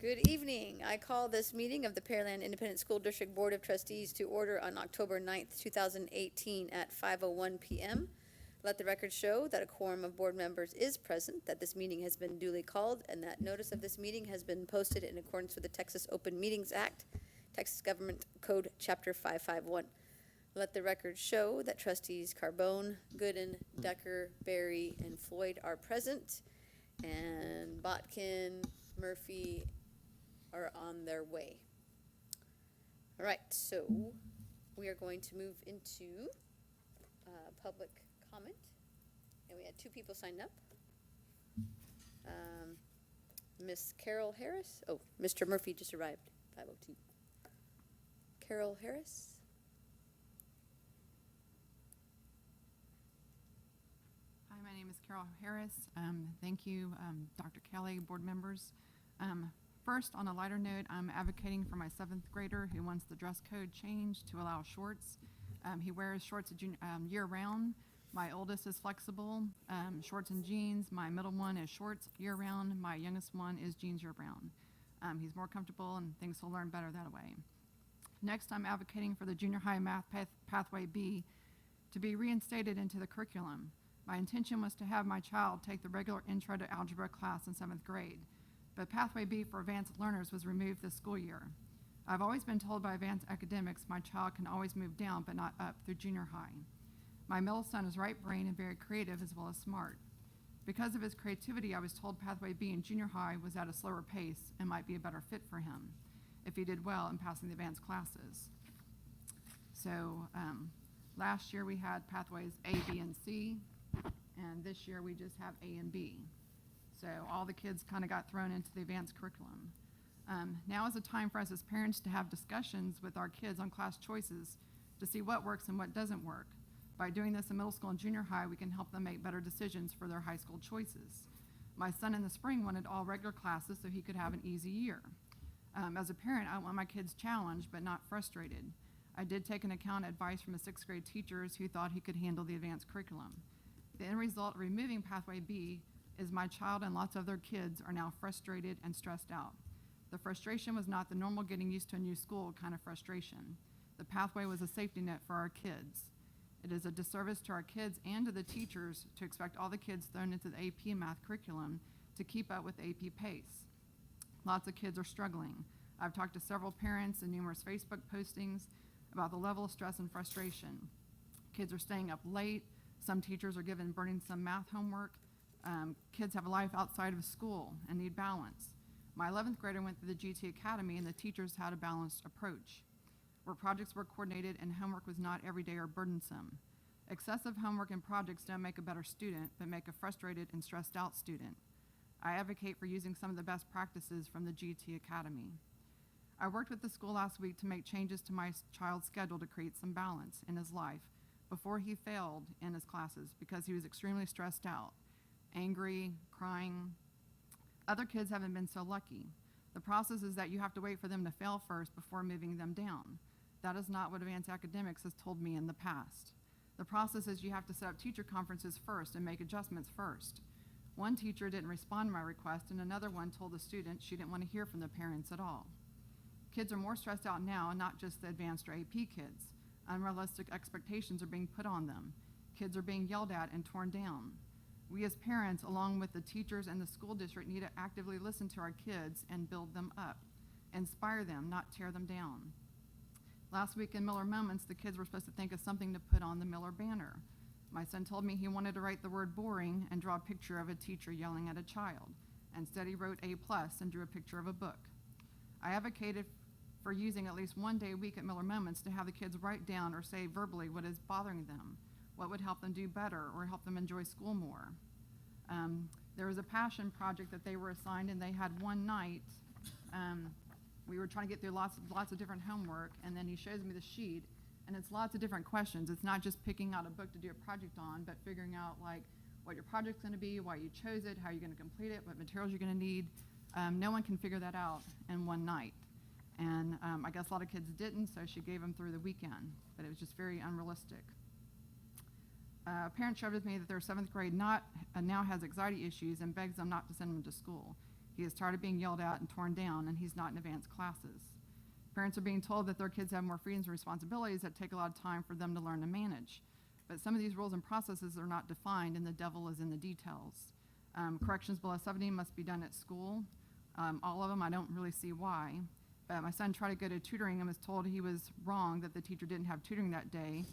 Good evening. I call this meeting of the Pearland Independent School District Board of Trustees to order on October 9th, 2018 at 5:01 p.m. Let the record show that a quorum of board members is present, that this meeting has been duly called, and that notice of this meeting has been posted in accordance with the Texas Open Meetings Act, Texas Government Code, Chapter 551. Let the record show that trustees Carbone, Gooden, Decker, Berry, and Floyd are present, and Botkin, Murphy are on their way. All right, so we are going to move into public comment. And we had two people signed up. Miss Carol Harris. Oh, Mr. Murphy just arrived, 5:02. Carol Harris. Hi, my name is Carol Harris. Thank you, Dr. Kelly, board members. First, on a lighter note, I'm advocating for my 7th grader who wants the dress code changed to allow shorts. He wears shorts year-round. My oldest is flexible, shorts and jeans. My middle one is shorts year-round. My youngest one is jeans year-round. He's more comfortable and thinks he'll learn better that way. Next, I'm advocating for the junior high math pathway B to be reinstated into the curriculum. My intention was to have my child take the regular intro to algebra class in 7th grade, but Pathway B for advanced learners was removed this school year. I've always been told by advanced academics my child can always move down but not up through junior high. My middle son is right-brained and very creative as well as smart. Because of his creativity, I was told Pathway B in junior high was at a slower pace and might be a better fit for him if he did well in passing the advanced classes. So last year we had pathways A, B, and C, and this year we just have A and B. So all the kids kind of got thrown into the advanced curriculum. Now is a time for us as parents to have discussions with our kids on class choices to see what works and what doesn't work. By doing this in middle school and junior high, we can help them make better decisions for their high school choices. My son in the spring wanted all regular classes so he could have an easy year. As a parent, I want my kids challenged but not frustrated. I did take into account advice from the 6th grade teachers who thought he could handle the advanced curriculum. The end result of removing Pathway B is my child and lots of other kids are now frustrated and stressed out. The frustration was not the normal getting used to a new school kind of frustration. The pathway was a safety net for our kids. It is a disservice to our kids and to the teachers to expect all the kids thrown into the AP math curriculum to keep up with the AP pace. Lots of kids are struggling. I've talked to several parents and numerous Facebook postings about the level of stress and frustration. Kids are staying up late. Some teachers are given burdensome math homework. Kids have a life outside of school and need balance. My 11th grader went through the GT Academy and the teachers had a balanced approach, where projects were coordinated and homework was not every day or burdensome. Excessive homework and projects don't make a better student, but make a frustrated and stressed out student. I advocate for using some of the best practices from the GT Academy. I worked with the school last week to make changes to my child's schedule to create some balance in his life before he failed in his classes because he was extremely stressed out, angry, crying. Other kids haven't been so lucky. The process is that you have to wait for them to fail first before moving them down. That is not what advanced academics has told me in the past. The process is you have to set up teacher conferences first and make adjustments first. One teacher didn't respond to my request and another one told the student she didn't want to hear from the parents at all. Kids are more stressed out now, and not just the advanced or AP kids. Unrealistic expectations are being put on them. Kids are being yelled at and torn down. We as parents, along with the teachers and the school district, need to actively listen to our kids and build them up. Inspire them, not tear them down. Last week in Miller Moments, the kids were supposed to think of something to put on the Miller banner. My son told me he wanted to write the word boring and draw a picture of a teacher yelling at a child. Instead, he wrote A+ and drew a picture of a book. I advocated for using at least one day a week at Miller Moments to have the kids write down or say verbally what is bothering them, what would help them do better or help them enjoy school more. There was a passion project that they were assigned, and they had one night. We were trying to get through lots of different homework, and then he shows me the sheet, and it's lots of different questions. It's not just picking out a book to do a project on, but figuring out like what your project's going to be, why you chose it, how you're going to complete it, what materials you're going to need. No one can figure that out in one night. And I guess a lot of kids didn't, so she gave them through the weekend, but it was just very unrealistic. A parent shared with me that their 7th grade now has anxiety issues and begs them not to send them to school. He is tired of being yelled at and torn down, and he's not in advanced classes. Parents are being told that their kids have more freedoms and responsibilities that take a lot of time for them to learn to manage. But some of these rules and processes are not defined, and the devil is in the details. Corrections below 70 must be done at school. All of them, I don't really see why. But my son tried to go to tutoring and was told he was wrong, that the teacher didn't have tutoring that day.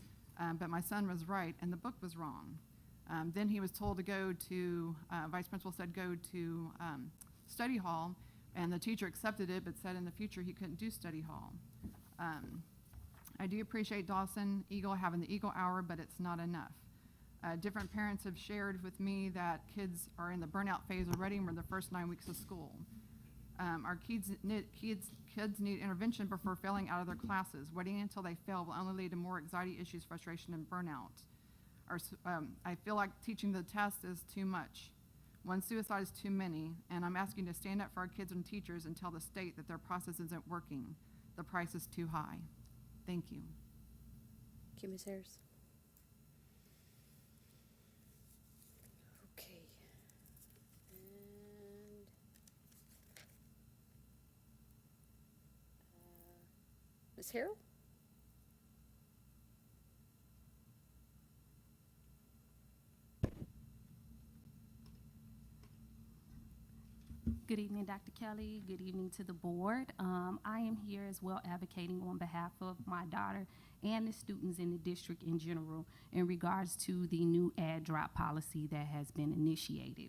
But my son was right, and the book was wrong. Then he was told to go to, vice principal said go to study hall, and the teacher accepted it, but said in the future he couldn't do study hall. I do appreciate Dawson Eagle having the Eagle Hour, but it's not enough. Different parents have shared with me that kids are in the burnout phase already, and we're in the first 9 weeks of school. Our kids need intervention before failing out of their classes. Waiting until they fail will only lead to more anxiety issues, frustration, and burnout. I feel like teaching the test is too much. One suicide is too many, and I'm asking to stand up for our kids and teachers and tell the state that their process isn't working. The price is too high. Thank you. Thank you, Ms. Harris. Okay. And Ms. Harrell? Good evening, Dr. Kelly. Good evening to the board. I am here as well advocating on behalf of my daughter and the students in the district in general in regards to the new ad drop policy that has been initiated.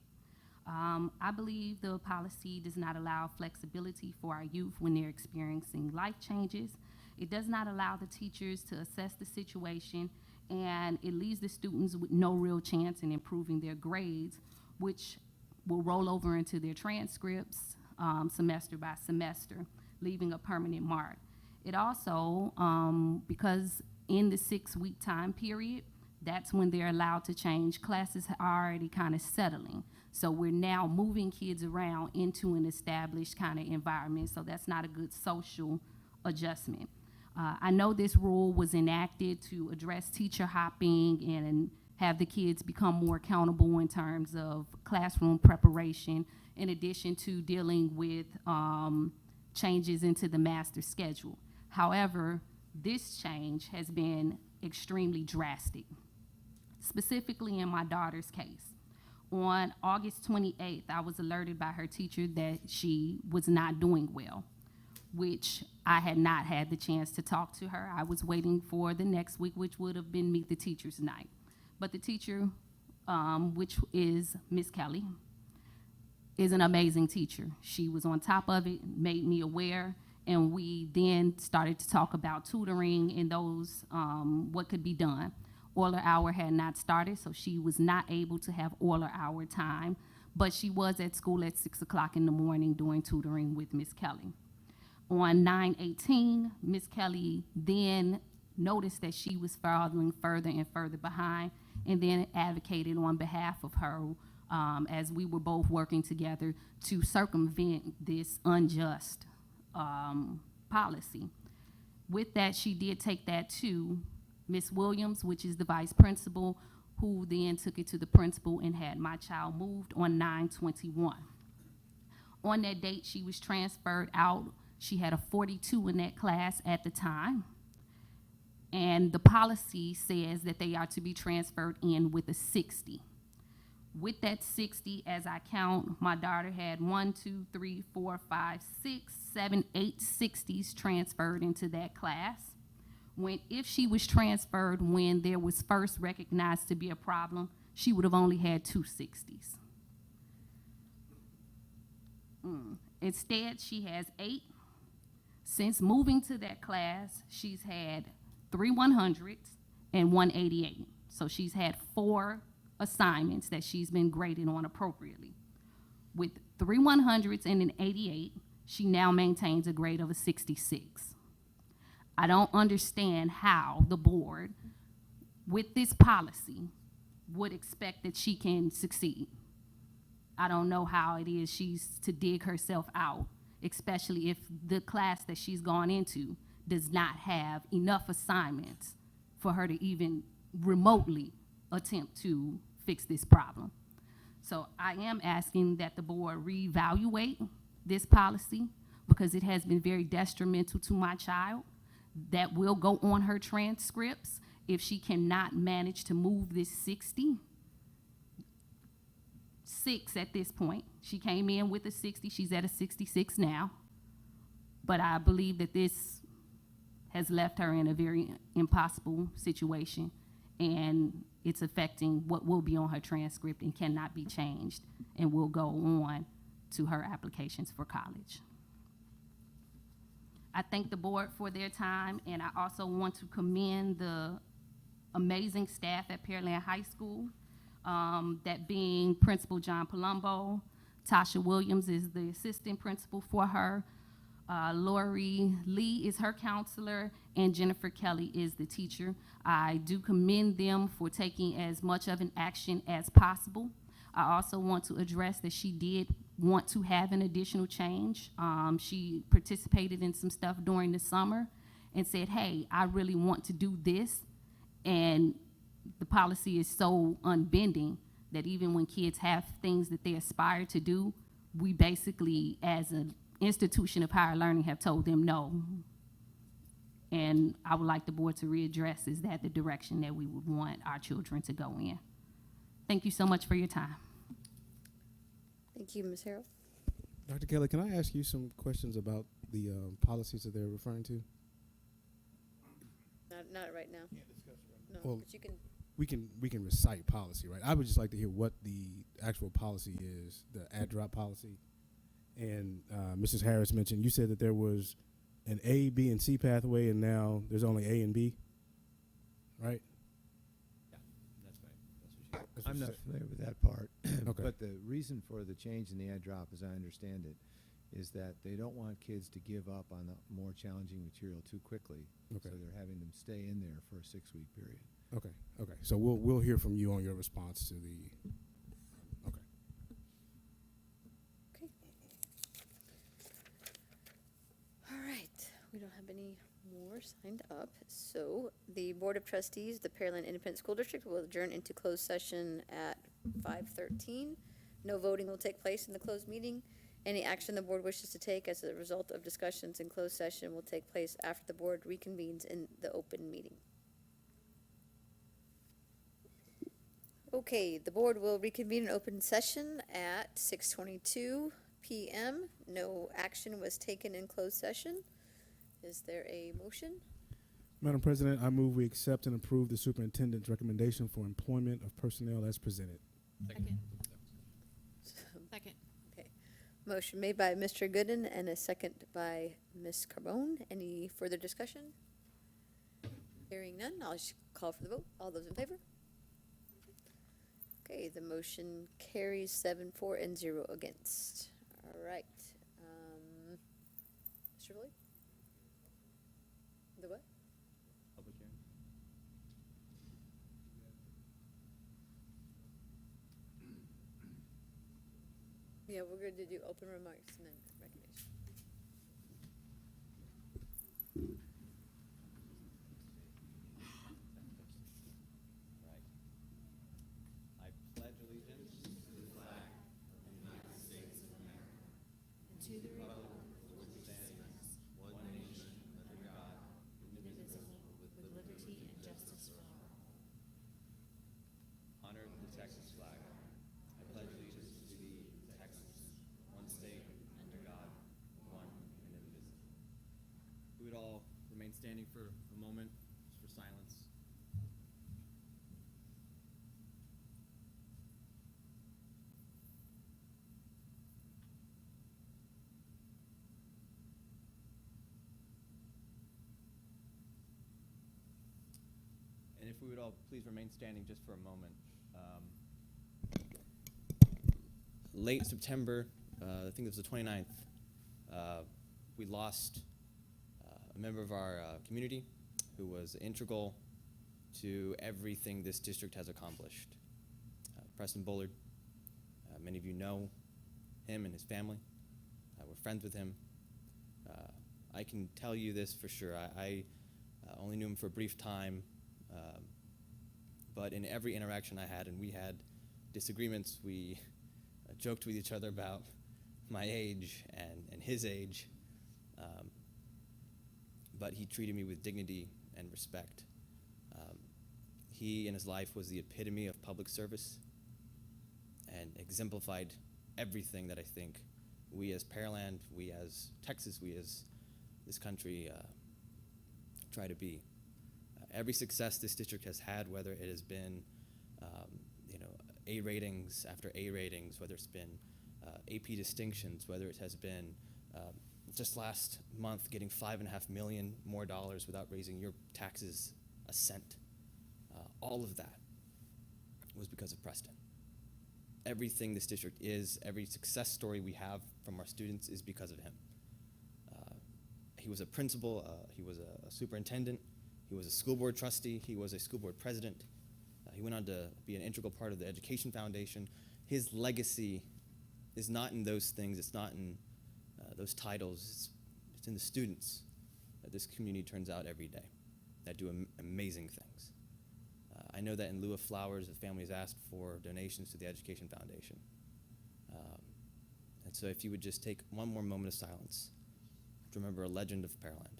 I believe the policy does not allow flexibility for our youth when they're experiencing life changes. It does not allow the teachers to assess the situation, and it leaves the students with no real chance in improving their grades, which will roll over into their transcripts semester by semester, leaving a permanent mark. It also, because in the 6-week time period, that's when they're allowed to change. Classes are already kind of settling. So we're now moving kids around into an established kind of environment, so that's not a good social adjustment. I know this rule was enacted to address teacher hopping and have the kids become more accountable in terms of classroom preparation, in addition to dealing with changes into the master schedule. However, this change has been extremely drastic, specifically in my daughter's case. On August 28th, I was alerted by her teacher that she was not doing well, which I had not had the chance to talk to her. I was waiting for the next week, which would have been Meet the Teachers Night. But the teacher, which is Miss Kelly, is an amazing teacher. She was on top of it, made me aware, and we then started to talk about tutoring and those, what could be done. Oiler hour had not started, so she was not able to have Oiler hour time, but she was at school at 6 o'clock in the morning doing tutoring with Miss Kelly. On 9/18, Miss Kelly then noticed that she was falling further and further behind, and then advocated on behalf of her as we were both working together to circumvent this unjust policy. With that, she did take that to Miss Williams, which is the vice principal, who then took it to the principal and had my child moved on 9/21. On that date, she was transferred out. She had a 42 in that class at the time. And the policy says that they are to be transferred in with a 60. With that 60, as I count, my daughter had 1, 2, 3, 4, 5, 6, 7, 8 60s transferred into that class. If she was transferred when there was first recognized to be a problem, she would have only had 2 60s. Instead, she has 8. Since moving to that class, she's had 3 100s and 1 88. So she's had 4 assignments that she's been graded on appropriately. With 3 100s and an 88, she now maintains a grade of a 66. I don't understand how the board, with this policy, would expect that she can succeed. I don't know how it is she's to dig herself out, especially if the class that she's gone into does not have enough assignments for her to even remotely attempt to fix this problem. So I am asking that the board reevaluate this policy because it has been very detrimental to my child. That will go on her transcripts if she cannot manage to move this 66 at this point. She came in with a 60, she's at a 66 now. But I believe that this has left her in a very impossible situation, and it's affecting what will be on her transcript and cannot be changed and will go on to her applications for college. I thank the board for their time, and I also want to commend the amazing staff at Pearland High School, that being Principal John Palumbo, Tasha Williams is the assistant principal for her, Lori Lee is her counselor, and Jennifer Kelly is the teacher. I do commend them for taking as much of an action as possible. I also want to address that she did want to have an additional change. She participated in some stuff during the summer and said, hey, I really want to do this. And the policy is so unbending that even when kids have things that they aspire to do, we basically, as an institution of higher learning, have told them no. And I would like the board to readdress, is that the direction that we would want our children to go in? Thank you so much for your time. Thank you, Ms. Harrell. Dr. Kelly, can I ask you some questions about the policies that they're referring to? Not right now. No, Well, but you can, we can recite policy, right? I would just like to hear what the actual policy is, the add drop policy. And Mrs. Harris mentioned, you said that there was an A, B, and C pathway, and now there's only A and B, right? Yeah, that's right. That's what she. That's what I'm she not said. familiar with that part. Okay. But the reason for the change in the add drop, as I understand it, is that they don't want kids to give up on the more challenging material too quickly. Okay. So they're having them stay in there for a 6-week period. Okay, okay. So we'll hear from you on your response to the, okay. okay. All right, we don't have any more signed up. So the Board of Trustees, the Pearland Independent School District, will adjourn into closed session at 5:13. No voting will take place in the closed meeting. Any action the board wishes to take as a result of discussions in closed session will take place after the board reconvenes in the open meeting. Okay, the board will reconvene in open session at 6:22 p.m. No action was taken in closed session. Is there a motion? Madam President, I move we accept and approve the superintendent's recommendation for employment of personnel as presented. Second. Second. Okay. Motion made by Mr. Gooden and a second by Ms. Carbone. Any further discussion? Hearing none, I'll just call for the vote. All those in favor? Okay, the motion carries 7-4 and 0 against. All right. Mr. Floyd? The what? Public hearing. Yeah, we're going to do open remarks and then recommendation. Right. I pledge allegiance to the flag of the United States of America and to the republic for which it stands, one nation, under God, indivisible, with liberty and justice for all. Honor the Texas flag. I pledge allegiance to thee, Texas, one state, under God, one and indivisible. We would all remain standing for a moment, just for silence. And if we would all please remain standing just for a moment. Late September, I think it was the 29th, we lost a member of our community who was integral to everything this district has accomplished. Preston Bullard, many of you know him and his family. We're friends with him. I can tell you this for sure. I only knew him for a brief time, but in every interaction I had, and we had disagreements. We joked with each other about my age and his age, but he treated me with dignity and respect. He in his life was the epitome of public service and exemplified everything that I think we as Pearland, we as Texas, we as this country try to be. Every success this district has had, whether it has been A ratings after A ratings, whether it's been AP distinctions, whether it has been just last month getting $5.5 million more without raising your taxes a cent. All of that was because of Preston. Everything this district is, every success story we have from our students is because of him. He was a principal, he was a superintendent, he was a school board trustee, he was a school board president. He went on to be an integral part of the Education Foundation. His legacy is not in those things, it's not in those titles, it's in the students that this community turns out every day that do amazing things. I know that in lieu of flowers, the family has asked for donations to the Education Foundation. And so if you would just take one more moment of silence to remember a legend of Pearland.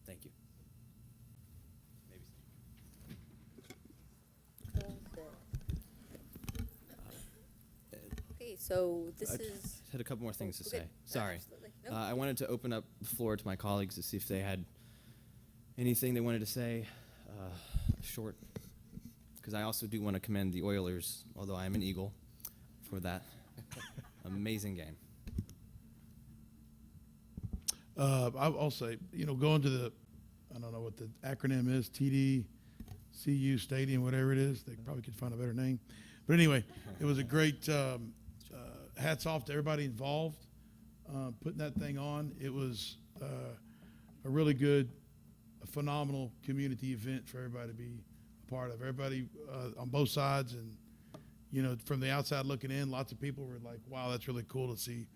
Thank you. Maybe. Okay, so this I is. had a couple more things to Oh, say. good. Sorry. Absolutely. Nope. I wanted to open up the floor to my colleagues to see if they had anything they wanted to say, short, because I also do want to commend the Oilers, although I am an Eagle, for that amazing game. I'll say, going to the, I don't know what the acronym is, TDCU Stadium, whatever it is. They probably could find a better name. But anyway, it was a great, hats off to everybody involved putting that thing on. It was a really good, a phenomenal community event for everybody to be a part of. Everybody on both sides, and, from the outside looking in, lots of people were like, wow, that's really cool to see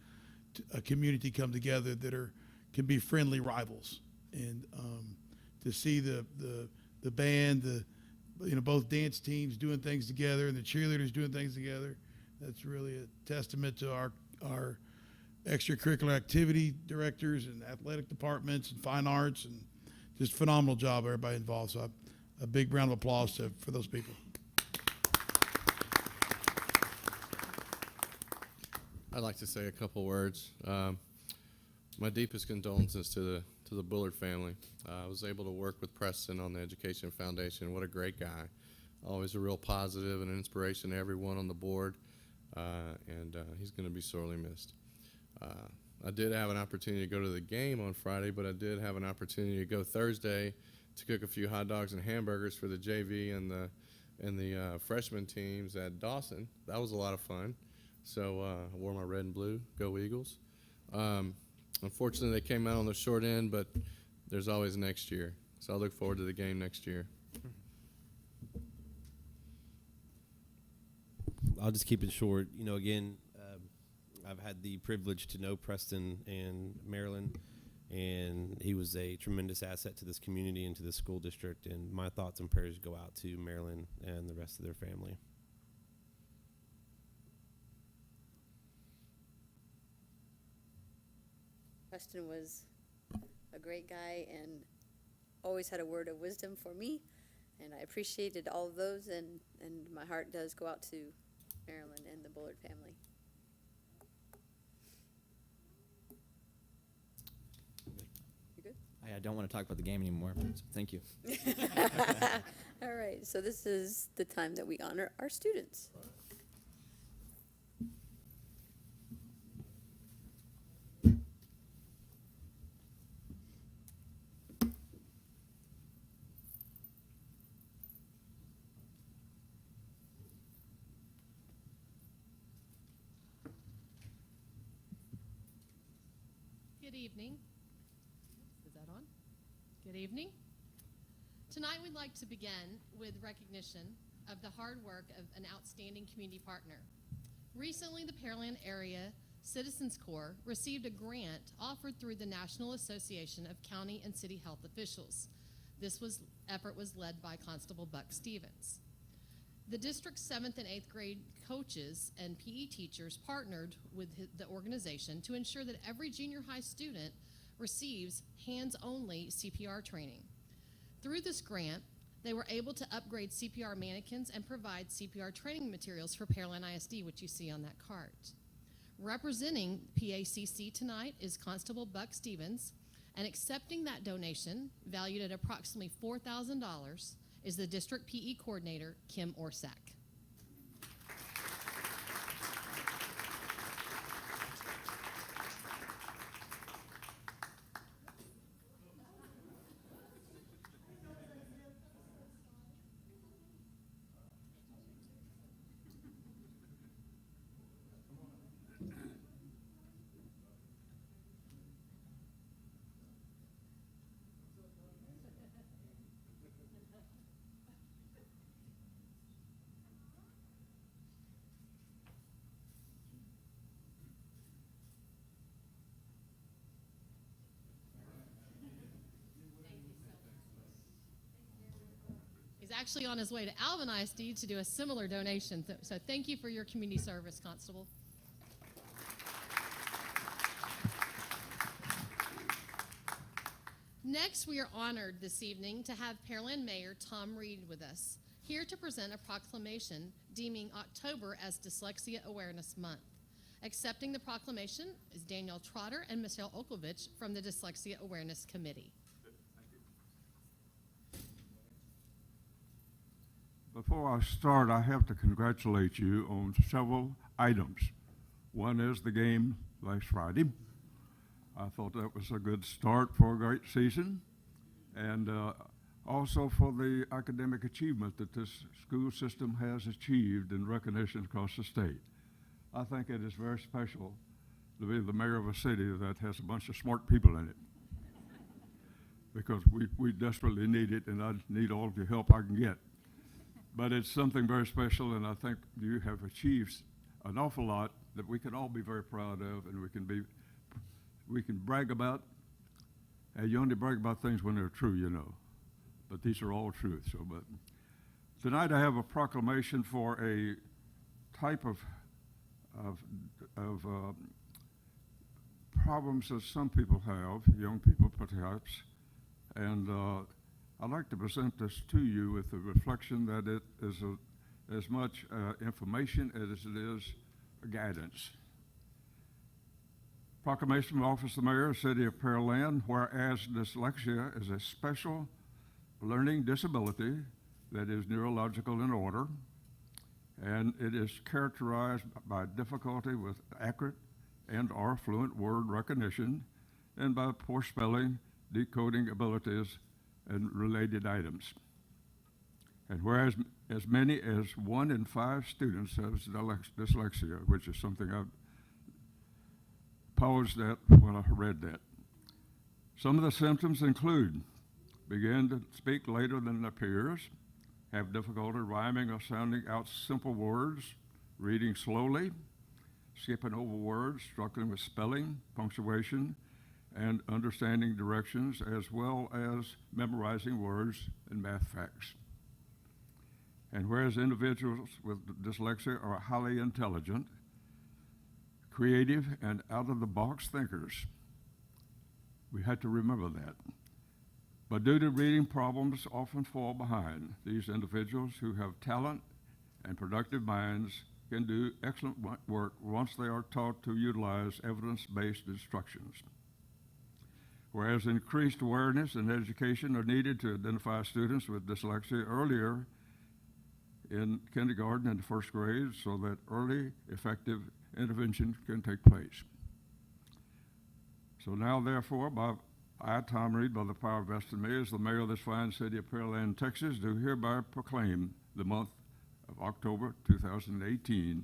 a community come together that can be friendly rivals, and to see the band, both dance teams doing things together and the cheerleaders doing things together. That's really a testament to our extracurricular activity directors and athletic departments and fine arts, and just phenomenal job everybody involved. So a big round of applause for those people. I'd like to say a couple words. My deepest condolences to the Bullard family. I was able to work with Preston on the Education Foundation. What a great guy. Always a real positive and an inspiration to everyone on the board, and he's going to be sorely missed. I did have an opportunity to go to the game on Friday, but I did have an opportunity to go Thursday to cook a few hot dogs and hamburgers for the JV and the freshman teams at Dawson. That was a lot of fun. So I wore my red and blue. Go Eagles. Unfortunately, they came out on the short end, but there's always next year. So I look forward to the game next year. I'll just keep it short. Again, I've had the privilege to know Preston and Marilyn, and he was a tremendous asset to this community and to the school district, and my thoughts and prayers go out to Marilyn and the rest of their family. Preston was a great guy and always had a word of wisdom for me, and I appreciated all of those, and my heart does go out to Marilyn and the Bullard family. You good? I don't want to talk about the game anymore, but thank you. All right, so this is the time that we honor our students. Good evening. Is that on? Good evening. Tonight we'd like to begin with recognition of the hard work of an outstanding community partner. Recently, the Pearland Area Citizens Corps received a grant offered through the National Association of County and City Health Officials. This effort was led by Constable Buck Stevens. The district's 7th and 8th grade coaches and PE teachers partnered with the organization to ensure that every junior high student receives hands-only CPR training. Through this grant, they were able to upgrade CPR mannequins and provide CPR training materials for Pearland ISD, which you see on that cart. Representing PACC tonight is Constable Buck Stevens, and accepting that donation, valued at approximately $4,000, is the district PE coordinator, Kim Orsak. He's actually on his way to Alvin ISD to do a similar donation. So thank you for your community service, Constable. Next, we are honored this evening to have Pearland Mayor Tom Reed with us, here to present a proclamation deeming October as Dyslexia Awareness Month. Accepting the proclamation is Danielle Trotter and Michelle Okovich from the Dyslexia Awareness Committee. Before I start, I have to congratulate you on several items. One is the game last Friday. I thought that was a good start for a great season, and also for the academic achievement that this school system has achieved in recognition across the state. I think it is very special to be the mayor of a city that has a bunch of smart people in it, because we desperately need it, and I need all of the help I can get. But it's something very special, and I think you have achieved an awful lot that we can all be very proud of, and we can brag about. And you only brag about things when they're true, you know. But these are all truth. But tonight I have a proclamation for a type of problems that some people have, young people perhaps, and I'd like to present this to you with the reflection that it is as much information as it is guidance. Proclamation from Office of the Mayor, City of Pearland, whereas dyslexia is a special learning disability that is neurological in order, and it is characterized by difficulty with accurate and/or fluent word recognition and by poor spelling, decoding abilities, and related items. And whereas as many as 1 in 5 students have dyslexia, which is something I've paused at when I read that. Some of the symptoms include begin to speak later than their peers, have difficulty rhyming or sounding out simple words, reading slowly, skipping over words, struggling with spelling, punctuation, and understanding directions, as well as memorizing words and math facts. And whereas individuals with dyslexia are highly intelligent, creative, and out-of-the-box thinkers, we had to remember that. But due to reading problems often fall behind, these individuals who have talent and productive minds can do excellent work once they are taught to utilize evidence-based instructions. Whereas increased awareness and education are needed to identify students with dyslexia earlier in kindergarten and first grade so that early effective intervention can take place. So now, therefore, I, Tom Reed, by the power vested in me as the mayor of this fine city of Pearland, Texas, do hereby proclaim the month of October 2018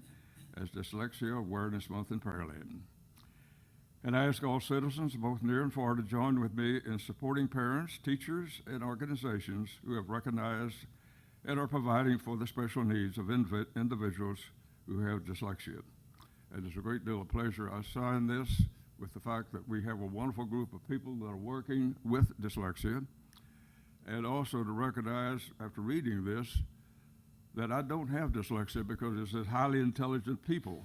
as Dyslexia Awareness Month in Pearland. And I ask all citizens, both near and far, to join with me in supporting parents, teachers, and organizations who have recognized and are providing for the special needs of individuals who have dyslexia. It is a great deal of pleasure. I sign this with the fact that we have a wonderful group of people that are working with dyslexia, and also to recognize, after reading this, that I don't have dyslexia because it says highly intelligent people.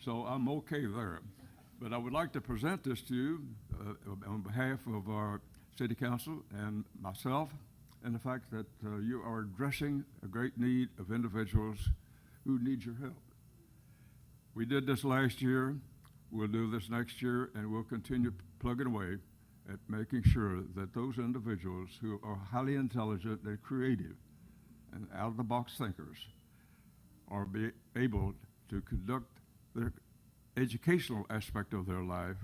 So I'm okay there. But I would like to present this to you on behalf of our city council and myself, and the fact that you are addressing a great need of individuals who need your help. We did this last year, we'll do this next year, and we'll continue plugging away at making sure that those individuals who are highly intelligent and creative and out-of-the-box thinkers are be able to conduct their educational aspect of their life,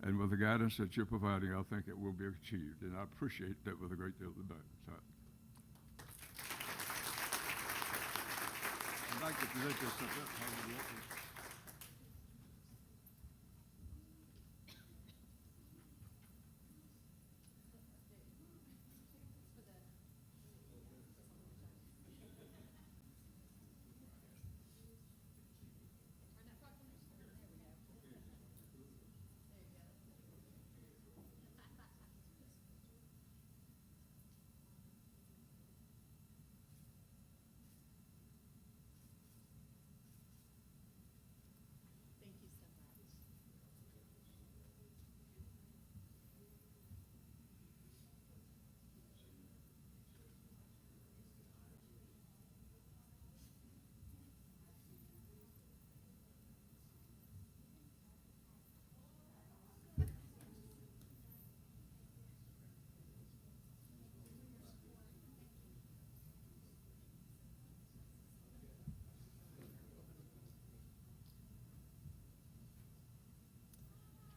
and with the guidance that you're providing, I think it will be achieved, and I appreciate that with a great deal today. So, I'd like to present this. Thank you so much.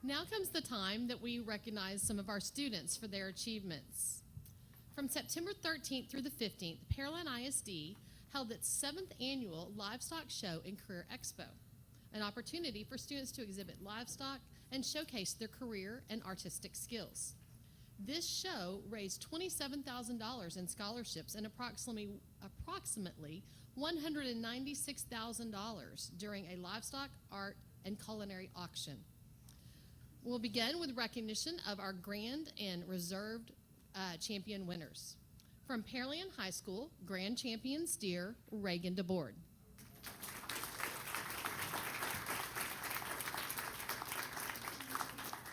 Now comes the time that we recognize some of our students for their achievements. From September 13th through the 15th, Pearland ISD held its 7th annual Livestock Show and Career Expo, an opportunity for students to exhibit livestock and showcase their career and artistic skills. This show raised $27,000 in scholarships and approximately $196,000 during a livestock, art, and culinary auction. We'll begin with recognition of our grand and reserved champion winners. From Pearland High School, Grand Champion steer Reagan DeBoard.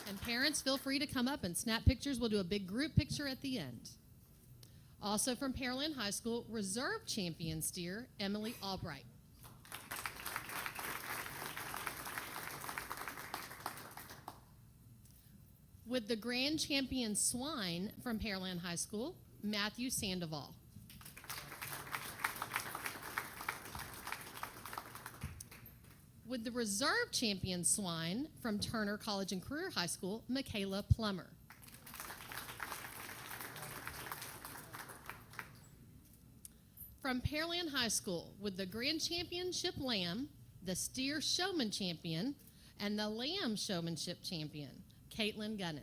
And parents, feel free to come up and snap pictures. We'll do a big group picture at the end. Also from Pearland High School, Reserve Champion steer Emily Albright. With the Grand Champion Swine from Pearland High School, Matthew Sandoval. With the Reserve Champion Swine from Turner College and Career High School, Michaela Plummer. From Pearland High School, with the Grand Championship Lamb, the Steer Showman Champion, and the Lamb Showmanship Champion, Caitlin Gunnan.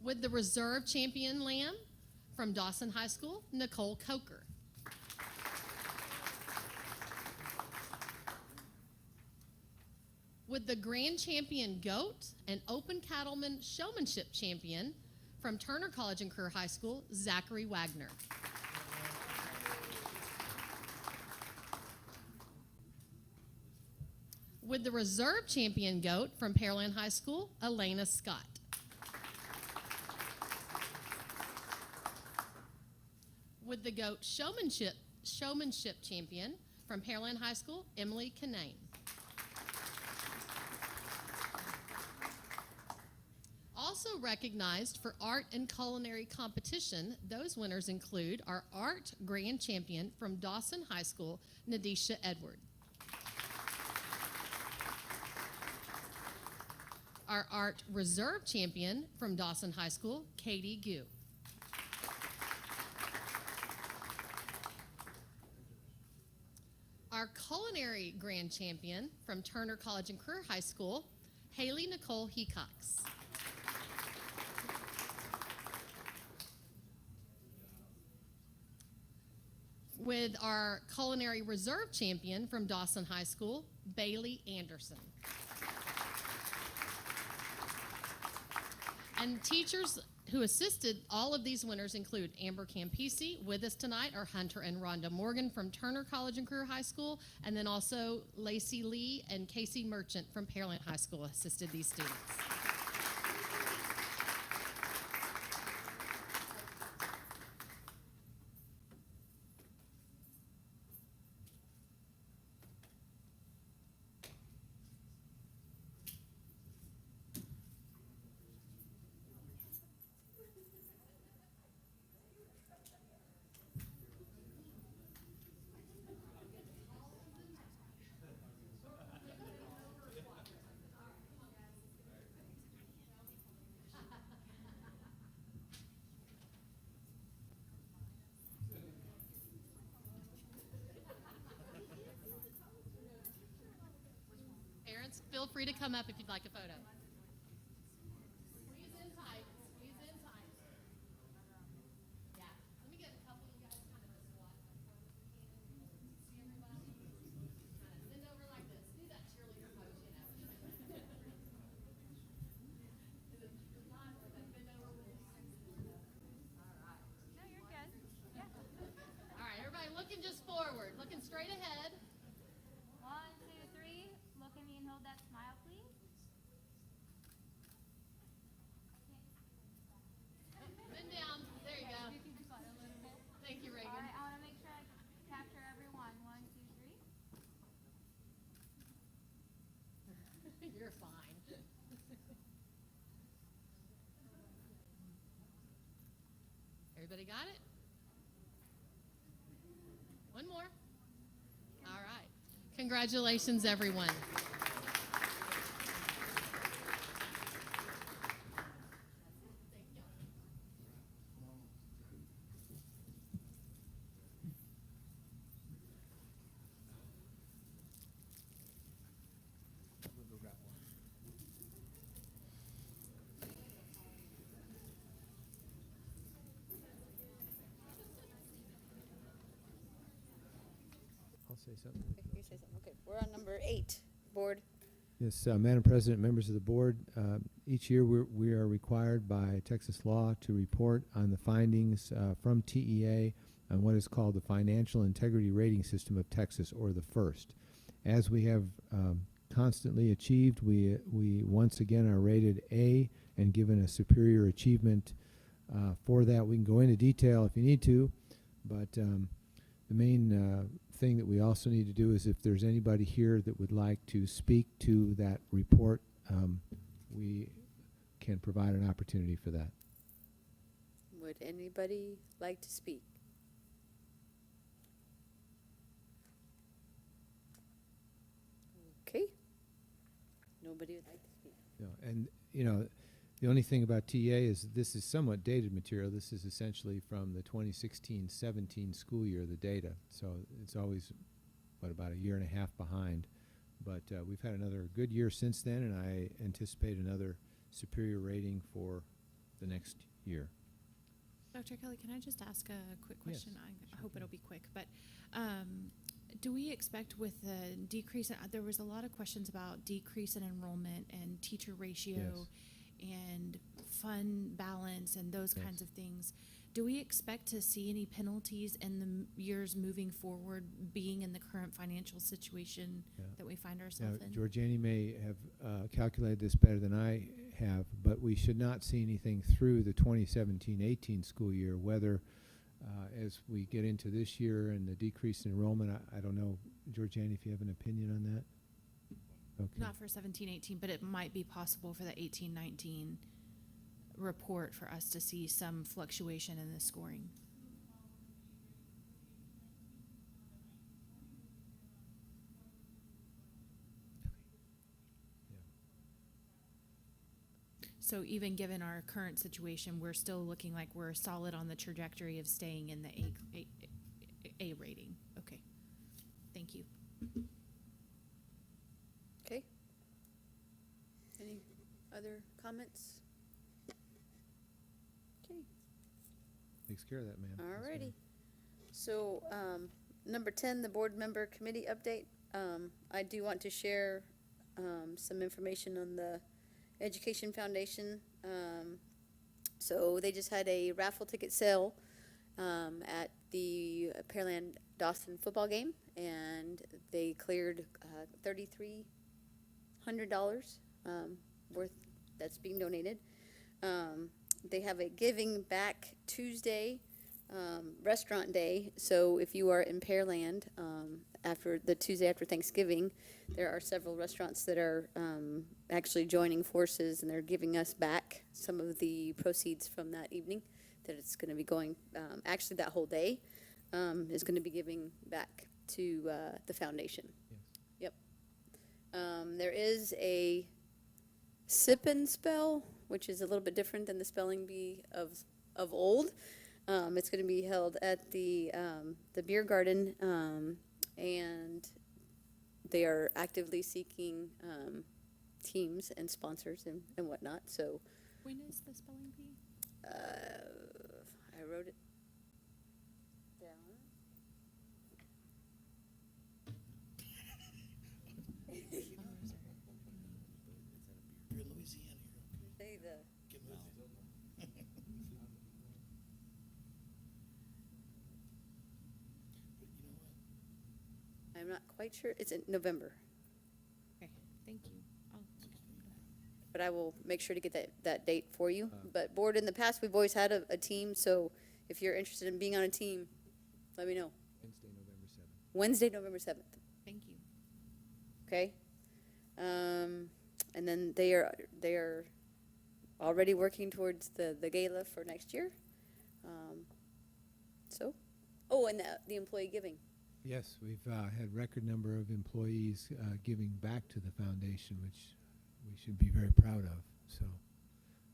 With the Reserve Champion Lamb from Dawson High School, Nicole Coker. With the Grand Champion Goat and Open Cattleman Showmanship Champion from Turner College and Career High School, Zachary Wagner. With the Reserve Champion Goat from Pearland High School, Elena Scott. With the Goat Showmanship Champion from Pearland High School, Emily Canane. Also recognized for art and culinary competition, those winners include our art grand champion from Dawson High School, Nadisha Edward. Our art reserve champion from Dawson High School, Katie Gu. Our culinary grand champion from Turner College and Career High School, Haley Nicole Hecox. with our culinary reserve champion from Dawson High School, Bailey Anderson. And teachers who assisted all of these winners include Amber Campisi. With us tonight are Hunter and Rhonda Morgan from Turner College and Career High School, and then also Lacey Lee and Casey Merchant from Pearland High School assisted these students. Parents, feel free to come up if you'd like a photo. Squeeze in tight, squeeze in tight. Yeah, let me get a couple of you guys kind of a squat. See everybody? Kind of bend over like this. Do that cheerleader pose, you know. Is it not or that bend over with? All right. No, you're good. Yeah. All right, everybody looking just forward, looking straight ahead. 1, 2, 3. Look at me and hold that smile, please. Bend down. There you go. Thank you, Reagan. All right, I want to make sure I capture everyone. 1, 2, 3. You're fine. Everybody got it? One more. All right. Congratulations, everyone. I'll say something. Okay, you say something. Okay, we're on number 8, board. Yes, Madam President, members of the board, each year we are required by Texas law to report on the findings from TEA on what is called the Financial Integrity Rating System of Texas, or the FIRST. As we have constantly achieved, we once again are rated A and given a superior achievement for that. We can go into detail if you need to, but the main thing that we also need to do is, if there's anybody here that would like to speak to that report, we can provide an opportunity for that. Would anybody like to speak? Okay. Nobody would like to speak. And the only thing about TA is this is somewhat dated material. This is essentially from the 2016-17 school year, the data. So it's always, about a year and a half behind. But we've had another good year since then, and I anticipate another superior rating for the next year. Dr. Kelly, can I just ask a quick question? Yes, I sure hope can. it'll be quick, but do we expect with the decrease, there was a lot of questions about decrease in enrollment and teacher ratio and fund balance and those kinds of things. Do we expect to see any penalties in the years moving forward, being in the current financial situation that we find ourselves in? Georgiani may have calculated this better than I have, but we should not see anything through the 2017-18 school year, whether as we get into this year and the decrease in enrollment. I don't know, Georgiani, if you have an opinion on that? Okay. Not for 17-18, but it might be possible for the 18-19 report for us to see some fluctuation in the scoring. So even given our current situation, we're still looking like we're solid on the trajectory of staying in the A rating. Okay. Thank you. Okay. Any other comments? Okay. Takes care of that, ma'am. Yes, Alrighty. ma'am. So, number 10, the board member committee update. I do want to share some information on the Education Foundation. So they just had a raffle ticket sale at the Pearland Dawson football game, and they cleared $3,300 worth that's being donated. They have a Giving Back Tuesday restaurant day. So if you are in Pearland after the Tuesday after Thanksgiving, there are several restaurants that are actually joining forces, and they're giving us back some of the proceeds from that evening. That it's going to be going, actually that whole day is going to be giving back to the foundation. Yes. Yep. There is a sip and spell, which is a little bit different than the spelling bee of old. It's going to be held at the beer garden, and they are actively seeking teams and sponsors and whatnot. So When is the spelling bee? I wrote it down. You're in Louisiana. Say the Get moving. But you know what? I'm not quite sure. It's in November, Okay, thank you. but I will make sure to get that date for you. But board, in the past, we've always had a team, so if you're interested in being on a team, let me know. Wednesday, November 7th. Wednesday, November 7th, Thank you. okay? And then they are already working towards the gala for next year. And the employee giving. Yes, we've had record number of employees giving back to the foundation, which we should be very proud of. So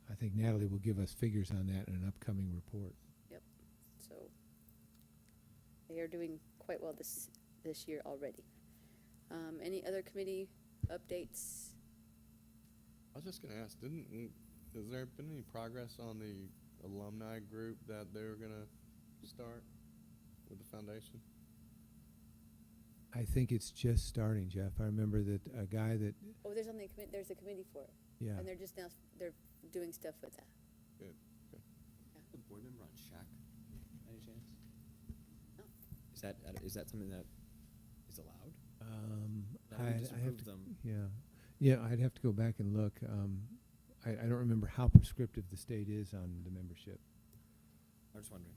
I think Natalie will give us figures on that in an upcoming report. Yep. So they are doing quite well this year already. Any other committee updates? I was just going to ask, has there been any progress on the alumni group that they were going to start with the foundation? I think it's just starting, Jeff. I remember that a guy that, Oh, there's a committee for it. yeah. And they're just now, they're doing stuff with that. Good. Okay. The board member on Shack, any chance? No. Is that something that is allowed? That we I just have approved to, them. yeah, I'd have to go back and look. I don't remember how prescriptive the state is on the membership. I was just wondering.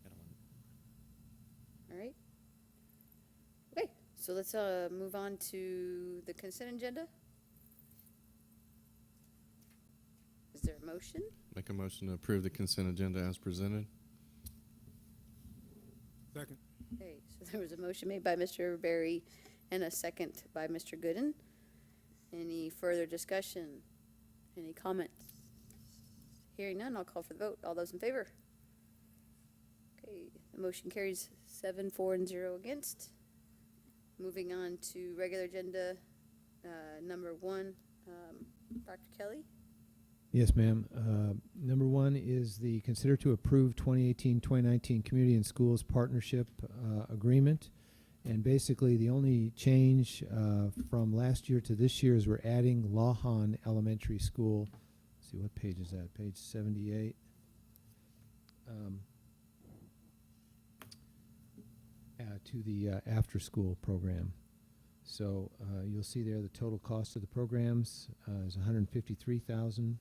I don't want All right. Okay, so let's move on to the consent agenda. Is there a motion? Make a motion to approve the consent agenda as presented. Second. Okay, so there was a motion made by Mr. Berry and a second by Mr. Gooden. Any further discussion? Any comments? Hearing none, I'll call for the vote. All those in favor? Okay, the motion carries 7, 4, and 0 against. Moving on to regular agenda, number 1, Dr. Kelly. Yes, ma'am. Number 1 is the consider to approve 2018-2019 Community and Schools Partnership Agreement. And basically, the only change from last year to this year is we're adding Lawhon Elementary School. Let's see, what page is that? Page 78. To the after-school program. So you'll see there the total cost of the programs is $153,000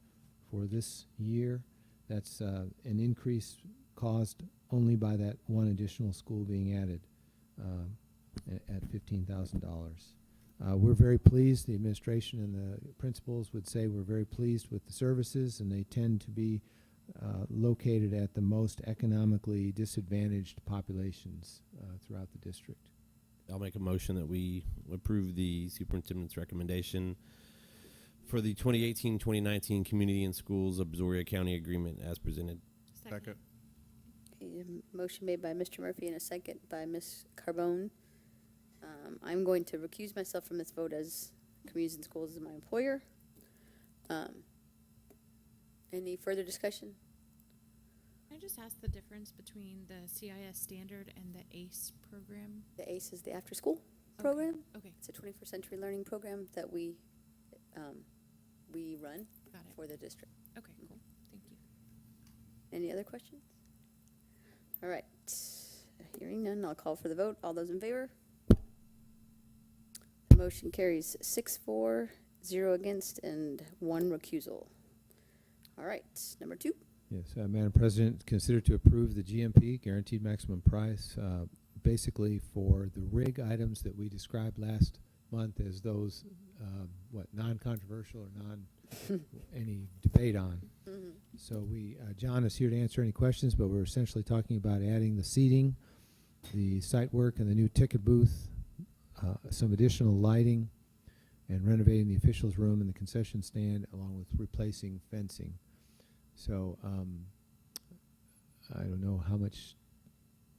for this year. That's an increase caused only by that one additional school being added at $15,000. We're very pleased. The administration and the principals would say we're very pleased with the services, and they tend to be located at the most economically disadvantaged populations throughout the district. I'll make a motion that we approve the superintendent's recommendation for the 2018-2019 Community and Schools of Brazoria County Agreement as presented. Second. Okay, motion made by Mr. Murphy and a second by Ms. Carbone. I'm going to recuse myself from this vote as Communities and Schools is my employer. Any further discussion? I I just ask the difference between the CIS standard and the ACE program? The ACE is the after-school program. Okay, It's a 21st century learning program that we run got it. for the district. Okay, cool. Thank you. Any other questions? All right, hearing none, I'll call for the vote. All those in favor? Motion carries 6-4, 0 against, and 1 recusal. All right, number 2. Yes, Madam President, consider to approve the GMP, guaranteed maximum price, basically for the rig items that we described last month as those, non-controversial or any debate on. Mm-hmm. So John is here to answer any questions, but we're essentially talking about adding the seating, the site work, and the new ticket booth, some additional lighting, and renovating the officials' room and the concession stand, along with replacing fencing. So I don't know how much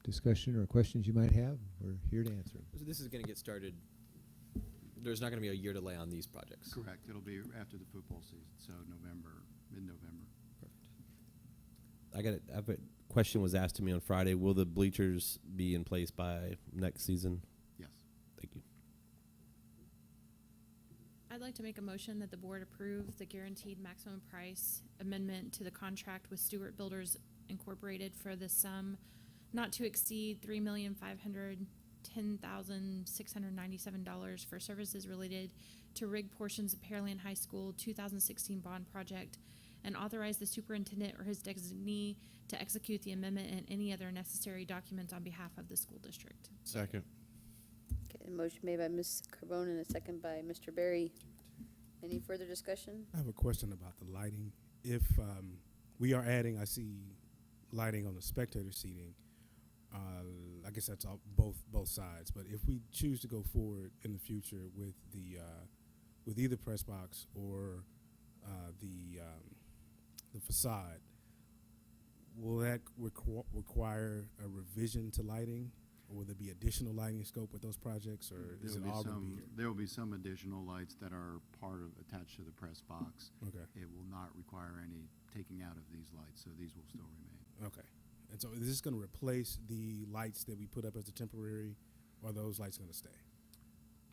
discussion or questions you might have. We're here to answer them. So this is going to get started. There's not going to be a year delay on these projects. Correct. It'll be after the football season, so November, mid-November. Perfect. I have a question was asked to me on Friday. Will the bleachers be in place by next season? Yes. Thank you. I'd like to make a motion that the board approve the guaranteed maximum price amendment to the contract with Stewart Builders Incorporated for the sum not to exceed $3,510,697 for services related to rig portions of Pearland High School 2016 bond project, and authorize the superintendent or his designee to execute the amendment and any other necessary documents on behalf of the school district. Second. Okay, a motion made by Ms. Carbone and a second by Mr. Berry. Any further discussion? I have a question about the lighting. If we are adding, I see lighting on the spectator seating. I guess that's all, both sides. But if we choose to go forward in the future with the with either press box or the facade, will that require a revision to lighting, or will there be additional lighting scope with those projects, or is it all going to be here? There will be some additional lights that are attached to the press box. Okay. It will not require any taking out of these lights, so these will still remain. Okay. And so is this going to replace the lights that we put up as a temporary, or are those lights going to stay?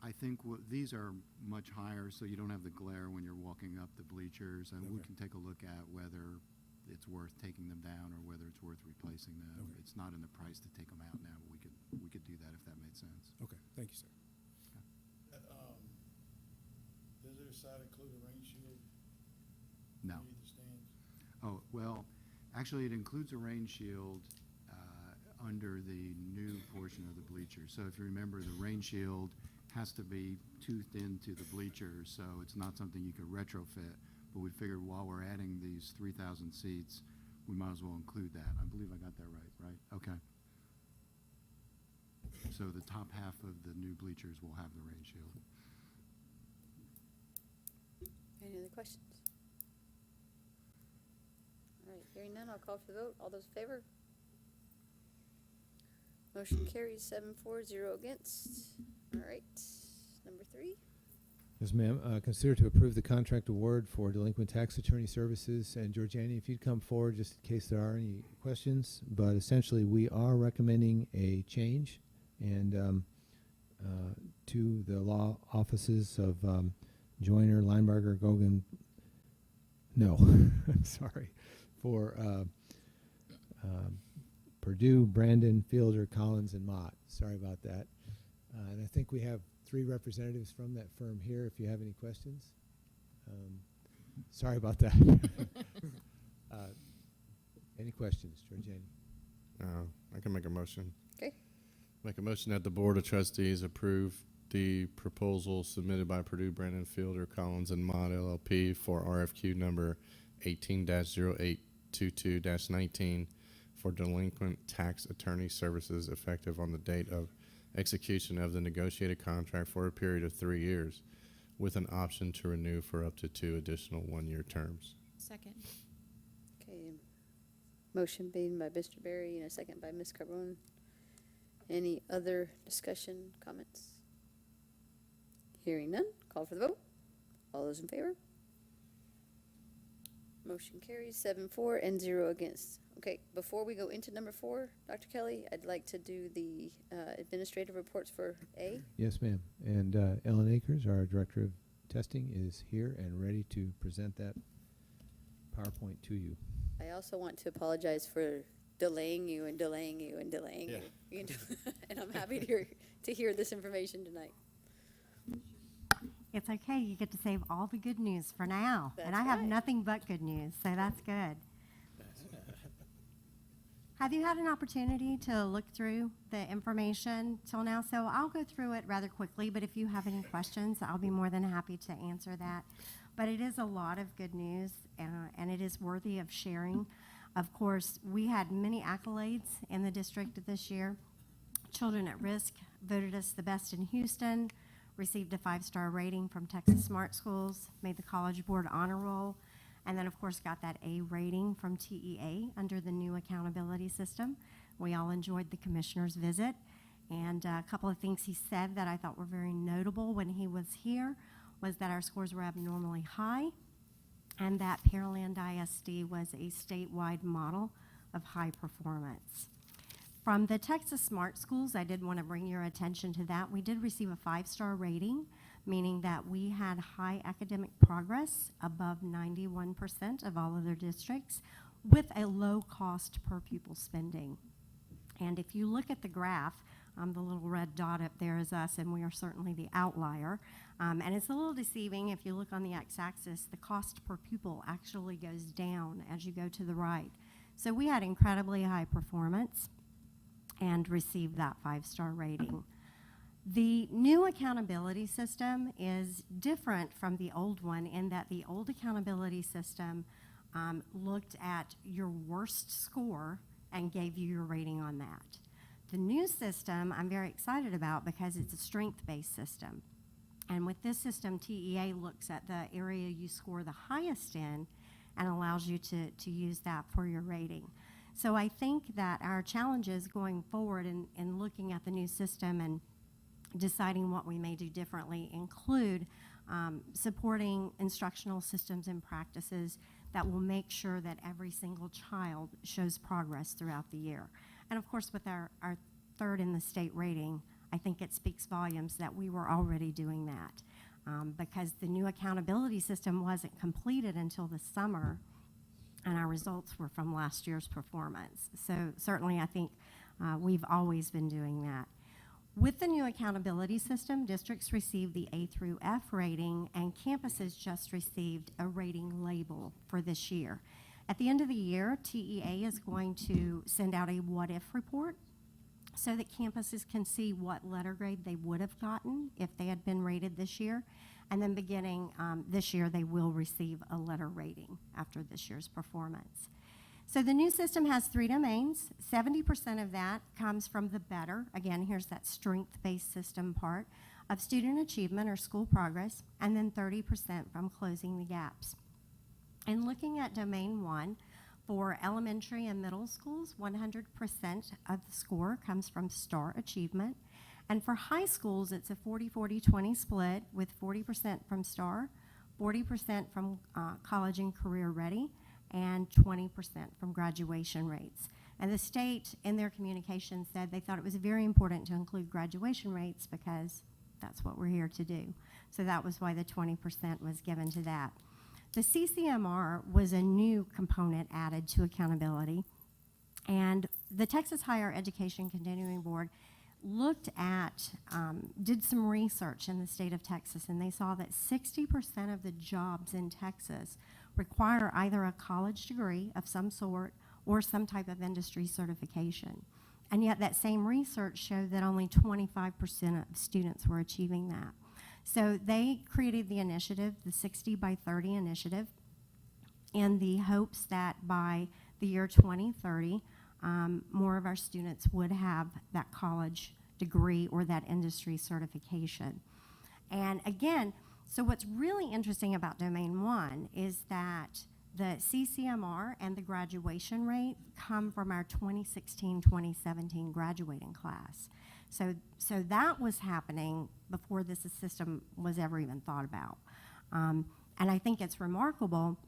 I think these are much higher, so you don't have the glare when you're walking up the bleachers, and we Okay. can take a look at whether it's worth taking them down or whether it's worth replacing them. Okay. It's not in the price to take them out now, but we could do that if that made sense. Okay. Thank you, sir. Does their side include a rain shield? No. for either stands? Oh, well, actually, it includes a rain shield under the new portion of the bleachers. So if you remember, the rain shield has to be toothed into the bleachers, so it's not something you could retrofit. But we figured while we're adding these 3,000 seats, we might as well include that. I believe I got that right? Okay. So the top half of the new bleachers will have the rain shield. Any other questions? All right, hearing none, I'll call for the vote. All those in favor? Motion carries 7-4, 0 against. All right, number 3. Yes, ma'am. Consider to approve the contract award for delinquent tax attorney services. And Georgiani, if you'd come forward just in case there are any questions. But essentially, we are recommending a change and to the law offices of Joyner, Linebarger, Gogan. No, I'm sorry. For Purdue, Brandon, Fielder, Collins, and Mott. Sorry about that. And I think we have 3 representatives from that firm here if you have any questions. Sorry about that. Any questions, Georgiani? I can make a motion. Okay. Make a motion that the Board of Trustees approve the proposal submitted by Purdue, Brandon, Fielder, Collins, and Mott LLP for RFQ number 18-0822-19 for delinquent tax attorney services effective on the date of execution of the negotiated contract for a period of 3 years, with an option to renew for up to 2 additional 1-year terms. Second. Okay, motion made by Mr. Berry and a second by Ms. Carbone. Any other discussion, comments? Hearing none, call for the vote. All those in favor? Motion carries 7-4 and 0 against. Okay, before we go into number 4, Dr. Kelly, I'd like to do the administrative reports for A. Yes, ma'am. And Ellen Akers, our Director of Testing, is here and ready to present that PowerPoint to you. I also want to apologize for delaying you and delaying you and delaying Yeah. you. You know, and I'm happy to hear this information tonight. It's okay. You get to save all the good news for now. And That's I have right. nothing but good news, so that's good. Have you had an opportunity to look through the information till now? So I'll go through it rather quickly, but if you have any questions, I'll be more than happy to answer that. But it is a lot of good news, and it is worthy of sharing. Of course, we had many accolades in the district this year. Children at Risk voted us the best in Houston, received a 5-star rating from Texas Smart Schools, made the College Board honor roll, and then, of course, got that A rating from TEA under the new accountability system. We all enjoyed the commissioner's visit, and a couple of things he said that I thought were very notable when he was here was that our scores were abnormally high, and that Pearland ISD was a statewide model of high performance. From the Texas Smart Schools, I did want to bring your attention to that. We did receive a 5-star rating, meaning that we had high academic progress, above 91% of all other districts, with a low cost per pupil spending. And if you look at the graph, the little red dot up there is us, and we are certainly the outlier. And it's a little deceiving. If you look on the x-axis, the cost per pupil actually goes down as you go to the right. So we had incredibly high performance and received that 5-star rating. The new accountability system is different from the old one in that the old accountability system looked at your worst score and gave you your rating on that. The new system I'm very excited about because it's a strength-based system. And with this system, TEA looks at the area you score the highest in and allows you to use that for your rating. So I think that our challenges going forward in looking at the new system and deciding what we may do differently include supporting instructional systems and practices that will make sure that every single child shows progress throughout the year. And of course, with our third in the state rating, I think it speaks volumes that we were already doing that because the new accountability system wasn't completed until the summer, and our results were from last year's performance. So certainly I think we've always been doing that. With the new accountability system, districts receive the A through F rating, and campuses just received a rating label for this year. At the end of the year, TEA is going to send out a what-if report so that campuses can see what letter grade they would have gotten if they had been rated this year. And then beginning this year, they will receive a letter rating after this year's performance. So the new system has 3 domains. 70% of that comes from the better. Again, here's that strength-based system part of student achievement or school progress, and then 30% from closing the gaps. And looking at domain 1, for elementary and middle schools, 100% of the score comes from STAR achievement. And for high schools, it's a 40-40-20 split with 40% from STAR, 40% from college and career ready, and 20% from graduation rates. And the state, in their communication, said they thought it was very important to include graduation rates because that's what we're here to do. So that was why the 20% was given to that. The CCMR was a new component added to accountability, and the Texas Higher Education Continuing Board looked at, did some research in the state of Texas, and they saw that 60% of the jobs in Texas require either a college degree of some sort or some type of industry certification. And yet that same research showed that only 25% of students were achieving that. So they created the initiative, the 60 by 30 initiative, in the hopes that by the year 2030, more of our students would have that college degree or that industry certification. And again, so what's really interesting about Domain 1 is that the CCMR and the graduation rate come from our 2016-2017 graduating class. So that was happening before this system was ever even thought about. And I think it's remarkable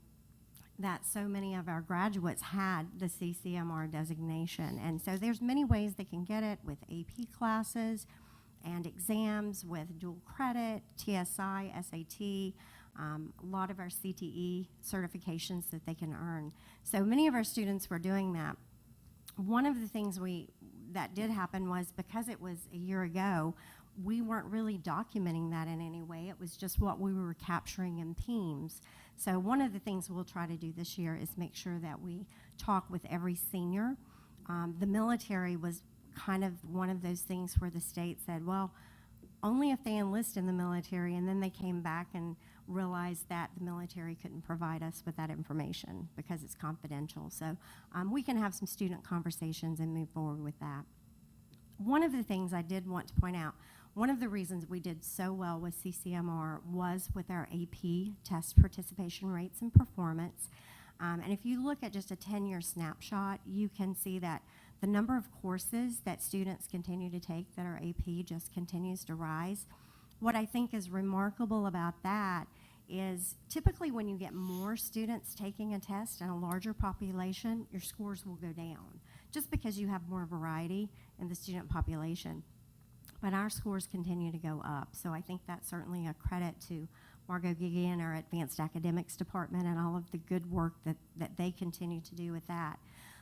that so many of our graduates had the CCMR designation. And so there's many ways they can get it with AP classes and exams, with dual credit, TSI, SAT, a lot of our CTE certifications that they can earn. So many of our students were doing that. One of the things that did happen was, because it was a year ago, we weren't really documenting that in any way. It was just what we were capturing in themes. So one of the things we'll try to do this year is make sure that we talk with every senior. The military was kind of one of those things where the state said, well, only if they enlist in the military, and then they came back and realized that the military couldn't provide us with that information because it's confidential. So we can have some student conversations and move forward with that. One of the things I did want to point out, one of the reasons we did so well with CCMR was with our AP test participation rates and performance. And if you look at just a 10-year snapshot, you can see that the number of courses that students continue to take that are AP just continues to rise. What I think is remarkable about that is typically when you get more students taking a test and a larger population, your scores will go down, just because you have more variety in the student population. But our scores continue to go up, so I think that's certainly a credit to Margot Gigi and our Advanced Academics Department and all of the good work that they continue to do with that.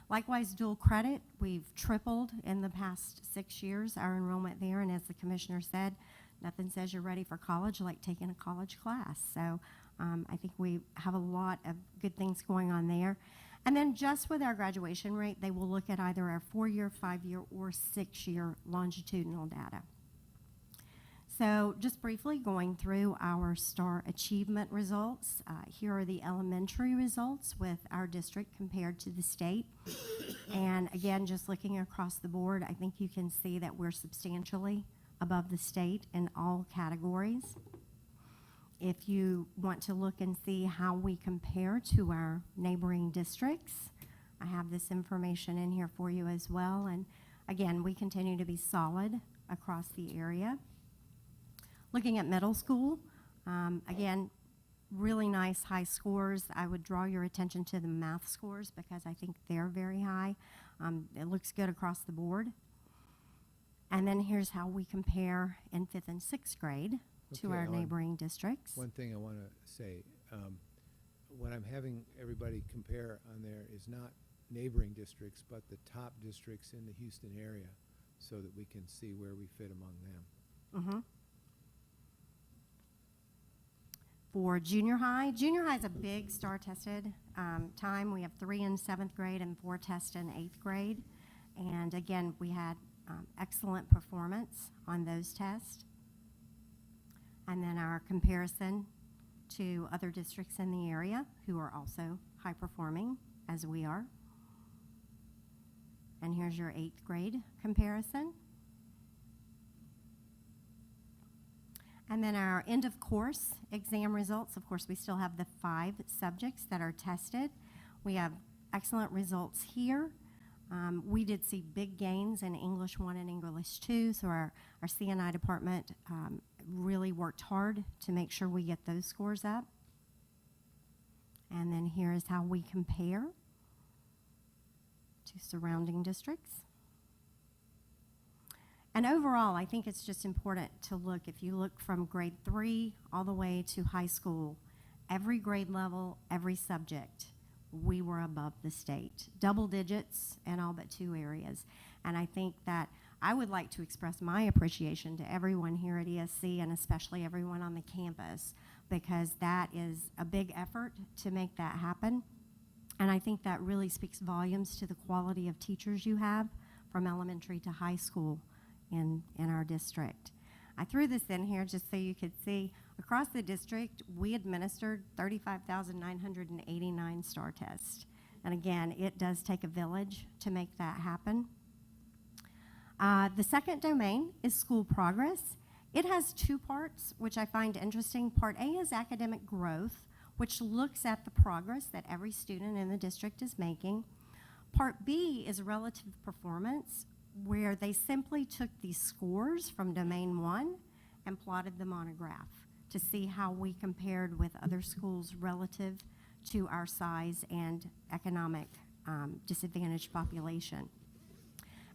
Likewise, dual credit, we've tripled in the past 6 years our enrollment there, and as the commissioner said, nothing says you're ready for college like taking a college class. So I think we have a lot of good things going on there. And then just with our graduation rate, they will look at either our 4-year, 5-year, or 6-year longitudinal data. So just briefly going through our STAR achievement results, here are the elementary results with our district compared to the state. And again, just looking across the board, I think you can see that we're substantially above the state in all categories. If you want to look and see how we compare to our neighboring districts, I have this information in here for you as well. And again, we continue to be solid across the area. Looking at middle school, again, really nice high scores. I would draw your attention to the math scores because I think they're very high. It looks good across the board. And then here's how we compare in 5th and 6th grade to Okay, our Ellen, neighboring districts. One thing I want to say, what I'm having everybody compare on there is not neighboring districts, but the top districts in the Houston area, so that we can see where we fit among them. For junior high is a big STAR tested time. We have 3 in 7th grade and 4 tests in 8th grade. And again, we had excellent performance on those tests. And then our comparison to other districts in the area who are also high performing as we are. And here's your 8th grade comparison. And then our end of course exam results. Of course, we still have the 5 subjects that are tested. We have excellent results here. We did see big gains in English 1 and English 2, so our C&I department really worked hard to make sure we get those scores up. And then here is how we compare to surrounding districts. And overall, I think it's just important to look, if you look from grade 3 all the way to high school, every grade level, every subject, we were above the state. Double digits in all but 2 areas. And I think that I would like to express my appreciation to everyone here at ESC, and especially everyone on the campus, because that is a big effort to make that happen. And I think that really speaks volumes to the quality of teachers you have from elementary to high school in our district. I threw this in here just so you could see across the district we administered 35,989 STAR tests. And again, it does take a village to make that happen. The second domain is school progress. It has 2 parts, which I find interesting. Part A is academic growth, which looks at the progress that every student in the district is making. Part B is relative performance, where they simply took these scores from domain 1 and plotted them on a graph to see how we compared with other schools relative to our size and economic disadvantaged population.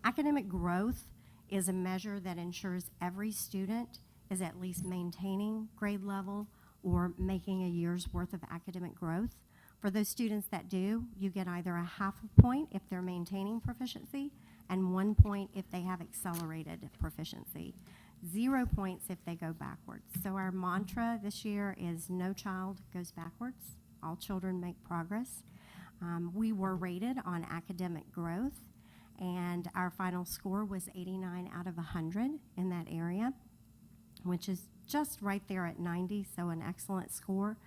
Academic growth is a measure that ensures every student is at least maintaining grade level or making a year's worth of academic growth. For those students that do, you get either a half a point if they're maintaining proficiency and 1 point if they have accelerated proficiency. 0 points if they go backwards. So our mantra this year is no child goes backwards. All children make progress. We were rated on academic growth, and our final score was 89 out of 100 in that area, which is just right there at 90, so an excellent score.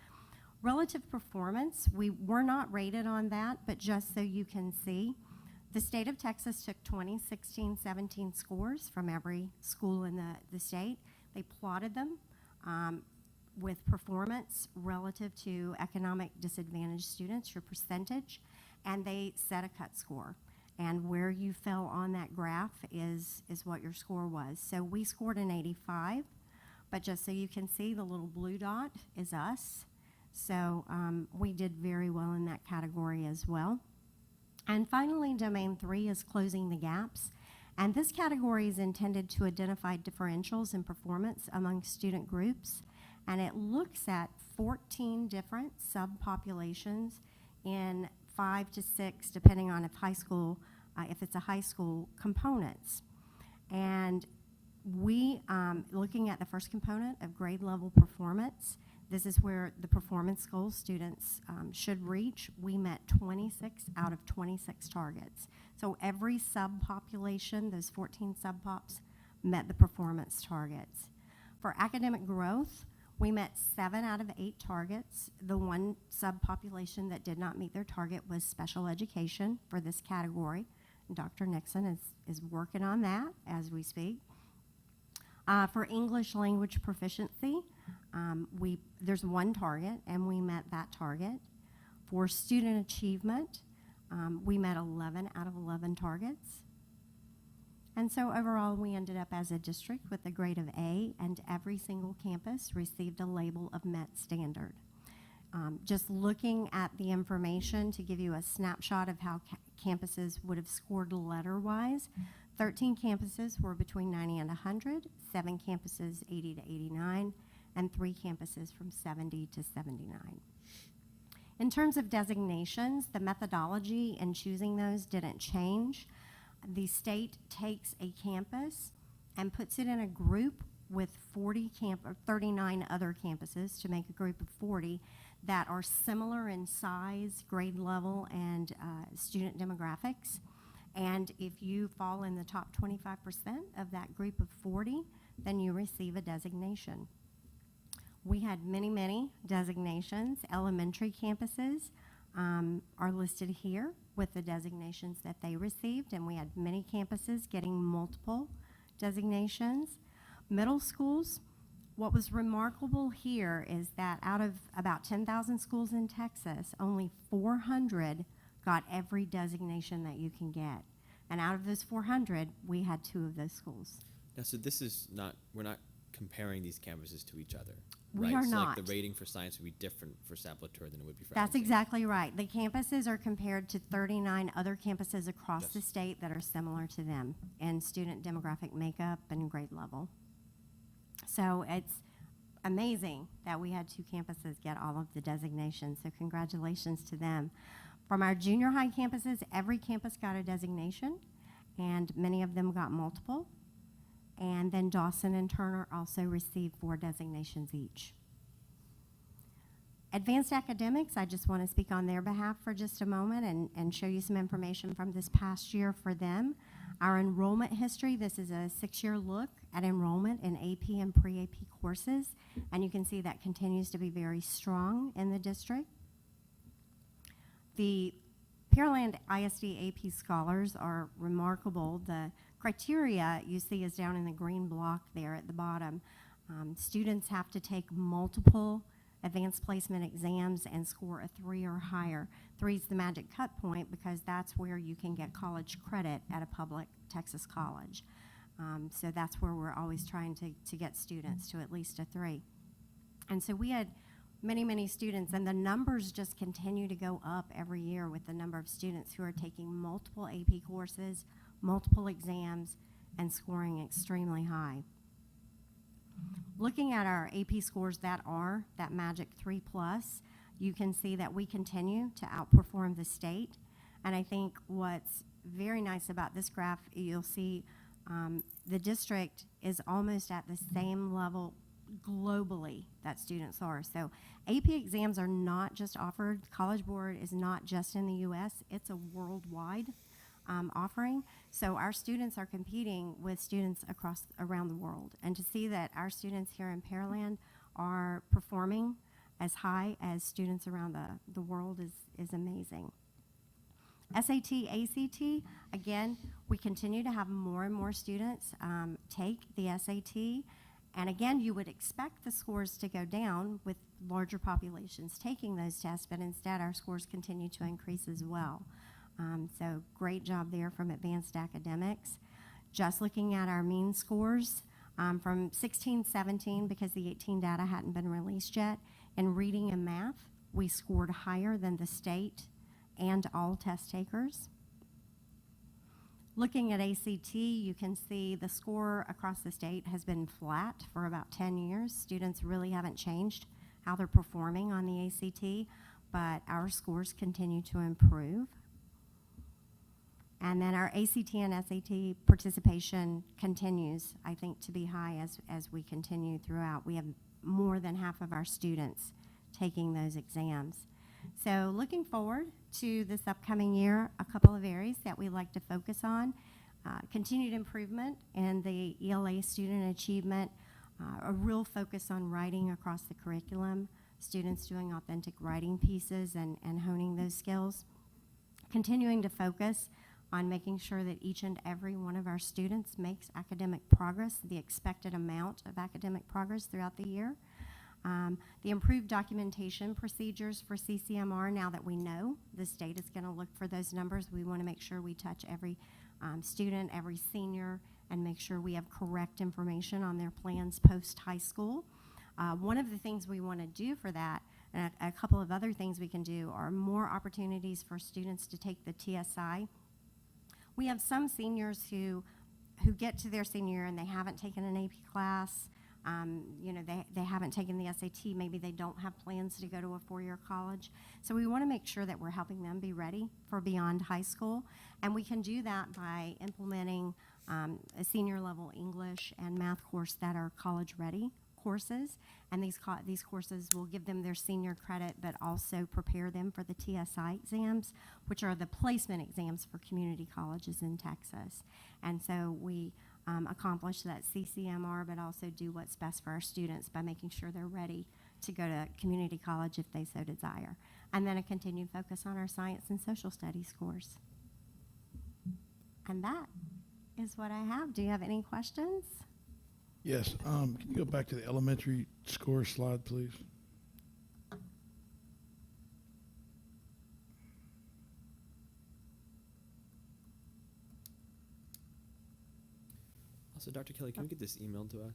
Relative performance, we were not rated on that, but just so you can see, the state of Texas took 2016-17 scores from every school in the state. They plotted them with performance relative to economic disadvantaged students, your percentage, and they set a cut score. And where you fell on that graph is what your score was. So we scored an 85, but just so you can see, the little blue dot is us. So we did very well in that category as well. And finally, Domain 3 is closing the gaps. And this category is intended to identify differentials in performance among student groups. And it looks at 14 different subpopulations in 5 to 6, depending on if it's a high school, components. And we, looking at the first component of grade level performance, this is where the performance goals students should reach. We met 26 out of 26 targets. So every subpopulation, those 14 subpops, met the performance targets. For academic growth, we met 7 out of 8 targets. The one subpopulation that did not meet their target was special education for this category. Dr. Nixon is working on that as we speak. For English language proficiency, there's 1 target, and we met that target. For student achievement, we met 11 out of 11 targets. And so overall, we ended up as a district with a grade of A, and every single campus received a label of Met Standard. Just looking at the information to give you a snapshot of how campuses would have scored letter-wise, 13 campuses were between 90 and 100, 7 campuses 80 to 89, and 3 campuses from 70 to 79. In terms of designations, the methodology in choosing those didn't change. The state takes a campus and puts it in a group with 39 other campuses to make a group of 40 that are similar in size, grade level, and student demographics. And if you fall in the top 25% of that group of 40, then you receive a designation. We had many, many designations. Elementary campuses are listed here with the designations that they received, and we had many campuses getting multiple designations. Middle schools, what was remarkable here is that out of about 10,000 schools in Texas, only 400 got every designation that you can get. And out of those 400, we had 2 of those schools. Now, so this is not, we're not comparing these campuses to each other. We right? are So not. Like the rating for science would be different for Saploteur than it would be for That's Allentown. exactly right. The campuses are compared to 39 other campuses across Yes. the state that are similar to them in student demographic makeup and grade level. So it's amazing that we had 2 campuses get all of the designations, so congratulations to them. From our junior high campuses, every campus got a designation, and many of them got multiple. And then Dawson and Turner also received 4 designations each. Advanced Academics, I just want to speak on their behalf for just a moment and show you some information from this past year for them. Our enrollment history, this is a 6-year look at enrollment in AP and pre-AP courses, and you can see that continues to be very strong in the district. The Pearland ISD AP scholars are remarkable. The criteria you see is down in the green block there at the bottom. Students have to take multiple advanced placement exams and score a 3 or higher. 3 is the magic cut point because that's where you can get college credit at a public Texas college. So that's where we're always trying to get students to at least a 3. And so we had many students, and the numbers just continue to go up every year with the number of students who are taking multiple AP courses, multiple exams, and scoring extremely high. Looking at our AP scores that Magic 3+, you can see that we continue to outperform the state. And I think what's very nice about this graph, you'll see the district is almost at the same level globally that students are. So AP exams are not just offered. College Board is not just in the U.S. It's a worldwide offering. So our students are competing with students around the world. And to see that our students here in Pearland are performing as high as students around the world is amazing. SAT, ACT, again, we continue to have more and more students take the SAT. And again, you would expect the scores to go down with larger populations taking those tests, but instead our scores continue to increase as well. So great job there from Advanced Academics. Just looking at our mean scores from 16-17, because the 18 data hadn't been released yet, in reading and math, we scored higher than the state and all test takers. Looking at ACT, you can see the score across the state has been flat for about 10 years. Students really haven't changed how they're performing on the ACT, but our scores continue to improve. And then our ACT and SAT participation continues, I think, to be high as we continue throughout. We have more than half of our students taking those exams. So looking forward to this upcoming year, a couple of areas that we like to focus on. Continued improvement in the ELA student achievement, a real focus on writing across the curriculum, students doing authentic writing pieces and honing those skills. Continuing to focus on making sure that each and every one of our students makes academic progress, the expected amount of academic progress throughout the year. The improved documentation procedures for CCMR, now that we know the state is going to look for those numbers, we want to make sure we touch every student, every senior, and make sure we have correct information on their plans post-high school. One of the things we want to do for that, and a couple of other things we can do, are more opportunities for students to take the TSI. We have some seniors who get to their senior year and they haven't taken an AP class. They haven't taken the SAT. Maybe they don't have plans to go to a four-year college. So we want to make sure that we're helping them be ready for beyond high school. And we can do that by implementing a senior level English and math course that are college ready courses. And these courses will give them their senior credit, but also prepare them for the TSI exams, which are the placement exams for community colleges in Texas. And so we accomplish that CCMR, but also do what's best for our students by making sure they're ready to go to community college if they so desire. And then a continued focus on our science and social studies scores. And that is what I have. Do you have any questions? Yes. Can you go back to the elementary score slide, please? Also, Dr. Kelly, can we get this emailed to us?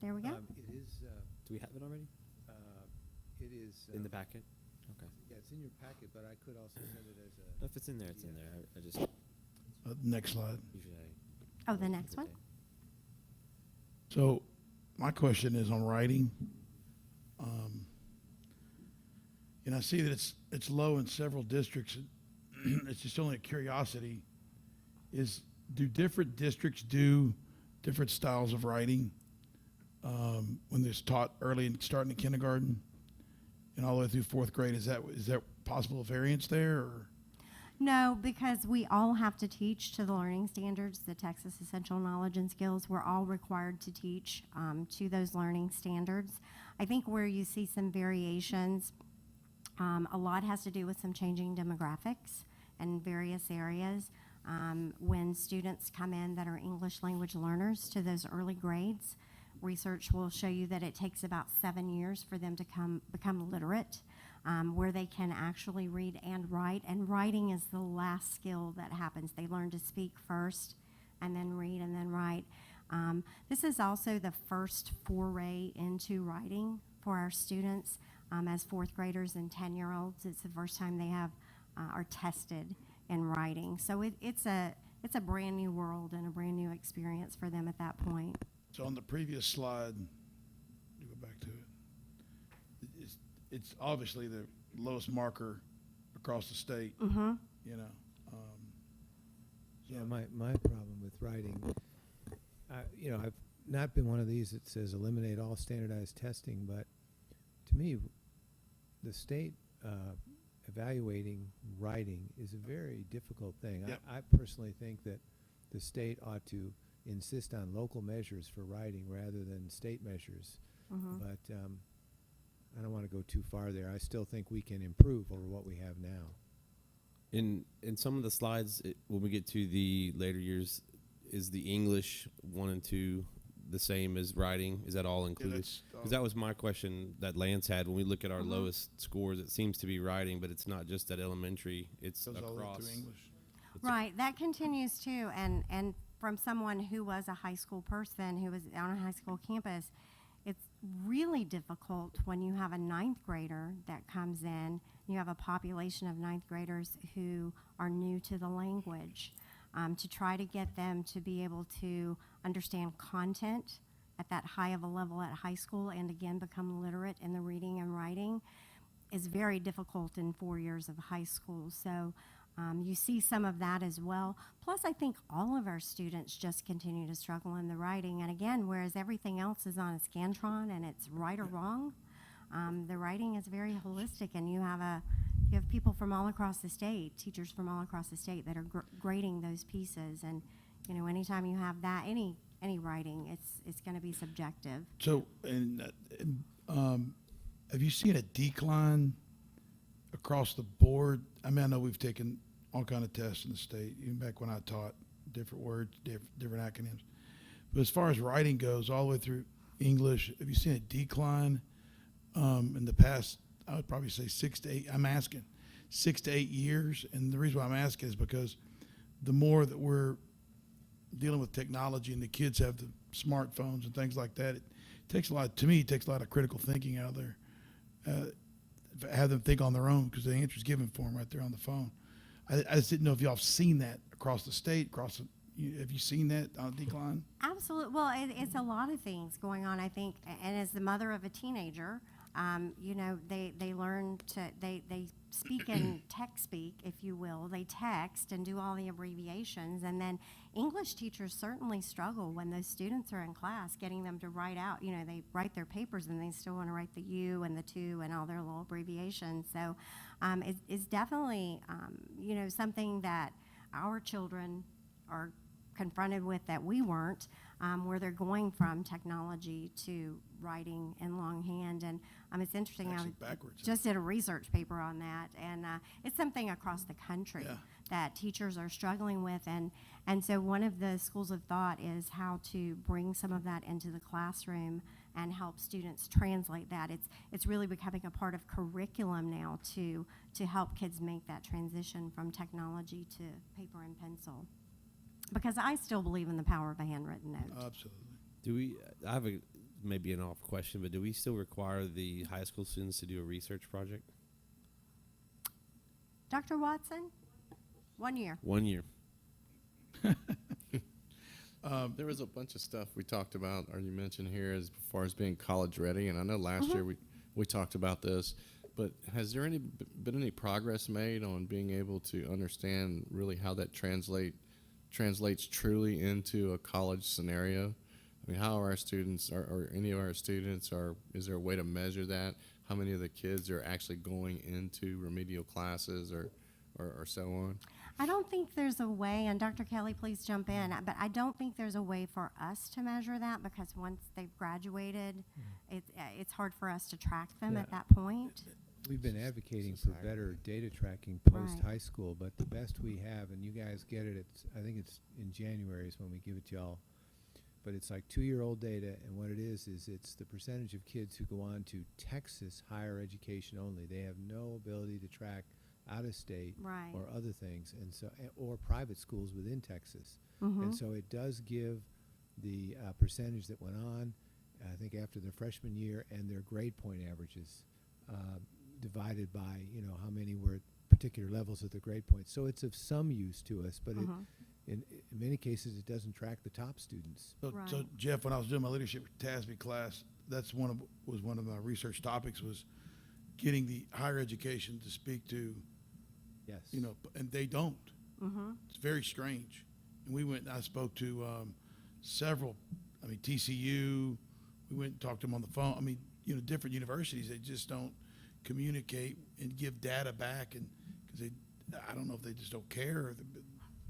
There we go. It is, Do we have it already? it is. In the packet? Okay. Yeah, it's in your packet, but I could also send it as a. If it's in there, it's in there. I just Next slide. usually Oh, the next one? So my question is on writing. And I see that it's low in several districts. It's just only a curiosity. Do different districts do different styles of writing when it's taught early and starting in kindergarten and all the way through fourth grade? Is that possible variance there? Or? No, because we all have to teach to the learning standards, the Texas Essential Knowledge and Skills. We're all required to teach to those learning standards. I think where you see some variations, a lot has to do with some changing demographics in various areas. When students come in that are English language learners to those early grades, research will show you that it takes about 7 years for them to become literate, where they can actually read and write. And writing is the last skill that happens. They learn to speak first and then read and then write. This is also the first foray into writing for our students. as fourth graders and 10-year-olds. It's the first time they have are tested in writing. So it's a brand new world and a brand new experience for them at that point. So on the previous slide, you go back to it. It's obviously the lowest marker across the state. Mm-hmm. You know. Yeah, my problem with writing, I've not been one of these that says eliminate all standardized testing, but to me, the state evaluating writing is a very difficult thing. Yep. I personally think that the state ought to insist on local measures for writing rather than state measures. Mm-hmm. But I don't want to go too far there. I still think we can improve over what we have now. In some of the slides, when we get to the later years, is the English 1 and 2 the same as writing? Is that all included? that's, Because that was my question that Lance had. When we look at our Mhm. lowest scores, it seems to be writing, but it's not just at elementary. It's Goes all the way across. through English. Right, that continues too, and from someone who was a high school person, who was on a high school campus, it's really difficult when you have a ninth grader that comes in, you have a population of ninth graders who are new to the language, to try to get them to be able to understand content at that high of a level at high school and again become literate in the reading and writing is very difficult in 4 years of high school. So you see some of that as well. Plus, I think all of our students just continue to struggle in the writing. And again, whereas everything else is on a Scantron and it's right or wrong, the writing is very holistic. And you have people from all across the state, teachers from all across the state that are grading those pieces. And anytime you have that, any writing, it's going to be subjective. So, have you seen a decline across the board? I mean, I know we've taken all kind of tests in the state, even back when I taught different words, different acronyms. But as far as writing goes, all the way through English, have you seen a decline in the past? I would probably say 6 to 8. I'm asking 6 to 8 years, and the reason why I'm asking is because the more that we're dealing with technology and the kids have the smartphones and things like that, it takes a lot. To me, it takes a lot of critical thinking out of there. Have them think on their own because the answer's given for them right there on the phone. I just didn't know if y'all have seen that across the state, have you seen that on a decline? Absolutely. Well, it's a lot of things going on, I think. And as the mother of a teenager, they learn they speak in tech speak, if you will. They text and do all the abbreviations. And then English teachers certainly struggle when those students are in class, getting them to write out. They write their papers and they still want to write the U and the to and all their little abbreviations. So it's definitely, something that our children are confronted with that we weren't, where they're going from technology to writing in longhand. And it's interesting. Actually backwards. Just did a research paper on that, and it's something across the country that teachers are struggling with. And so one of the schools of thought is how to bring some of that into the classroom and help students translate that. It's really becoming a part of curriculum now to help kids make that transition from technology to paper and pencil. Because I still believe in the power of a handwritten note. Absolutely. I have maybe an off question, but do we still require the high school students to do a research project? Dr. Watson? 1 year. 1 year. There was a bunch of stuff we talked about, or you mentioned here, as far as being college ready. And I know last year we talked about this, but has there been any progress made on being able to understand really how that translates truly into a college scenario? I mean, how are our students, or any of our students, is there a way to measure that? How many of the kids are actually going into remedial classes or so on? I don't think there's a way, and Dr. Kelly, please jump in, but I don't think there's a way for us to measure that because once they've graduated, it's hard for us to track them at that point. We've been advocating for better data tracking post-high school, but the best we have, and you guys get it, I think it's in January is when we give it to y'all, but it's like 2-year-old data, and what it is it's the percentage of kids who go on to Texas higher education only. They have no ability to track out-of-state or other things, and so or private schools within Texas. And so it does give the percentage that went on, I think, after their freshman year and their grade point averages. divided by, you know, how many were at particular levels of the grade point. So it's of some use to us, but in many cases, it doesn't track the top students. So, Right. so Jeff, when I was doing my leadership TASB class, that's one of my research topics was getting the higher education to speak to, Yes. you know, and they don't. Mm-hmm. It's very strange. And we went and I spoke to several, I mean, TCU, we went and talked to them on the phone. I mean, you know, different universities, they just don't communicate and give data back, and because I don't know if they just don't care, or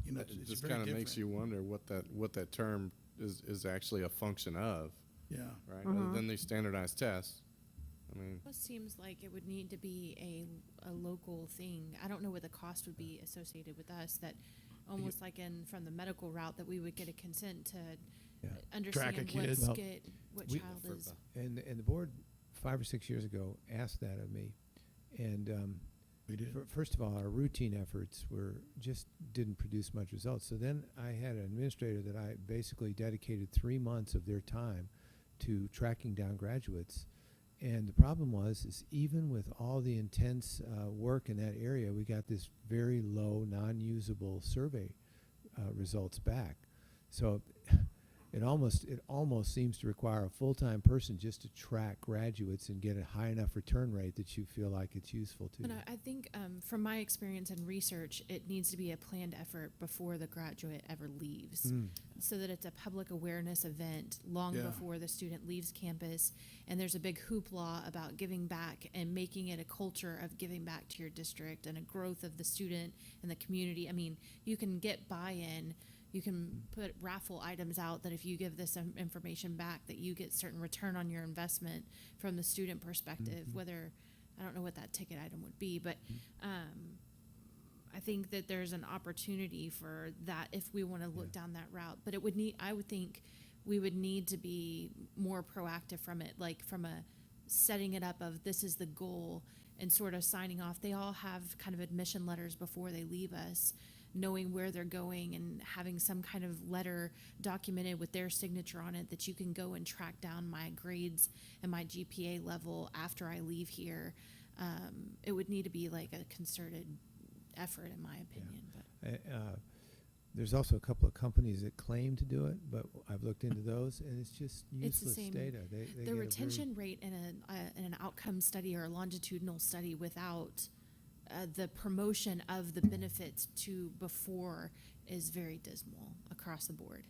you know, It it's just very kind of different. makes you wonder what that term is actually a function of, Yeah. right? Other than these standardized tests. I mean, It seems like it would need to be a local thing. I don't know what the cost would be associated with us, that almost like from the medical route, that we would get a consent to Yeah. understand Track a what kid. Well, what we- child is. And the board 5 or 6 years ago asked that of me, and We did. first of all, our routine efforts didn't produce much results. So then I had an administrator that I basically dedicated 3 months of their time to tracking down graduates. And the problem is even with all the intense work in that area, we got this very low, non-usable survey results back. So it almost seems to require a full-time person just to track graduates and get a high enough return rate that you feel like it's useful to And you. I think from my experience and research, it needs to be a planned effort before the graduate ever leaves, so that it's a public awareness event long Yeah. before the student leaves campus. And there's a big hoopla about giving back and making it a culture of giving back to your district and a growth of the student and the community. I mean, you can get buy-in. You can put raffle items out that if you give this information back, that you get certain return on your investment from the student perspective, whether, I don't know what that ticket item would be, but I think that there's an opportunity for that if we want to look down that route. But I would think we would need to be more proactive from it, like from a setting it up of this is the goal and sort of signing off. They all have kind of admission letters before they leave us, knowing where they're going and having some kind of letter documented with their signature on it that you can go and track down my grades and my GPA level after I leave here. It would need to be like a concerted effort, in my opinion. But There's also a couple of companies that claim to do it, but I've looked into those, and it's just It's the useless same. data. They the get a very- retention rate in an outcome study or a longitudinal study without the promotion of the benefits to before is very dismal across the board.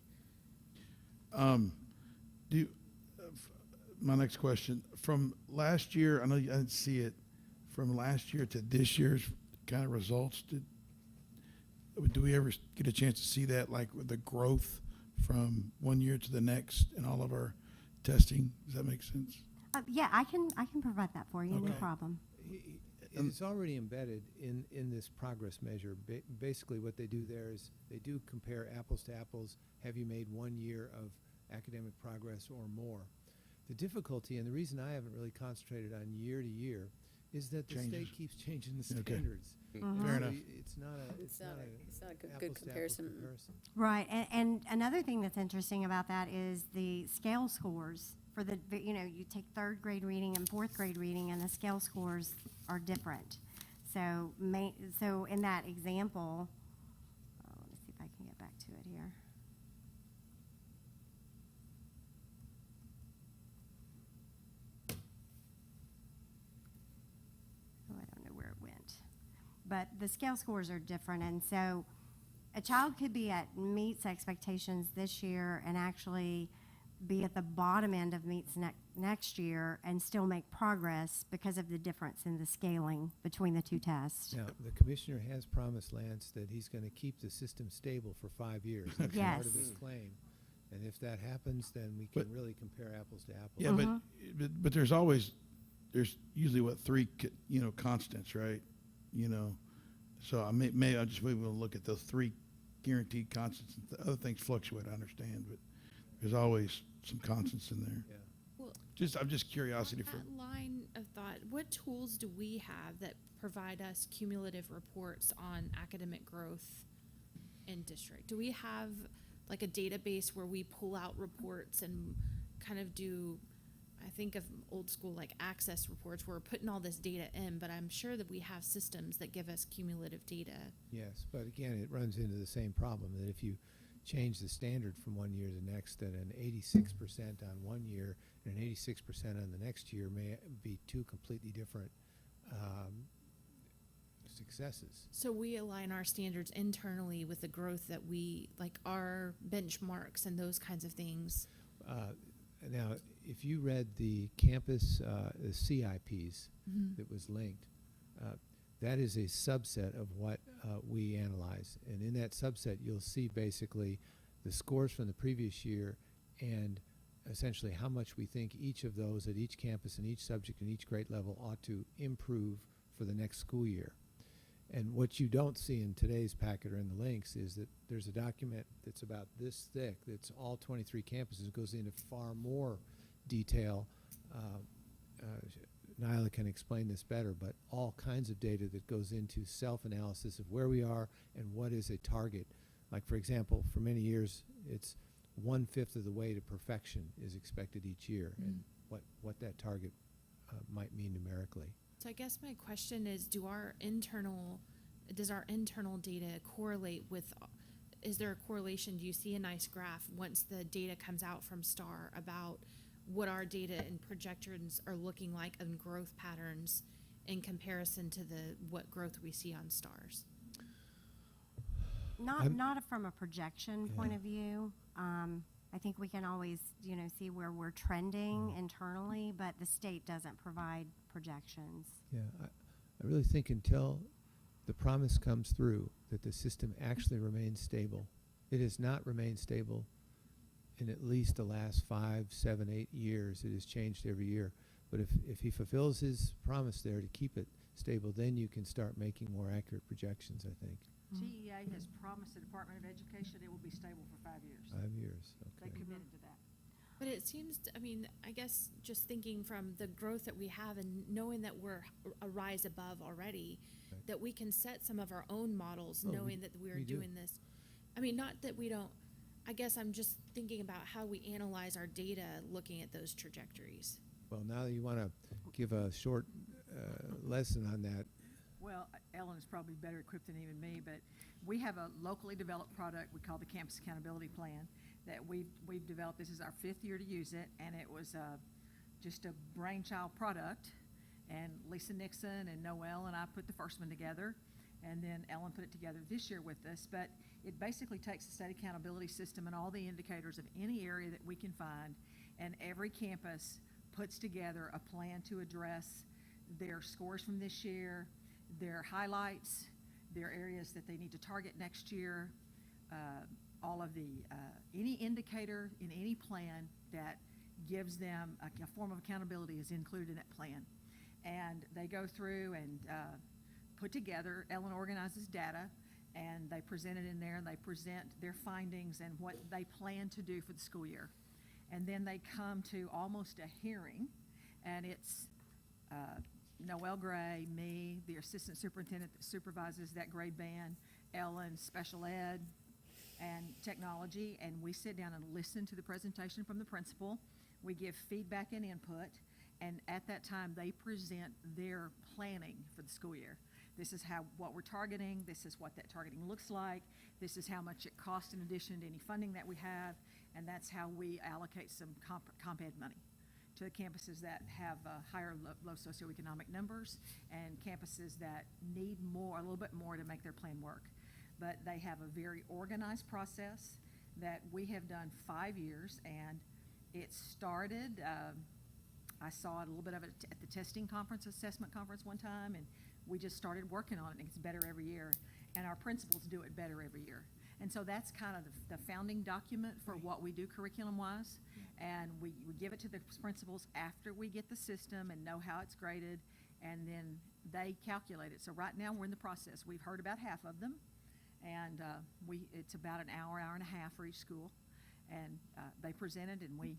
My next question, from last year, I know I didn't see it, from last year to this year's kind of results, do we ever get a chance to see that, like with the growth from one year to the next in all of our testing? Does that make sense? Yeah, I can provide that for you, no Okay. problem. It's already embedded in this progress measure. Basically, what they do there is they do compare apples to apples. Have you made 1 year of academic progress or more? The difficulty, and the reason I haven't really concentrated on year to year, is that the Changes. state keeps changing the Okay. standards. Fair So enough. It's not a It's not a good apples-to-apples comparison. Right, and another thing that's interesting about that is the scale scores for you take third grade reading and fourth grade reading, and the scale scores are different. So in that example, let me see if I can get back to it here. Oh, I don't know where it went. But the scale scores are different, and so a child could be at meets expectations this year and actually be at the bottom end of meets next year and still make progress because of the difference in the scaling between the two tests. Now, the commissioner has promised Lance that he's going to keep the system stable for 5 years. That's part of his Yes. claim. And if that happens, then we can really compare apples to apples. Yeah, but there's usually three constants, right? So I may I just maybe we'll look at those three guaranteed constants. The other things fluctuate, I understand, but there's always some constants in there. Yeah. Well, I'm just curiosity on for. that line of thought, what tools do we have that provide us cumulative reports on academic growth in district? Do we have like a database where we pull out reports and kind of do, I think of old school like access reports where we're putting all this data in, but I'm sure that we have systems that give us cumulative data. Yes, but again, it runs into the same problem, that if you change the standard from one year to the next, that an 86% on one year and an 86% on the next year may be two completely different successes. So we align our standards internally with the growth that we, like our benchmarks and those kinds of things. Now, if you read the campus the CIPs that was linked, that is a subset of what we analyze. And in that subset, you'll see basically the scores from the previous year and essentially how much we think each of those at each campus and each subject and each grade level ought to improve for the next school year. And what you don't see in today's packet or in the links is that there's a document that's about this thick, that's all 23 campuses, goes into far more detail. Nyla can explain this better, but all kinds of data that goes into self-analysis of where we are and what is a target. Like, for example, for many years, it's 1/5 of the way to perfection is expected each year, and what that target might mean numerically. So I guess my question is, does our internal data correlate with, is there a correlation? Do you see a nice graph once the data comes out from STAR about what our data and projections are looking like and growth patterns in comparison to what growth we see on STARS? Not from a projection point of view. I think we can always, see where we're trending internally, but the state doesn't provide projections. Yeah, I really think until the promise comes through that the system actually remains stable. It has not remained stable in at least the last 5, 7, 8 years. It has changed every year. But if he fulfills his promise there to keep it stable, then you can start making more accurate projections, I think. TEA has promised the Department of Education it will be stable for 5 years. 5 years, They okay. committed to that. But it seems, I guess just thinking from the growth that we have and knowing that we're a rise above already, Right. that we can set some of our own models, Oh, knowing that we're we do. doing this. Not that we don't, I guess I'm just thinking about how we analyze our data looking at those trajectories. Well, now you want to give a short lesson on that. Well, Ellen is probably better equipped than even me, but we have a locally developed product we call the Campus Accountability Plan that we've developed. This is our 5th year to use it, and it was just a brainchild product. And Lisa Nixon and Noel and I put the first one together, and then Ellen put it together this year with us. But it basically takes the state accountability system and all the indicators of any area that we can find, and every campus puts together a plan to address their scores from this year, their highlights, their areas that they need to target next year, all of the, any indicator in any plan that gives them a form of accountability is included in that plan. And they go through and put together, Ellen organizes data, and they present it in there, and they present their findings and what they plan to do for the school year. And then they come to almost a hearing, and it's Noel Gray, me, the assistant superintendent that supervises that grade band, Ellen, special ed, and technology, and we sit down and listen to the presentation from the principal. We give feedback and input, and at that time, they present their planning for the school year. This is what we're targeting, this is what that targeting looks like, this is how much it costs in addition to any funding that we have, and that's how we allocate some comp ed money to the campuses that have higher low socioeconomic numbers and campuses that need more, a little bit more to make their plan work. But they have a very organized process that we have done 5 years, and it started, I saw a little bit of it at the testing conference, assessment conference one time, and we just started working on it, and it's better every year. And our principals do it better every year. And so that's kind of the founding document for what we do curriculum-wise. And we give it to the principals after we get the system and know how it's graded, and then they calculate it. So right now, we're in the process. We've heard about half of them, and it's about an hour, hour and a half for each school. And they present it, and we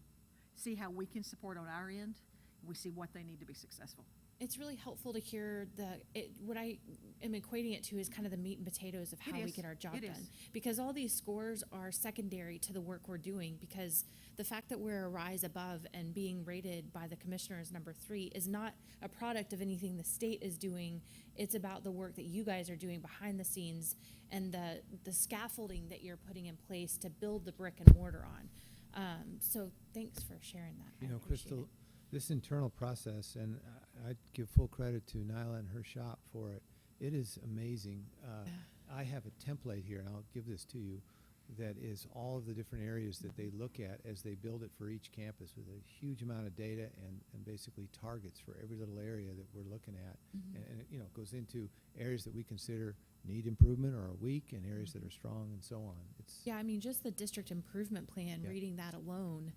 see how we can support on our end. We see what they need to be successful. It's really helpful to hear what I am equating it to is kind of the meat and potatoes of It how we is. get our job It done. is. Because all these scores are secondary to the work we're doing, because the fact that we're a rise above and being rated by the commissioner as number 3 is not a product of anything the state is doing. It's about the work that you guys are doing behind the scenes and the scaffolding that you're putting in place to build the brick and mortar on. So thanks for sharing that. You I know, appreciate Crystal, it. this internal process, and I'd give full credit to Nyla and her shop for it. It is amazing. I have a template here, and I'll give this to you, that is all of the different areas that they look at as they build it for each campus, with a huge amount of data and basically targets for every little area that we're looking at. And it, you know, goes into areas that we consider need improvement or are weak, and areas that are strong, and so on. It's Yeah, I mean, just the district improvement plan, Yeah. reading that alone,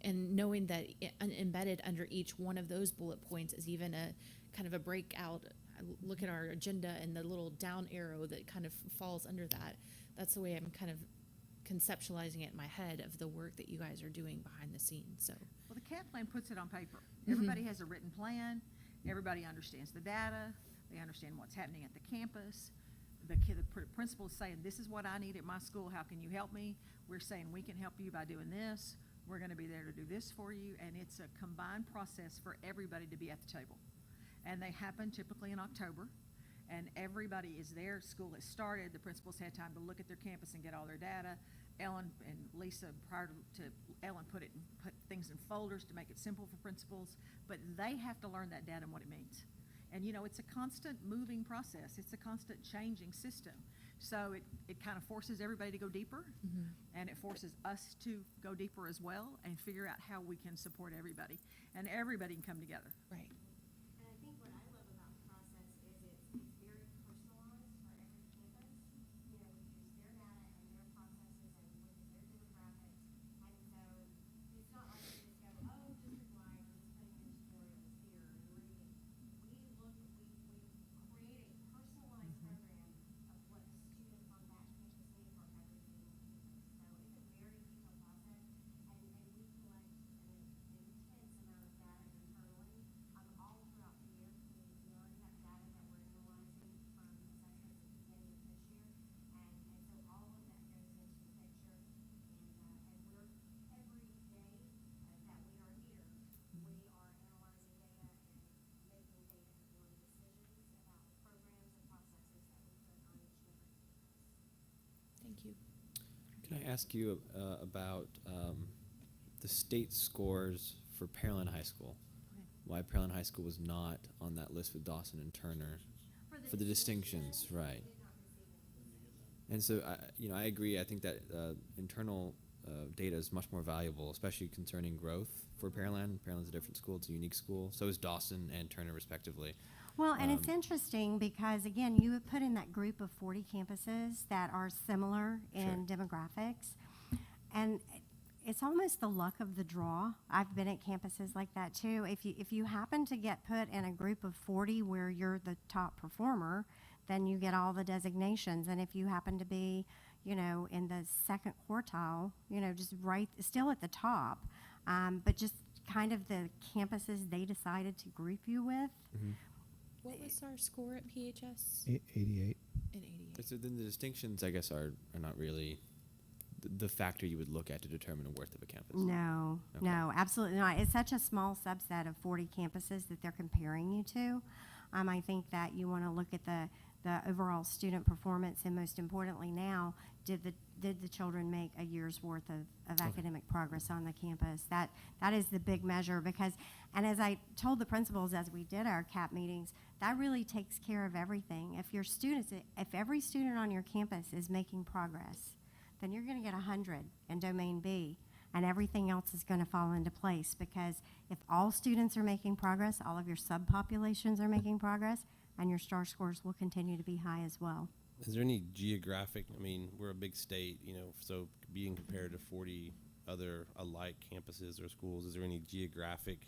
and knowing that embedded under each one of those bullet points is even a kind of a breakout. I look at our agenda and the little down arrow that kind of falls under that. That's the way I'm kind of conceptualizing it in my head of the work that you guys are doing behind the scenes. So Well, the CAP plan puts it on paper. Mhm. Everybody has a written plan. Everybody understands the data. They understand what's happening at the campus. The principal is saying, this is what I need at my school. How can you help me? We're saying we can help you by doing this. We're going to be there to do this for you. And it's a combined process for everybody to be at the table. And they happen typically in October. And everybody is there. School has started. The principals had time to look at their campus and get all their data. Ellen and Lisa, prior to Ellen, put things in folders to make it simple for principals. But they have to learn that data and what it means. And, you know, it's a constant moving process. It's a constant changing system. So it kind of forces everybody to go deeper, and it forces us to go deeper as well and figure out how we can support everybody. And everybody can come together. Right. And I think what I love about the process is it's very personalized for every campus. You know, we use their data and their processes and look at their demographics. And so it's not like we just go, oh, district-wide, we're just putting in tutorials here and reading. We create a personalized program of what the students on that campus need for every single campus. So it's a very detailed process, and we collect an intense amount of data internally all throughout the year. We already have data that we're analyzing from assessments at the beginning of this year, and so all of that goes into the picture. And we're every day that we are here, we are analyzing data and making data-informed decisions about the programs and processes that we put on each different campus. Thank you. Can I ask you about the state scores for Pearland High School? Why Pearland High School was not on that list with Dawson and Turner for the distinctions, right? And so, I agree. I think that internal data is much more valuable, especially concerning growth for Pearland. Pearland's a different school; it's a unique school. So is Dawson and Turner, respectively. Well, and it's interesting because, again, you would put in that group of 40 campuses that are similar in demographics, and it's almost the luck of the draw. I've been at campuses like that too. If you happen to get put in a group of 40 where you're the top performer, then you get all the designations. And if you happen to be, you know, in the second quartile, you know, just still at the top, but just kind of the campuses they decided to group you with. What was our score at PHS? 88. At 88. So then the distinctions, I guess, are not really the factor you would look at to determine the worth of a campus. No, Okay. no, absolutely not. It's such a small subset of 40 campuses that they're comparing you to. I think that you want to look at the overall student performance, and most importantly now, did the children make a year's worth of academic progress on the campus? That is the big measure, because, and as I told the principals as we did our CAP meetings, that really takes care of everything. If every student on your campus is making progress, then you're going to get 100 in Domain B, and everything else is going to fall into place, because if all students are making progress, all of your subpopulations are making progress, and your STAR scores will continue to be high as well. Is there any geographic, I mean, we're a big state, so being compared to 40 other alike campuses or schools, is there any geographic?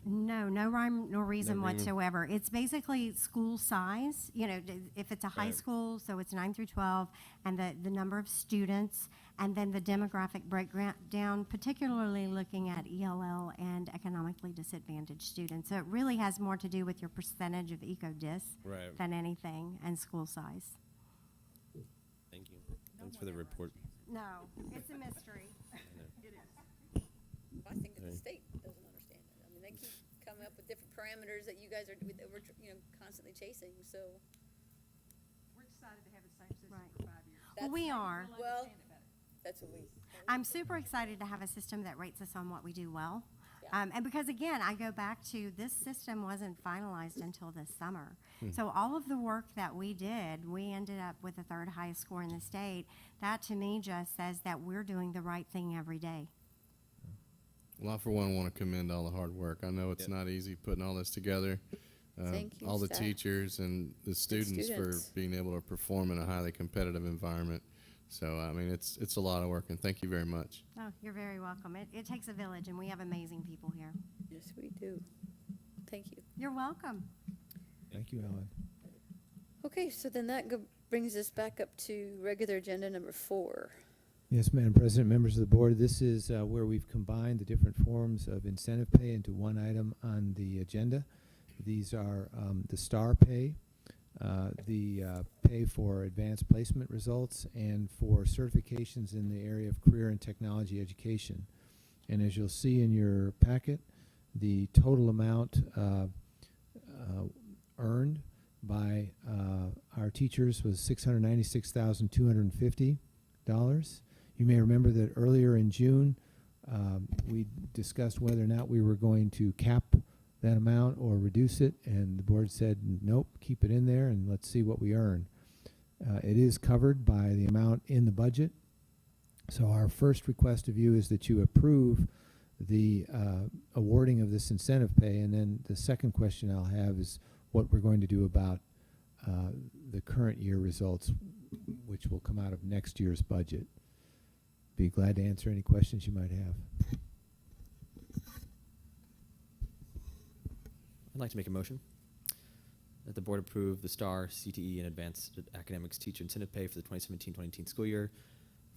No rhyme nor reason No reason. whatsoever. It's basically school size. You know, if it's a high Right. school, so it's 9 through 12, and the number of students, and then the demographic breakdown, particularly looking at ELL and and economically disadvantaged students. So it really has more to do with your percentage of ECODIS Right. than anything, and school size. Thank you. Thanks for the report. No, it's a mystery. It is. I think that the Right. state doesn't understand it. I mean, they keep coming up with different parameters that you guys are, that we're, constantly chasing, so. We're excited to have the same system Right. for 5 years. Well, we are. Well, that's what we. I'm super excited to have a system that rates us on what we do well. And because again, I go back to this system wasn't finalized until this summer. So all of the work that we did, we ended up with the third highest score in the state. That to me just says that we're doing the right thing every day. Well, I for one want to commend all the hard work. I know it's Yep. not easy putting all this together. Thank you, All the staff. teachers and the students students. for being able to perform in a highly competitive environment. So, I mean, it's a lot of work, and thank you very much. Oh, you're very welcome. It takes a village, and we have amazing people here. Yes, we do. Thank you. You're welcome. Thank you, Ellen. Okay, so then that brings us back up to regular agenda number 4. Yes, Madam President, members of the board, this is where we've combined the different forms of incentive pay into one item on the agenda. These are the STAR pay, the pay for advanced placement results, and for certifications in the area of career and technology education. And as you'll see in your packet, the total amount earned by our teachers was $696,250. You may remember that earlier in June, we discussed whether or not we were going to cap that amount or reduce it, and the board said, nope, keep it in there and let's see what we earn. It is covered by the amount in the budget. So our first request of you is that you approve the awarding of this incentive pay, and then the second question I'll have is what we're going to do about the current year results, which will come out of next year's budget. Be glad to answer any questions you might have. I'd like to make a motion that the board approve the STAR, CTE, and Advanced Academics Teacher Incentive Pay for the 2017-2018 school year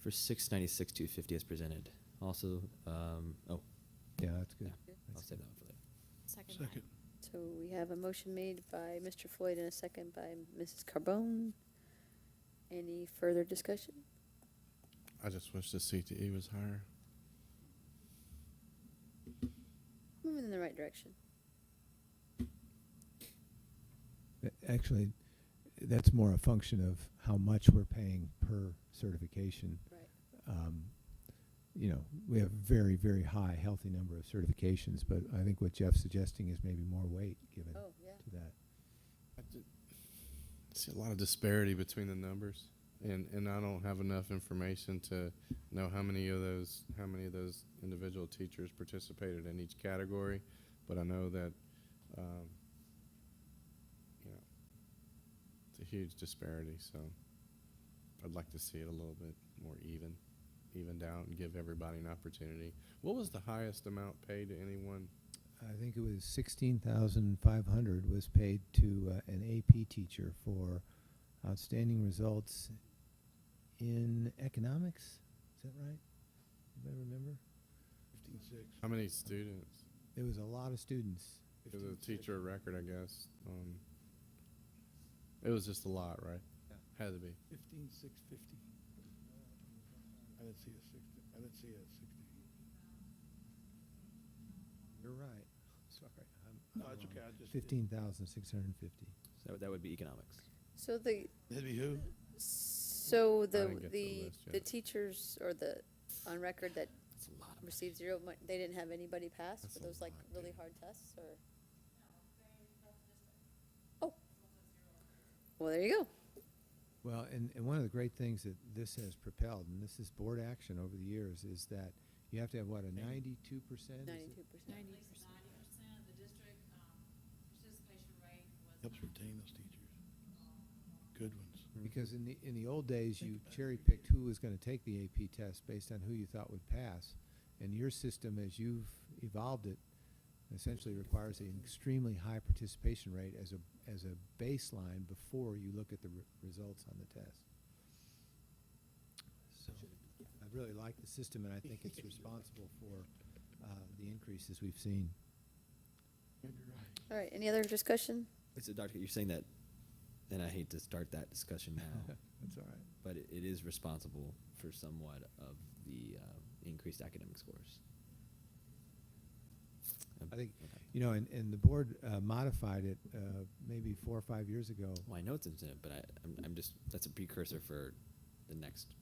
for $696,250 as presented. Also, Yeah, that's good. I'll save that one for later. Second. So we have a motion made by Mr. Floyd and a second by Mrs. Carbone. Any further discussion? I just wish the CTE was higher. Moving in the right direction. Actually, that's more a function of how much we're paying per certification. Right. You know, we have a very, very high, healthy number of certifications, but I think what Jeff's suggesting is maybe more weight given Oh, yeah. to that. I see a lot of disparity between the numbers, and I don't have enough information to know how many of those individual teachers participated in each category, but I know that you know, it's a huge disparity, so I'd like to see it a little bit more evened out and give everybody an opportunity. What was the highest amount paid to anyone? I think it was 16,500 was paid to an AP teacher for outstanding results in economics. Is that right? Anybody remember? 15.6. How many students? There was a lot of students. It was a teacher of record, I guess. It was just a lot, right? Yeah. Had to be. 15,650. I didn't see a 60. I didn't see a 60. You're right. Sorry. No, it's okay. I just 15,650. So that would be economics. So the, That'd be who? so the, didn't get to the list yet. the teachers or the, on record that That's a lot of received 0, they didn't have anybody pass That's for a those like lot, really yeah. hard tests or? Oh. Well, there you go. Well, and one of the great things that this has propelled, and this is board action over the years, is that you have to have, what, a 92%? 92%. 90%. Helps retain those teachers. Good ones. Because in the old days, you cherry-picked who was going to take the AP test based on who you thought would pass. And your system, as you've evolved it, essentially requires an extremely high participation rate as a baseline before you look at the results on the test. So I really like the system, and I think it's responsible for the increases we've seen. All right, any other discussion? So, Doctor, you're saying that, and I hate to start that discussion now, That's all right. but it is responsible for somewhat of the increased academic scores. I think, Okay. you know, and the board modified it maybe 4 or 5 years ago. Well, I know it's incentive, but I'm just, that's a precursor for the next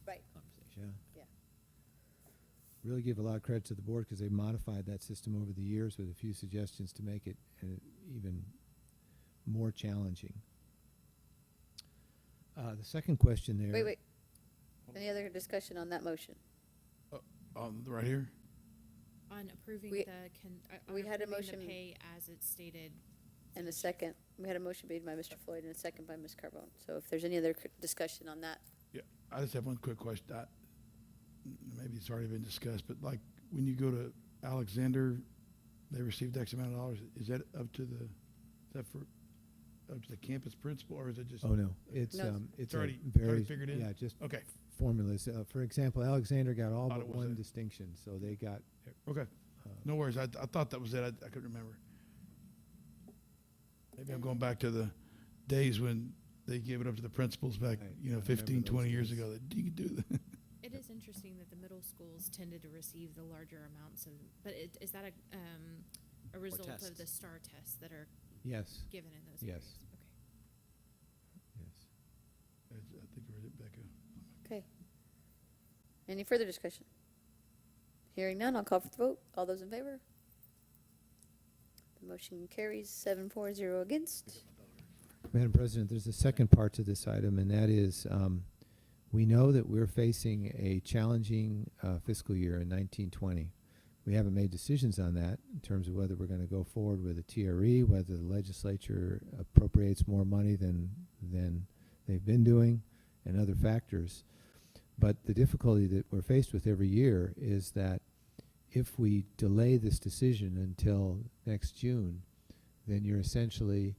Right. conversation. Yeah. Yeah. Really give a lot of credit to the board because they modified that system over the years with a few suggestions to make it even more challenging. The second question there. Wait. Any other discussion on that motion? Right here? On approving We- on we had a approving the motion- pay as it's stated. And a second, we had a motion made by Mr. Floyd and a second by Ms. Carbone. So if there's any other discussion on that, Yeah, I just have one quick question. Maybe it's already been discussed, but like when you go to Alexander, they received X amount of dollars. Is that up to the campus principal, or is it just? Oh, no. It's No. it's already- a very figured in? Yeah, just Okay, formulas. For example, Alexander got all Thought but it was one a- distinction, so they got. okay. No worries. I thought that was it. I couldn't remember. Maybe I'm going back to the days when they gave it up to the principals back, Right. you know, I remember 15, those 20 years days. ago, that you could do that. It is interesting that the middle schools tended to receive the larger amounts of, but is that a result of tests. the STAR tests that are Yes. given in those Yes. areas? Okay. Yes. I think we're at Becca. okay. Any further discussion? Hearing none, I'll call for the vote. All those in favor? The motion carries 7-4-0 against. Madam President, there's a second part to this item, and that is we know that we're facing a challenging fiscal year in 1920. We haven't made decisions on that in terms of whether we're going to go forward with a TRE, whether the legislature appropriates more money than they've been doing, and other factors. But the difficulty that we're faced with every year is that if we delay this decision until next June, then you're essentially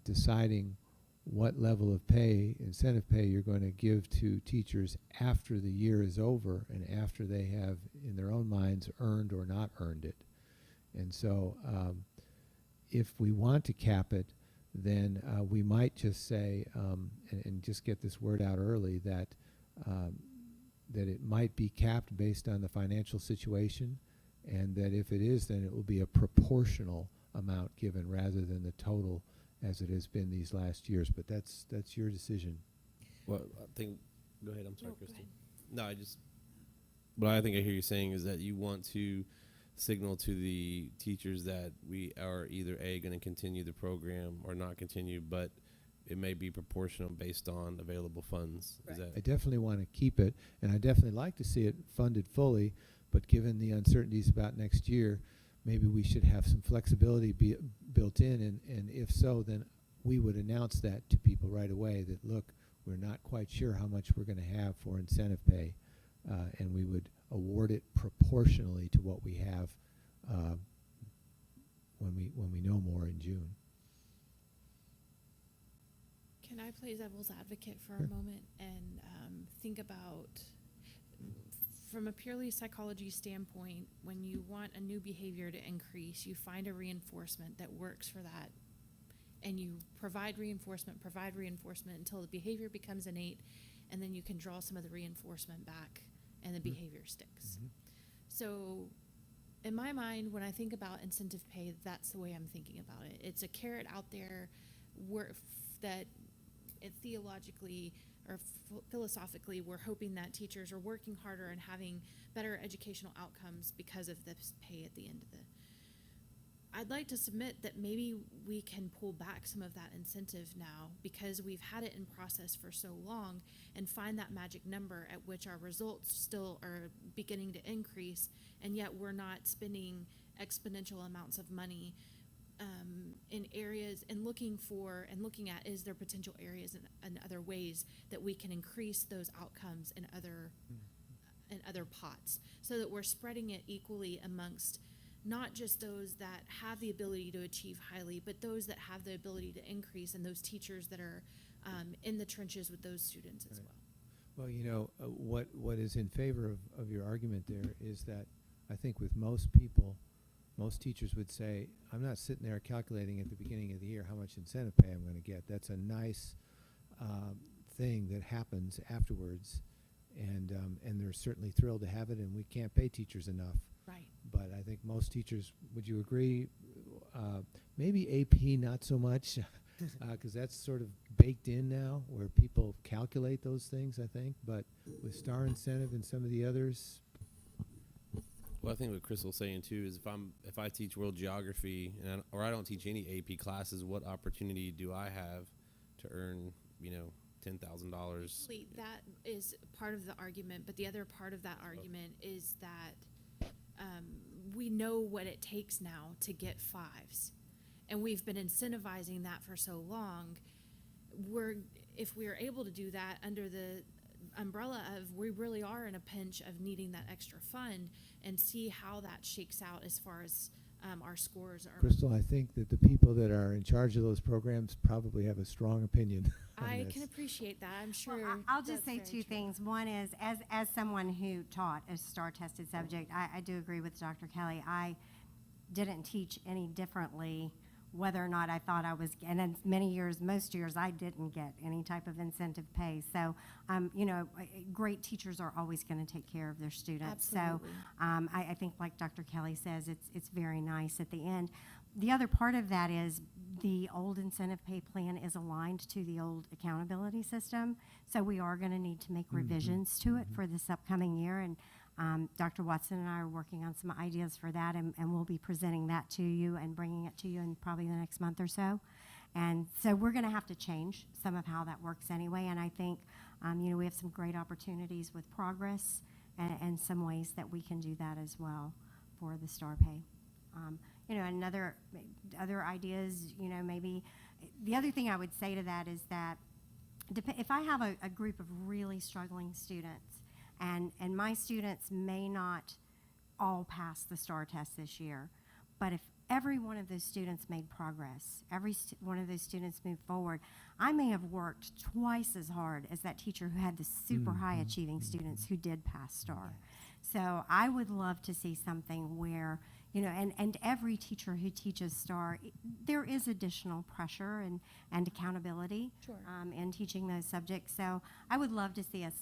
deciding what level of pay, incentive pay, you're going to give to teachers after the year is over and after they have, in their own minds, earned or not earned it. And so if we want to cap it, then we might just say, and just get this word out early, that it might be capped based on the financial situation, and that if it is, then it will be a proportional amount given rather than the total as it has been these last years. But that's your decision. Well, I think, go ahead, I'm sorry, No, go Kristen. ahead. No, what I think I hear you saying is that you want to signal to the teachers that we are either A, going to continue the program or not continue, but it may be proportional based on available funds. Is Right. I that, definitely want to keep it, and I definitely like to see it funded fully, but given the uncertainties about next year, maybe we should have some flexibility built in, and if so, then we would announce that to people right away that, look, we're not quite sure how much we're going to have for incentive pay, and we would award it proportionally to what we have when we know more in June. Can I play devil's advocate for Sure. a moment and think about, from a purely psychology standpoint, when you want a new behavior to increase, you find a reinforcement that works for that, and you provide reinforcement until the behavior becomes innate, and then you can draw some of the reinforcement back, and the behavior sticks. Mhm. So in my mind, when I think about incentive pay, that's the way I'm thinking about it. It's a carrot out there that it theologically or philosophically, we're hoping that teachers are working harder and having better educational outcomes because of this pay at the end of the. I'd like to submit that maybe we can pull back some of that incentive now because we've had it in process for so long, and find that magic number at which our results still are beginning to increase, and yet we're not spending exponential amounts of money in areas, and looking at, is there potential areas and other ways that we can increase those outcomes in other pots, so that we're spreading it equally amongst not just those that have the ability to achieve highly, but those that have the ability to increase, and those teachers that are in the trenches with those students as Right. well. Well, you know, what is in favor of your argument there is that I think with most people, most teachers would say, I'm not sitting there calculating at the beginning of the year how much incentive pay I'm going to get. That's a nice thing that happens afterwards, and they're certainly thrilled to have it, and we can't pay teachers enough. Right. But I think most teachers, would you agree, maybe AP not so much, because that's sort of baked in now, where people calculate those things, I think, but with STAR incentive and some of the others. Well, I think what Crystal's saying too is if I teach world geography or I don't teach any AP classes, what opportunity do I have to earn, $10,000? Actually, that is part of the argument, but the other part of that argument is that we know what it takes now to get fives, and we've been incentivizing that for so long. If we are able to do that under the umbrella of we really are in a pinch of needing that extra fund, and see how that shakes out as far as our scores are. Crystal, I think that the people that are in charge of those programs probably have a strong opinion on I this. can appreciate that. I'm sure. Well, I'll just that's say very two true. things. One is, as someone who taught a STAR-tested subject, I do agree with Dr. Kelly. I didn't teach any differently, whether or not I thought I was, and in most years, I didn't get any type of incentive pay. So, great teachers are always going to take care of their students. Absolutely. So, I think, like Dr. Kelly says, it's very nice at the end. The other part of that is the old incentive pay plan is aligned to the old accountability system. So we are going to need to make revisions to it for this upcoming year. And Dr. Watson and I are working on some ideas for that, and we'll be presenting that to you and bringing it to you in probably the next month or so. And so we're going to have to change some of how that works anyway. And I think, we have some great opportunities with progress and some ways that we can do that as well for the STAR pay. Other ideas, maybe the other thing I would say to that is that if I have a group of really struggling students, and my students may not all pass the STAR test this year, but if every one of those students made progress, one of those students moved forward, I may have worked twice as hard as that teacher who had the super high achieving students who did pass STAR. So I would love to see something where, and every teacher who teaches STAR, there is additional pressure and accountability in teaching those subjects. So I would love to see us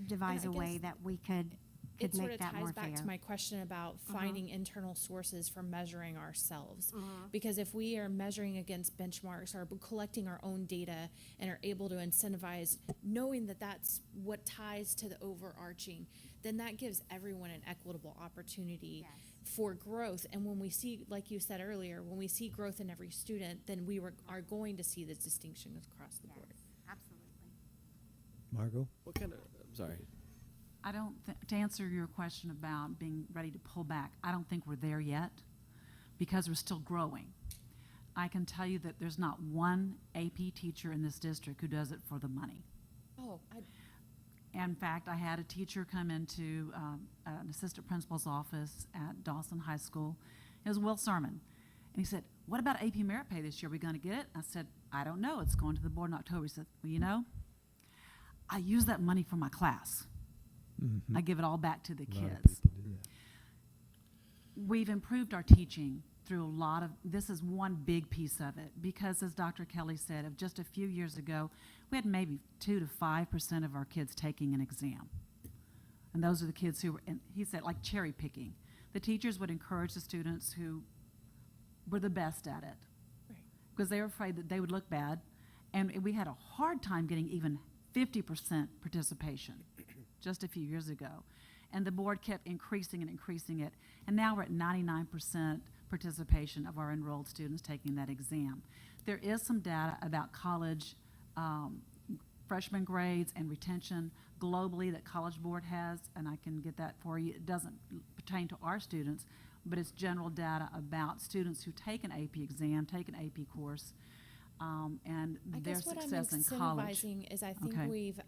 devise a way that we could it make sort of that ties more back fair. to my question about finding internal sources for measuring ourselves. Because if we are measuring against benchmarks or collecting our own data and are able to incentivize, knowing that that's what ties to the overarching, then that gives everyone an equitable opportunity for growth. And when we see, like you said earlier, when we see growth in every student, then we are going to see this distinction across the board. Absolutely. Margot? What kind of, I'm sorry. I don't, to answer your question about being ready to pull back, I don't think we're there yet because we're still growing. I can tell you that there's not one AP teacher in this district who does it for the money. In fact, I had a teacher come into an assistant principal's office at Dawson High School. It was Will Sermon. And he said, "What about AP merit pay this year? Are we going to get it?" I said, "I don't know. It's going to the board in October." He said, "Well, I use that money for my class. I give it all back to the kids." We've improved our teaching through a lot of, this is one big piece of it, because as Dr. Kelly said, of just a few years ago, we had maybe 2 to 5% of our kids taking an exam. And those are the kids who were, and he said, like cherry picking. The teachers would encourage the students who were the best at it, because they were afraid that they would look bad. And we had a hard time getting even 50% participation just a few years ago. And the board kept increasing and increasing it. And now we're at 99% participation of our enrolled students taking that exam. There is some data about college freshman grades and retention globally that College Board has, and I can get that for you. It doesn't pertain to our students, but it's general data about students who take an AP exam, take an AP course, and their success in college. Is I think we've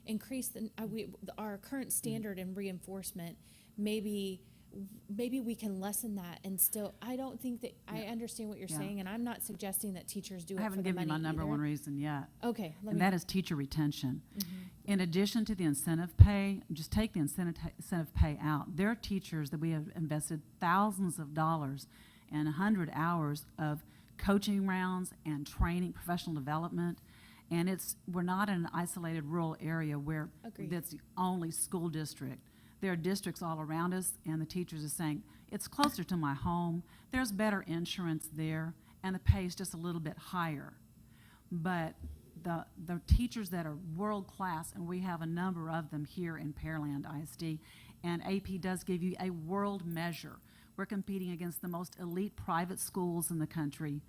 increased our current standard in reinforcement maybe maybe we can lessen that and still, I don't think that, I understand what you're Yeah. saying, and I'm not suggesting that teachers do it I for haven't the given you money my number either. one reason yet. Okay, let And me. that is teacher retention. Mm-hmm. In addition to the incentive pay, just take the incentive pay out. There are teachers that we have invested thousands of dollars and 100 hours of coaching rounds and training, professional development. And we're not in an isolated rural area where Agreed. that's the only school district. There are districts all around us, and the teachers are saying, it's closer to my home, there's better insurance there, and the pay is just a little bit higher. But the teachers that are world-class, and we have a number of them here in Pearland ISD, and AP does give you a world measure. We're competing against the most elite private schools in the country,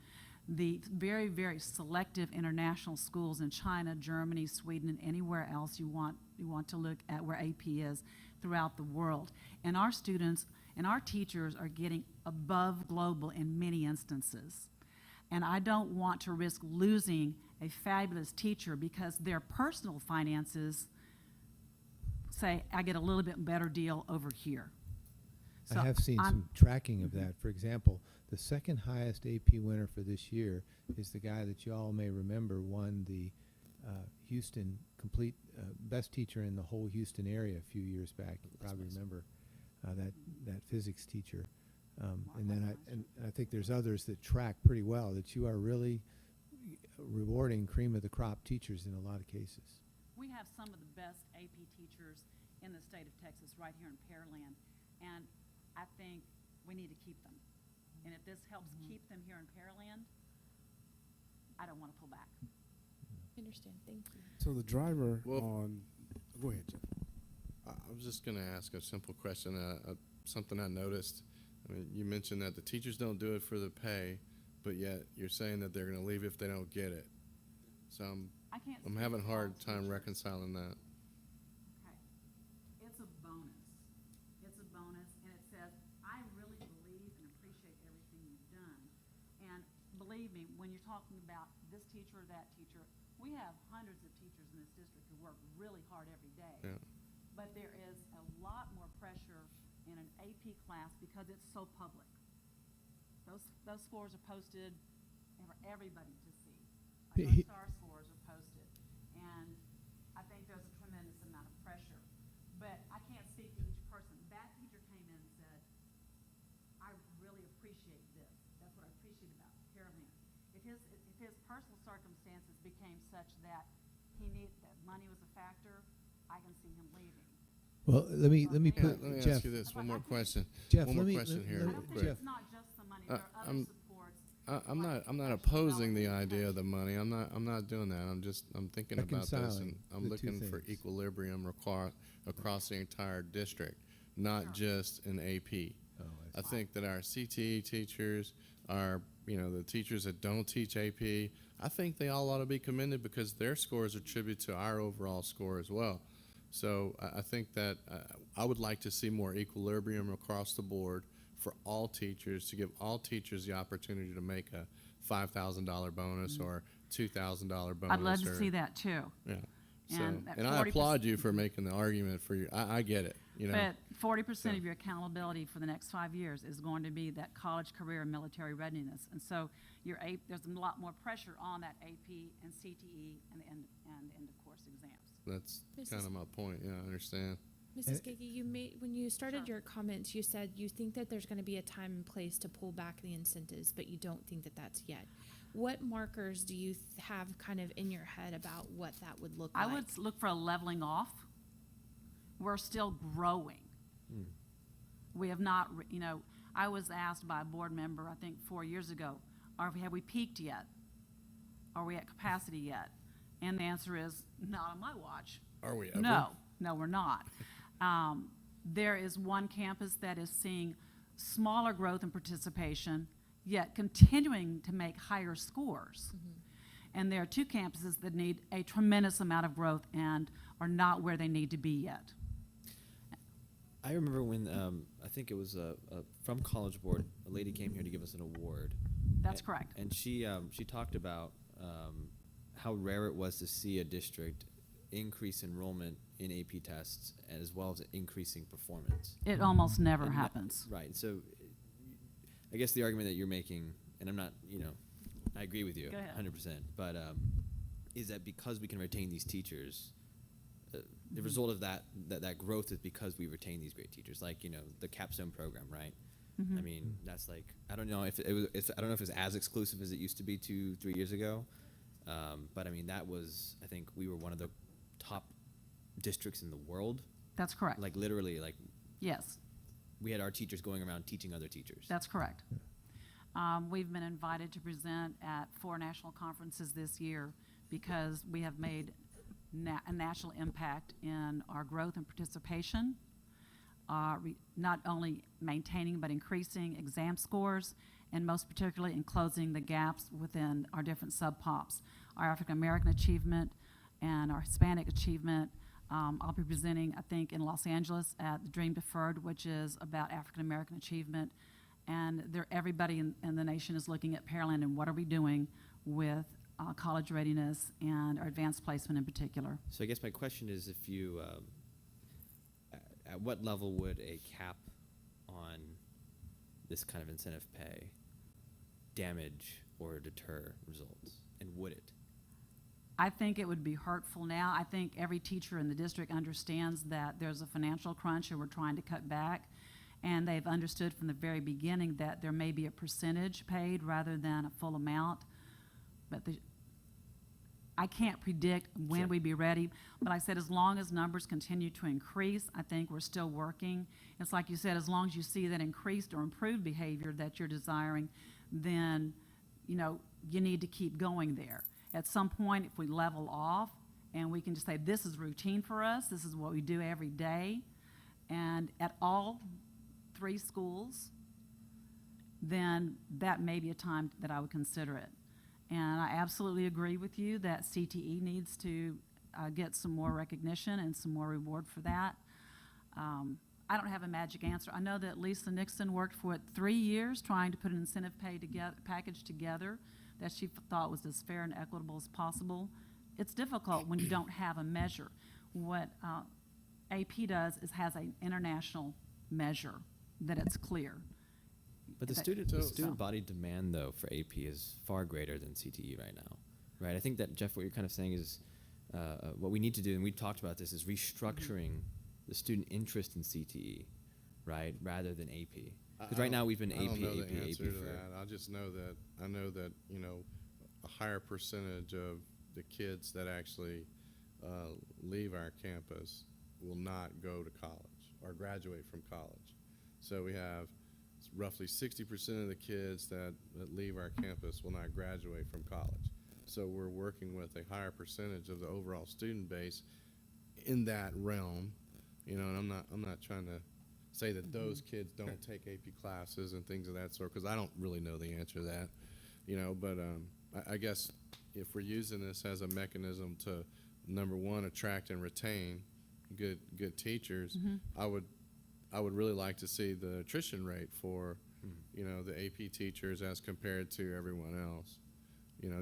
the very, very selective international schools in China, Germany, Sweden, and anywhere else you want to look at where AP is throughout the world. And our students and our teachers are getting above global in many instances. And I don't want to risk losing a fabulous teacher because their personal finances say, I get a little bit better deal over here. So I have seen I'm- some tracking of that. For example, the second highest AP winner for this year is the guy that you all may remember won the Houston complete best teacher in the whole Houston area a few years back. You probably remember that physics teacher. And then I think there's others that track pretty well that you are really rewarding cream of the crop teachers in a lot of cases. We have some of the best AP teachers in the state of Texas right here in Pearland, and I think we need to keep them. And if this helps keep them here in Pearland, I don't want to pull back. I understand, thank you. So the driver Well- on, go ahead, Jeff. I was just going to ask a simple question, something I noticed. I mean, you mentioned that the teachers don't do it for the pay, but yet you're saying that they're going to leave if they don't get it. So I can't I'm speak having a for all hard time teachers. reconciling that. Okay. It's a bonus. It's a bonus, and it says, I really believe and appreciate everything you've done. And believe me, when you're talking about this teacher or that teacher, we have hundreds of teachers in this district who work really hard every day. Yeah. But there is a lot more pressure in an AP class because it's so public. Those scores are posted for everybody to see. Our North Star scores are posted. And I think there's a tremendous amount of pressure. But I can't speak to each person. That teacher came in and said, I really appreciate this. That's what I appreciate about Pearland. If his personal circumstances became such that that money was a factor, I can see him leaving. Well, let me put Let me Jeff. ask you this, one more question. Jeff, One let more me- question let- here, let- real I think quick. it's not just the money, there are other I'm- supports. I'm not opposing the idea of the money. I'm not doing that. I'm thinking about this, and Reconciling I'm the two looking for things. equilibrium across the entire district, not just in AP. I think that our CTE teachers, the teachers that don't teach AP, I think they all ought to be commended because their scores attribute to our overall score as well. So I think that I would like to see more equilibrium across the board for all teachers, to give all teachers the opportunity to make a $5,000 bonus or $2,000 bonus. I'd love to or- see that too. Yeah. So, And that and I 40% applaud you for making the argument for you. I get it. But 40% So- of your accountability for the next 5 years is going to be that college career and military readiness. And so there's a lot more pressure on that AP and CTE and the end of course exams. That's Mrs. kind of my point. Yeah, I understand. Mrs. Gagey, when you started your comments, you said you think that there's going to be a time and place to pull back the incentives, but you don't think that that's yet. What markers do you have kind of in your head about what that would look like? I would look for a leveling off. We're still growing. We have not, I was asked by a board member, I think 4 years ago, have we peaked yet? Are we at capacity yet? And the answer is, not on my watch. Are we ever? No, we're not. There is one campus that is seeing smaller growth and participation, yet continuing to make higher scores. And there are two campuses that need a tremendous amount of growth and are not where they need to be yet. I remember when I think it was from College Board, a lady came here to give us an award. That's correct. And she talked about how rare it was to see a district increase enrollment in AP tests as well as increasing performance. It almost never And happens. Right. So I guess the argument that you're making, and I'm not, I agree with you Go ahead. 100%, but is that because we can retain these teachers, the result of that growth is because we retain these great teachers, like, the capstone program, right? Mhm. I mean, that's like, I don't know if it was, I don't know if it's as exclusive as it used to be 2-3 years ago. But I mean, that was, I think we were one of the top districts in the world. That's correct. Like literally, like Yes, we had our teachers going around teaching other teachers. that's correct. We've been invited to present at 4 national conferences this year because we have made a national impact in our growth and participation, not only maintaining but increasing exam scores, and most particularly in closing the gaps within our different sub-pops. Our African American achievement and our Hispanic achievement. I'll be presenting, I think, in Los Angeles at the Dream Deferred, which is about African American achievement. And everybody in the nation is looking at Pearland and what are we doing with college readiness and our advanced placement in particular. So I guess my question is, if you, at what level would a cap on this kind of incentive pay damage or deter results, and would it? I think it would be hurtful now. I think every teacher in the district understands that there's a financial crunch and we're trying to cut back. And they've understood from the very beginning that there may be a percentage paid rather than a full amount. But I can't predict when Sure. we'd be ready. But I said as long as numbers continue to increase, I think we're still working. It's like you said, as long as you see that increased or improved behavior that you're desiring, then, you need to keep going there. At some point, if we level off and we can just say, this is routine for us, this is what we do every day, and at all 3 schools, then that may be a time that I would consider it. And I absolutely agree with you that CTE needs to get some more recognition and some more reward for that. I don't have a magic answer. I know that Lisa Nixon worked for 3 years trying to put an incentive pay package together that she thought was as fair and equitable as possible. It's difficult when you don't have a measure. What AP does is has an international measure that it's clear. But the student body demand, though, for AP is far greater than CTE right now, right? I think that, Jeff, what you're kind of saying is what we need to do, and we talked about this, is restructuring the student interest in CTE, right, rather than AP. Because right now we've been I don't AP, know AP, the answer AP to for. that. I know that a higher percentage of the kids that actually leave our campus will not go to college or graduate from college. So we have roughly 60% of the kids that leave our campus will not graduate from college. So we're working with a higher percentage of the overall student base in that realm, and I'm not trying to say that those kids don't take AP classes and things of that sort, because I don't really know the answer to that, but I guess if we're using this as a mechanism to, number one, attract and retain good teachers, I would really like to see the attrition rate for, the AP teachers as compared to everyone else,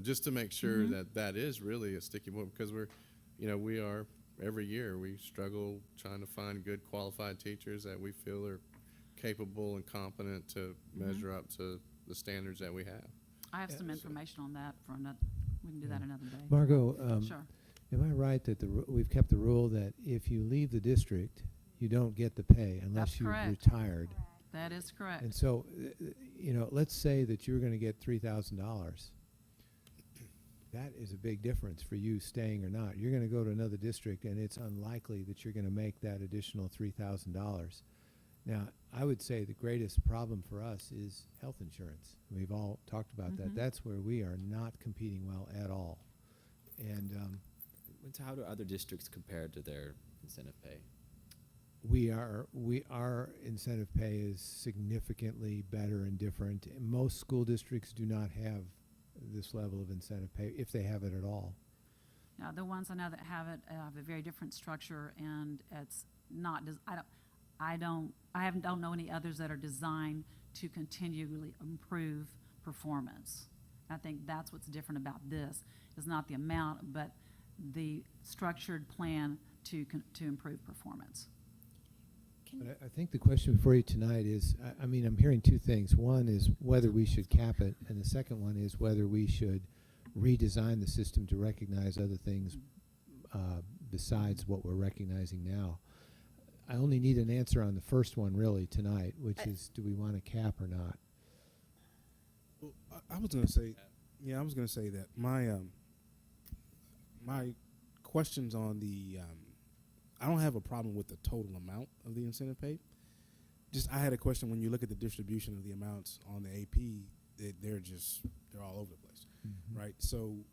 just to make sure that is really a sticky point, because we are, every year we struggle trying to find good qualified teachers that we feel are capable and competent to measure up to the standards that we have. I have some information on that for another, we can do that another day. Margot, Sure. am I right that we've kept the rule that if you leave the district, you don't get the pay unless That's you've correct. retired? That is correct. And so, let's say that you're going to get $3,000. That is a big difference for you staying or not. You're going to go to another district, and it's unlikely that you're going to make that additional $3,000. Now, I would say the greatest problem for us is health insurance. We've all talked about that. That's where we are not competing well at all. And So how do other districts compare to their incentive pay? our incentive pay is significantly better and different. Most school districts do not have this level of incentive pay, if they have it at all. Now, the ones I know that have it have a very different structure, and it's not. I don't know any others that are designed to continually improve performance. I think that's what's different about this. Is not the amount, but the structured plan to improve performance. But I think the question before you tonight is, I mean, I'm hearing two things. One is whether we should cap it, and the second one is whether we should redesign the system to recognize other things besides what we're recognizing now. I only need an answer on the first one really tonight, which is, do we want a cap or not? Well, I was going to say, I was going to say that my my questions on the I don't have a problem with the total amount of the incentive pay. Just I had a question when you look at the distribution of the amounts on the AP, they're all over the place, right? So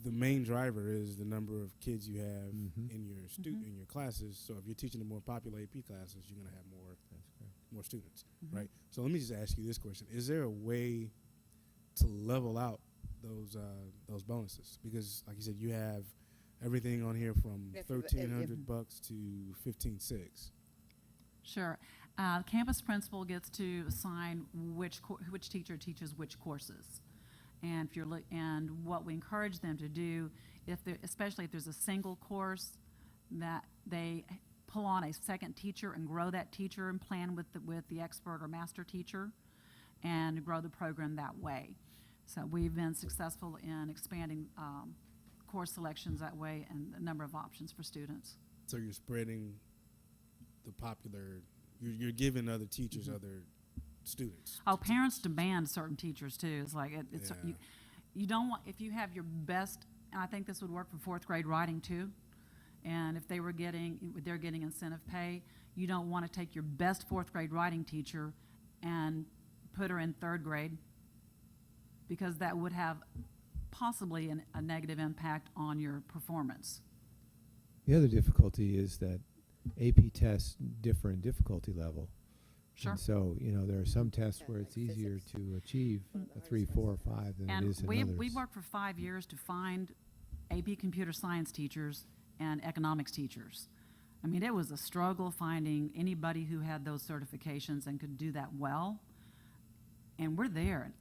the main driver is the number of kids you have in your in your classes. So if you're teaching the more popular AP classes, you're going to have more students, right? So let me just ask you this question: is there a way to level out those bonuses? Because, like you said, you have everything on here from $1,300 to $15,600. Sure. Campus principal gets to assign which teacher teaches which courses. And and what we encourage them to do, especially if there's a single course, that they pull on a second teacher and grow that teacher and plan with the expert or master teacher and grow the program that way. So we've been successful in expanding course selections that way and the number of options for students. So you're spreading the popular, you're giving other teachers other students. Oh, parents demand certain teachers too. It's like you don't want, if you have your best, and I think this would work for fourth grade writing too. And if they're getting incentive pay, you don't want to take your best fourth grade writing teacher and put her in third grade, because that would have possibly a negative impact on your performance. The other difficulty is that AP tests differ in difficulty level. Sure. And so, there are some tests where it's easier to achieve a 3, 4, or 5 than it is in others. We've worked for 5 years to find AP computer science teachers and economics teachers. I mean, it was a struggle finding anybody who had those certifications and could do that well. And we're there.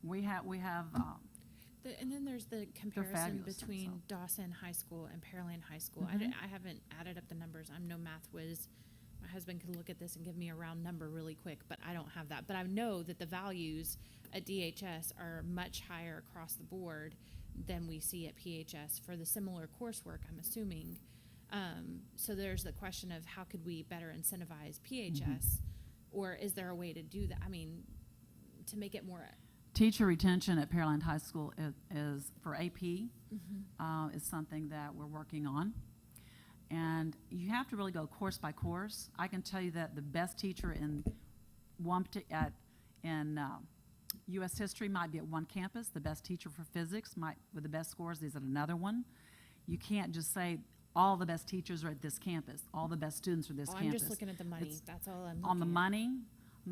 We have and then there's the comparison fabulous, between Dawson High School and Pearland High School. I haven't added up the numbers. I'm no math whiz. My husband can look at this and give me a round number really quick, but I don't have that. But I know that the values at DHS are much higher across the board than we see at PHS for the similar coursework, I'm assuming. So there's the question of how could we better incentivize PHS, or is there a way to do that? I mean, to make it more... Teacher retention at Pearland High School is for AP, is something that we're working on. And you have to really go course by course. I can tell you that the best teacher in U.S. history might be at one campus. The best teacher for physics with the best scores is at another one. You can't just say all the best teachers are at this campus, all the best students are at this campus. I'm just looking at the money. That's all I'm looking on the at.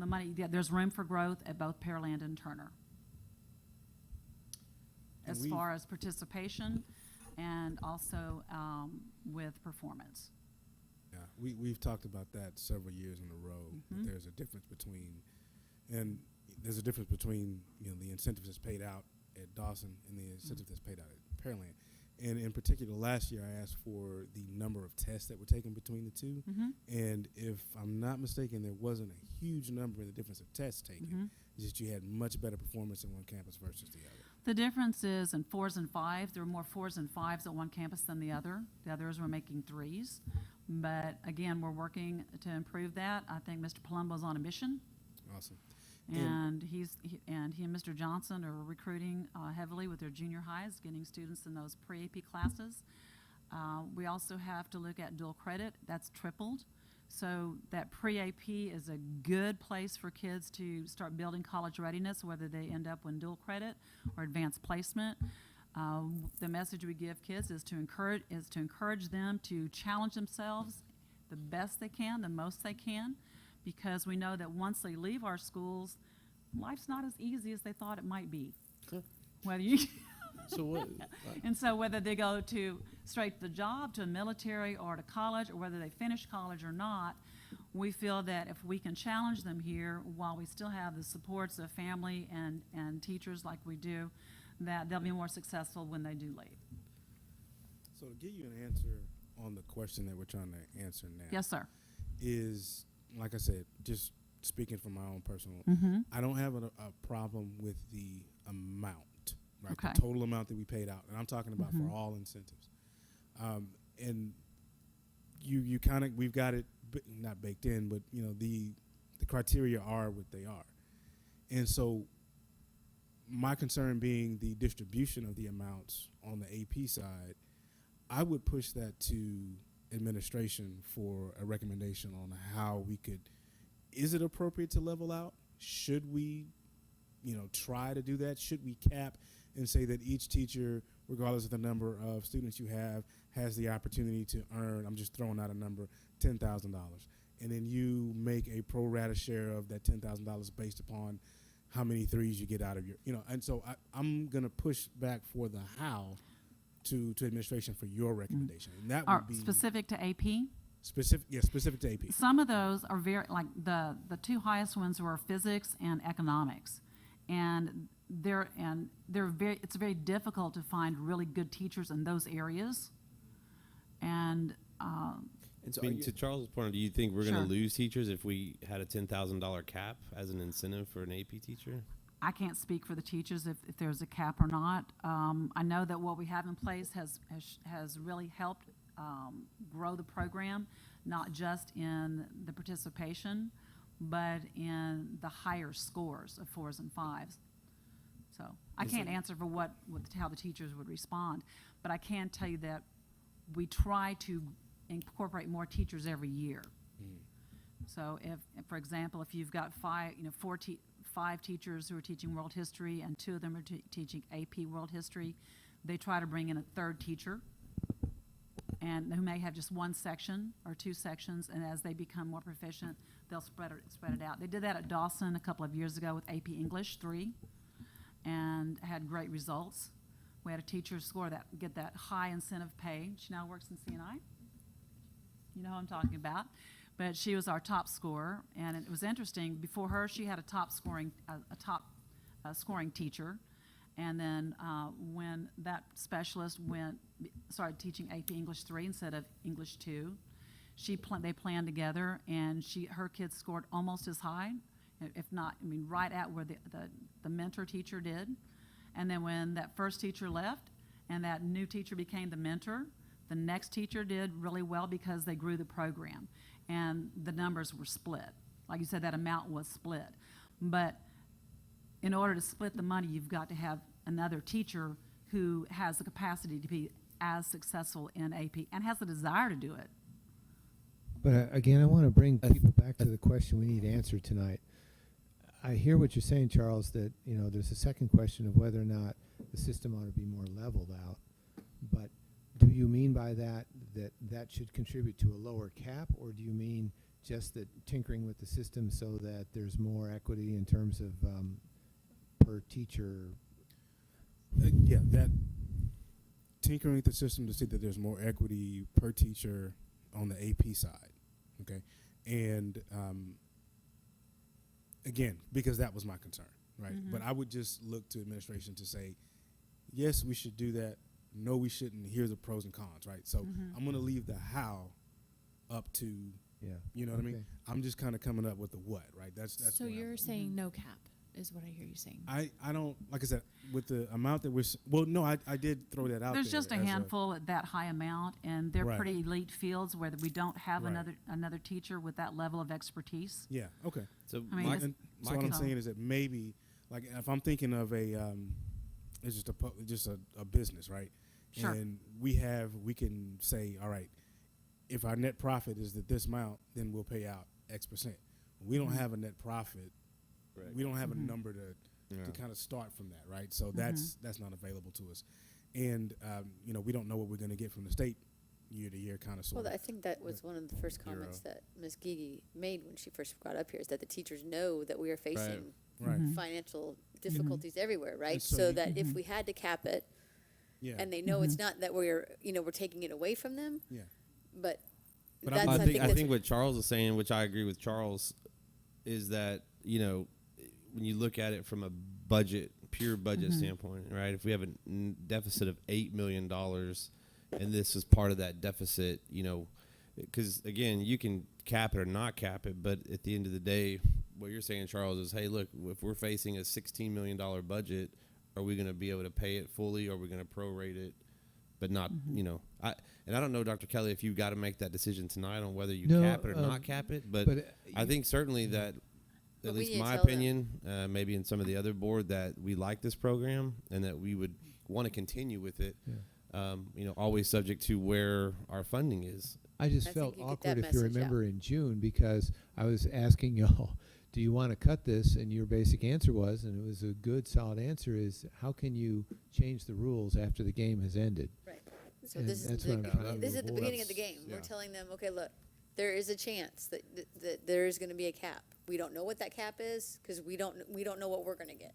money. Yeah, there's room for growth at both Pearland and Turner. As far as participation and also with performance. Yeah, we've talked about that several years in a row. That there's a difference between the incentives that's paid out at Dawson and the incentives that's paid out at Pearland. And in particular, last year I asked for the number of tests that were taken between the two. And if I'm not mistaken, there wasn't a huge number in the difference of tests taken. It's just you had much better performance in one campus versus the other. The difference is in 4s and 5s, there were more 4s and 5s at one campus than the other. The others were making 3s. But again, we're working to improve that. I think Mr. Palumbo's on a mission. Awesome. And he and Mr. Johnson are recruiting heavily with their junior highs, getting students in those pre-AP classes. We also have to look at dual credit. That's tripled. So that pre-AP is a good place for kids to start building college readiness, whether they end up in dual credit or advanced placement. The message we give kids is to encourage them to challenge themselves the best they can, the most they can, because we know that once they leave our schools, life's not as easy as they thought it might be. Whether you So what? And so whether they go straight to the job, to a military, or to college, or whether they finish college or not, we feel that if we can challenge them here while we still have the supports of family and teachers like we do, that they'll be more successful when they do leave. So to give you an answer on the question that we're trying to answer now. Yes, sir. Is, like I said, just speaking from my own personal, I don't have a problem with the amount, right? Okay. The total amount that we paid out, and I'm talking about for all incentives. And you kind of, we've got it not baked in, but you know the criteria are what they are, and so my concern being the distribution of the amounts on the AP side, I would push that to administration for a recommendation on how we could. Is it appropriate to level out? Should we, try to do that? Should we cap and say that each teacher, regardless of the number of students you have, has the opportunity to earn, I'm just throwing out a number, $10,000. And then you make a pro rata share of that $10,000 based upon how many threes you get out of your, and so I'm going to push back for the how to administration for your recommendation. And that would be specific to AP? Specific to AP. Some of those are very, like the two highest ones were physics and economics. And it's very difficult to find really good teachers in those areas. And so to Charles' point, do you think we're going Sure. to lose teachers if we had a $10,000 cap as an incentive for an AP teacher? I can't speak for the teachers if there's a cap or not. I know that what we have in place has really helped grow the program, not just in the participation, but in the higher scores of 4s and 5s. So I can't answer for how the teachers would respond, but I can tell you that we try to incorporate more teachers every year. So if, for example, if you've got five teachers who are teaching world history and 2 of them are teaching AP world history, they try to bring in a 3rd teacher, and who may have just 1 section or 2 sections, and as they become more proficient, they'll spread it out. They did that at Dawson a couple of years ago with AP English 3, and had great results. We had a teacher get that high incentive pay. She now works in CNI. You know who I'm talking about. But she was our top scorer, and it was interesting. Before her, she had a top scoring teacher, and then when that specialist started teaching AP English 3 instead of English 2, they planned together, and her kids scored almost as high, if not, right at where the mentor teacher did. And then when that first teacher left, and that new teacher became the mentor, the next teacher did really well because they grew the program. And the numbers were split. Like you said, that amount was split. But in order to split the money, you've got to have another teacher who has the capacity to be as successful in AP and has the desire to do it. But again, I want to bring people back to the question we need answered tonight. I hear what you're saying, Charles, that there's a second question of whether or not the system ought to be more leveled out. But do you mean by that should contribute to a lower cap, or do you mean just that tinkering with the system so that there's more equity in terms of per teacher? That tinkering with the system to see that there's more equity per teacher on the AP side, okay? And again, because that was my concern, right? But I would just look to administration to say, yes, we should do that. No, we shouldn't. Here's the pros and cons, right? So I'm going to leave the how up to, you know what I mean? I'm just kind of coming up with the what, right? That's so you're saying no cap is what I hear you saying. I don't, like I said, with the amount that I did throw that out. There's just a handful at that high amount, and they're Right. pretty elite fields where we don't have Right. another teacher with that level of expertise. Yeah, okay. So I mean, my, it's- So what I'm saying is that maybe, like, if I'm thinking of it's just a business, right? Sure. And we can say, all right, if our net profit is that this amount, then we'll pay out X percent. We don't have a net profit. Right. We don't have a number to kind of start from that, right? So that's not available to us. And, we don't know what we're going to get from the state year to year kind of sort Well, of. I think that was one of the first comments that Ms. Gigi made when she first got up here, is that the teachers know that we are facing Right. financial difficulties everywhere, right? And so So you- that if we had to cap it, Yeah. and they know it's not that we're taking it away from them, Yeah. but But that's, I think what Charles is saying, which I agree with Charles, is that when you look at it from a pure budget standpoint, right? If we have a deficit of $8 million, and this is part of that deficit, you know, because again, you can cap it or not cap it, but at the end of the day, what you're saying, Charles, is, hey, look, if we're facing a $16 million budget, are we going to be able to pay it fully, or are we going to prorate it, but not, you know, I don't know, Dr. Kelly, if you've got to make that decision tonight on whether you No, cap it or not cap it, but I think certainly that, But at we least need to my tell them. opinion, maybe in some of the other board, that we like this program and that we would want to continue with it. You know, always subject to where our funding is. I just I felt think you get awkward, that if you message out. remember, in June, because I was asking y'all, do you want to cut this? And your basic answer was, and it was a good, solid answer, is how can you change the rules after the game has ended? Right. So And this is that's what I'm trying to this is at the avoid. beginning of the game. We're telling them, okay, look, there is a chance that there is going to be a cap. We don't know what that cap is because we don't know what we're going to get.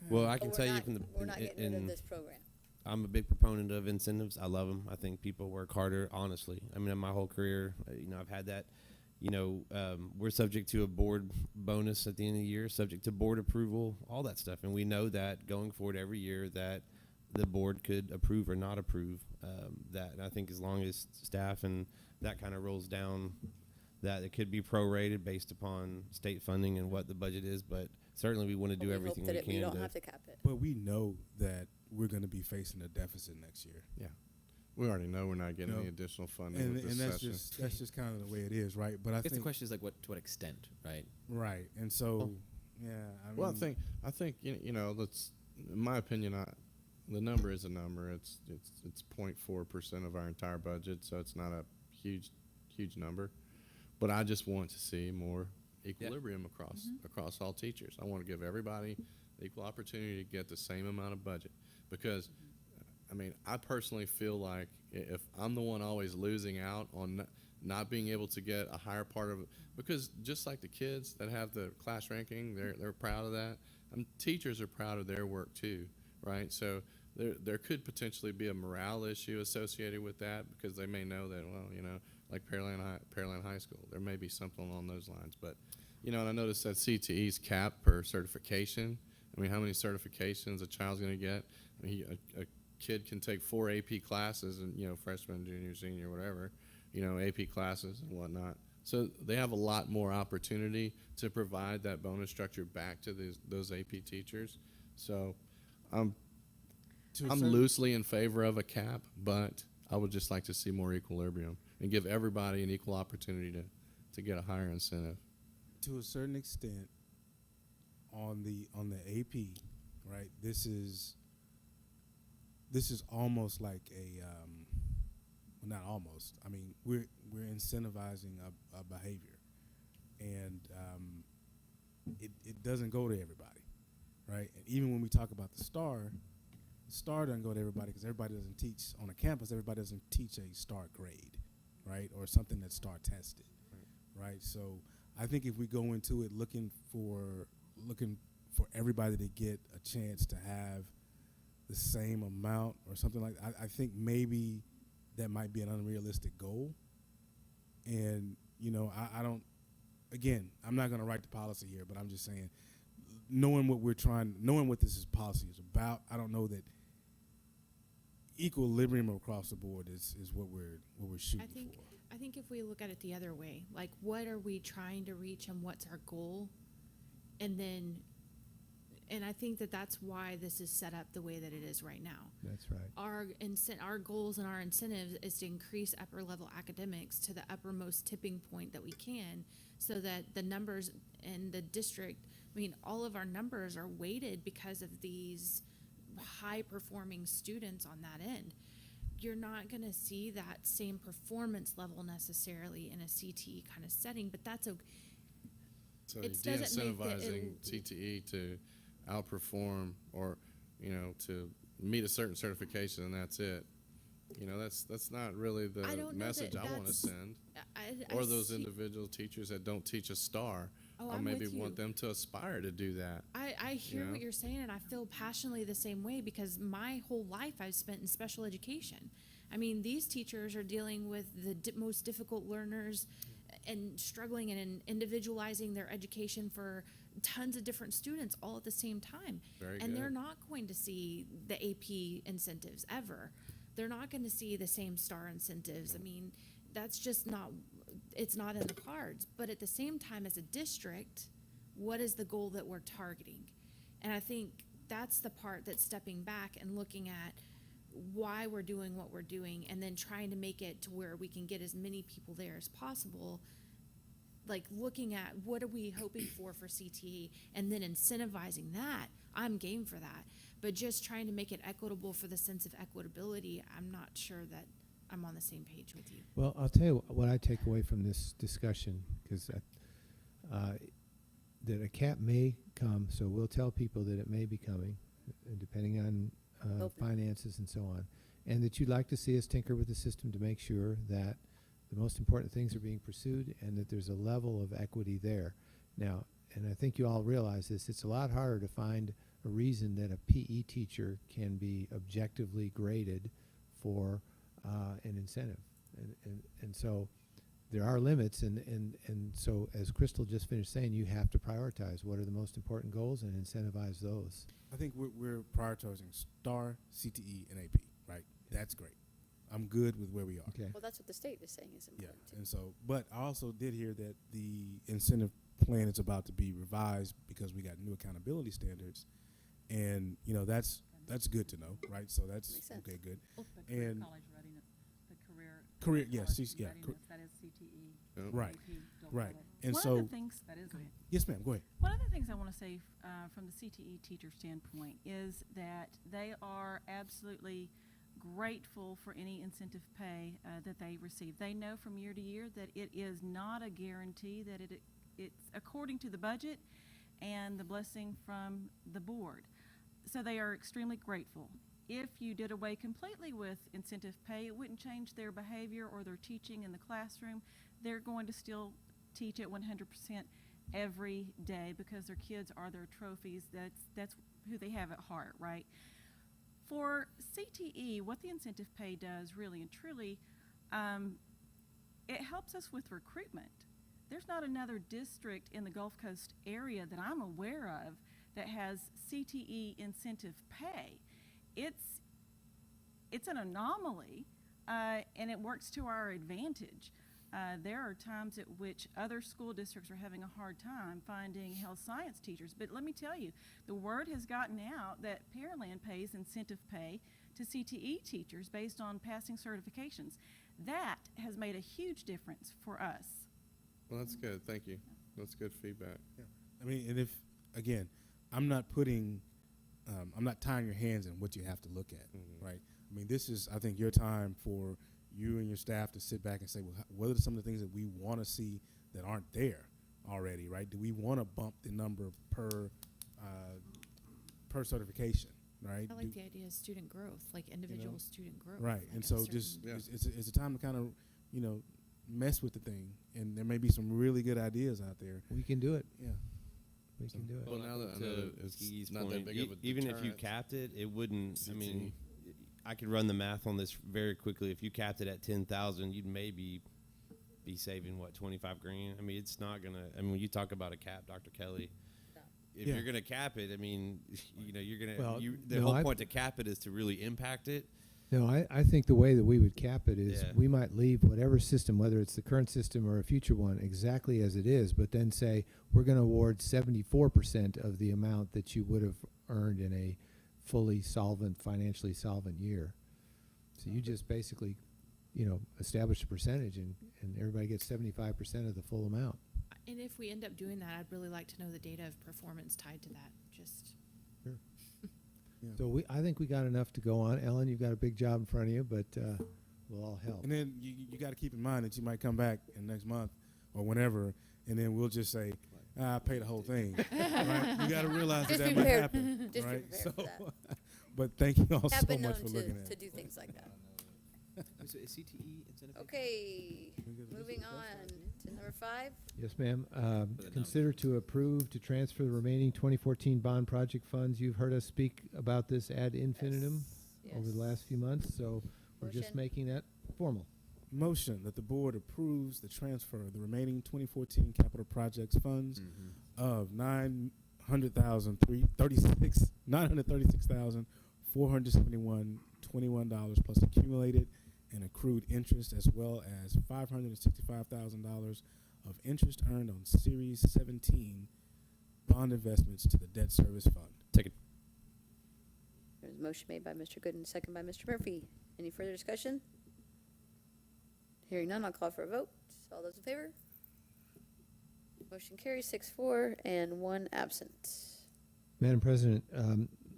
Well, I But can we're tell you not- from the, we're not getting rid of this program. I'm a big proponent of incentives. I love them. I think people work harder, honestly. I mean, in my whole career, you know, I've had that. You know, we're subject to a board bonus at the end of the year, subject to board approval, all that stuff. And we know that going forward every year that the board could approve or not approve that. And I think as long as staff and that kind of rolls down, that it could be prorated based upon state funding and what the budget is. But certainly we want to But do we everything hope that we we can don't to. have to cap it. But we know that we're going to be facing a deficit next year. Yeah. We already know we're not getting No. any additional funding And, with this and session. that's just kind of the way it is, right? But I I guess the think question is like, to what extent, right? right, and so yeah, I Well, mean, I think you know, let's, in my opinion, the number is a number. It's 0.4% of our entire budget, so it's not a huge number. But I just want to see more equilibrium across all teachers. I want to give everybody the equal opportunity to get the same amount of budget, because I mean, I personally feel like if I'm the one always losing out on not being able to get a higher part of it, because just like the kids that have the class ranking, they're proud of that. Teachers are proud of their work too, right? So there could potentially be a morale issue associated with that, because they may know that, well, you know, like Pearland High School, there may be something along those lines. But, you know, and I noticed that CTE's cap per certification. I mean, how many certifications a child's going to get? I mean, a kid can take 4 AP classes, and, you know, freshman, junior, senior, whatever, you know, AP classes and whatnot. So they have a lot more opportunity to provide that bonus structure back to those AP teachers. So I'm loosely in favor of a cap, but I would just like to see more equilibrium and give everybody an equal opportunity to get a higher incentive. to a certain extent, on the AP, right? This is almost like a well, not almost. I mean, we're incentivizing a behavior, and it doesn't go to everybody, right? And even when we talk about the STAR doesn't go to everybody, because everybody doesn't teach on a campus. Everybody doesn't teach a STAR grade, right, or something that's STAR tested, right? So I think if we go into it looking for everybody to get a chance to have the same amount or something like that, I think maybe that might be an unrealistic goal. And, you know, I don't, again, I'm not going to write the policy here, but I'm just saying, knowing what this policy is about, I don't know that equilibrium across the board is what we're shooting for. I think if we look at it the other way, like, what are we trying to reach and what's our goal? And I think that's why this is set up the way that it is right now. That's right. Our goals and our incentives is to increase upper level academics to the uppermost tipping point that we can, so that the numbers in the district, I mean, all of our numbers are weighted because of these high performing students on that end. You're not going to see that same performance level necessarily in a CTE kind of setting, but that's okay. So de-incentivizing CTE to outperform, or, you know, to meet a certain certification, and that's it. You know, that's not really the message I want to send. Or those individual teachers that don't teach a STAR, or I'm maybe with you. want them to aspire to do that. I hear what you're saying, and I feel passionately the same way, because my whole life I've spent in special education. I mean, these teachers are dealing with the most difficult learners and struggling and individualizing their education for tons of different students all at the same time. Very and good. they're not going to see the AP incentives ever. they're not going to see the same STAR incentives. I mean, that's just not, it's not in the cards. But at the same time, as a district, what is the goal that we're targeting? And I think that's the part that's stepping back and looking at why we're doing what we're doing, and then trying to make it to where we can get as many people there as possible. Like looking at what are we hoping for CTE, and then incentivizing that. I'm game for that. But just trying to make it equitable for the sense of equitability, I'm not sure that I'm on the same page with you. Well, I'll tell you what I take away from this discussion, because that a cap may come, so we'll tell people that it may be coming, depending on finances and so on, and that you'd like to see us tinker with the system to make sure that the most important things are being pursued and that there's a level of equity there. Now, and I think you all realize this, it's a lot harder to find a reason that a PE teacher can be objectively graded for an incentive. And so there are limits, and so as Crystal just finished saying, you have to prioritize what are the most important goals and incentivize those. I think we're prioritizing STAR, CTE, and AP, right? That's great. I'm good with where we are. Okay. Well, that's what the state is saying is important. Yeah, and so, but I also did hear that the incentive plan is about to be revised because we got new accountability standards, and you know that's good to know, right? So that's Makes sense. okay, good. Oh, the career And college readiness, the career, yes, college yeah, readiness, that is CTE. Yep. Right, AP, don't right. forget it. And One so, of the things, that is it. yes, ma'am, go ahead. One of the things I want to say from the CTE teacher standpoint is that they are absolutely grateful for any incentive pay that they receive. They know from year to year that it is not a guarantee, that it's according to the budget and the blessing from the board. So they are extremely grateful. If you did away completely with incentive pay, it wouldn't change their behavior or their teaching in the classroom. They're going to still teach at 100% every day because their kids are their trophies. That's who they have at heart, right? For CTE, what the incentive pay does really and truly, it helps us with recruitment. There's not another district in the Gulf Coast area that I'm aware of that has CTE incentive pay. It's an anomaly, and it works to our advantage. There are times at which other school districts are having a hard time finding health science teachers. But let me tell you, the word has gotten out that Pearland pays incentive pay to CTE teachers based on passing certifications. That has made a huge difference for us. Well, that's good. Thank you. That's good feedback. Yeah. I mean, and if, again, I'm not tying your hands in what you have to look at, right? I mean, this is, I think, your time for you and your staff to sit back and say, well, what are some of the things that we want to see that aren't there already, right? Do we want to bump the number per certification, right? I like the idea of student growth, like individual student growth. Right, like and a so certain- just, it's a time to kind of, you know, mess with the thing, and there may be some really good ideas out there. We can do it. Yeah. We can do it. Well, now that I know To it's Kee's not that point, big of a even if you deterrent. capped it, it wouldn't. I mean, CTE. I could run the math on this very quickly. If you capped it at 10,000, you'd maybe be saving what, 25 grand. I mean, it's not gonna. I mean, when you talk about a cap, Dr. Kelly, if Yeah. you're gonna cap it, I mean, you know, you're gonna. Well, The no, whole I- point to cap it is to really impact it. No, I think the way that we would cap it is Yeah. we might leave whatever system, whether it's the current system or a future one, exactly as it is, but then say we're going to award 74% of the amount that you would have earned in a fully solvent, financially solvent year. So you just basically, you know, establish a percentage, and everybody gets 75% of the full amount. And if we end up doing that, I'd really like to know the data of performance tied to that. Just Yeah. So I think we got enough to go on. Ellen, you've got a big job in front of you, but we'll all help. And then you got to keep in mind that you might come back in next month or whenever, and then we'll just say, I pay the whole thing. Right? You got to realize Just that be might prepared. happen. Just be right? prepared for that. But thank you all Have so been much known for looking at to it. do things like that. Is CTE incentive? Okay, moving on to number 5. Yes, ma'am. the Consider to approve to transfer the remaining 2014 bond project funds. You've heard us speak about this ad infinitum over the last few months, so we're just Motion. making that formal. Motion that the board approves the transfer of the remaining 2014 capital projects funds of $936,471 $21 plus accumulated and accrued interest, as well as $565,000 of interest earned on Series 17 bond investments to the debt service fund. Second. There's a motion made by Mr. Gooden, second by Mr. Murphy. Any further discussion? Hearing none, I'll call for a vote. All those in favor? Motion carries 6-4 and 1 absent. Madam President,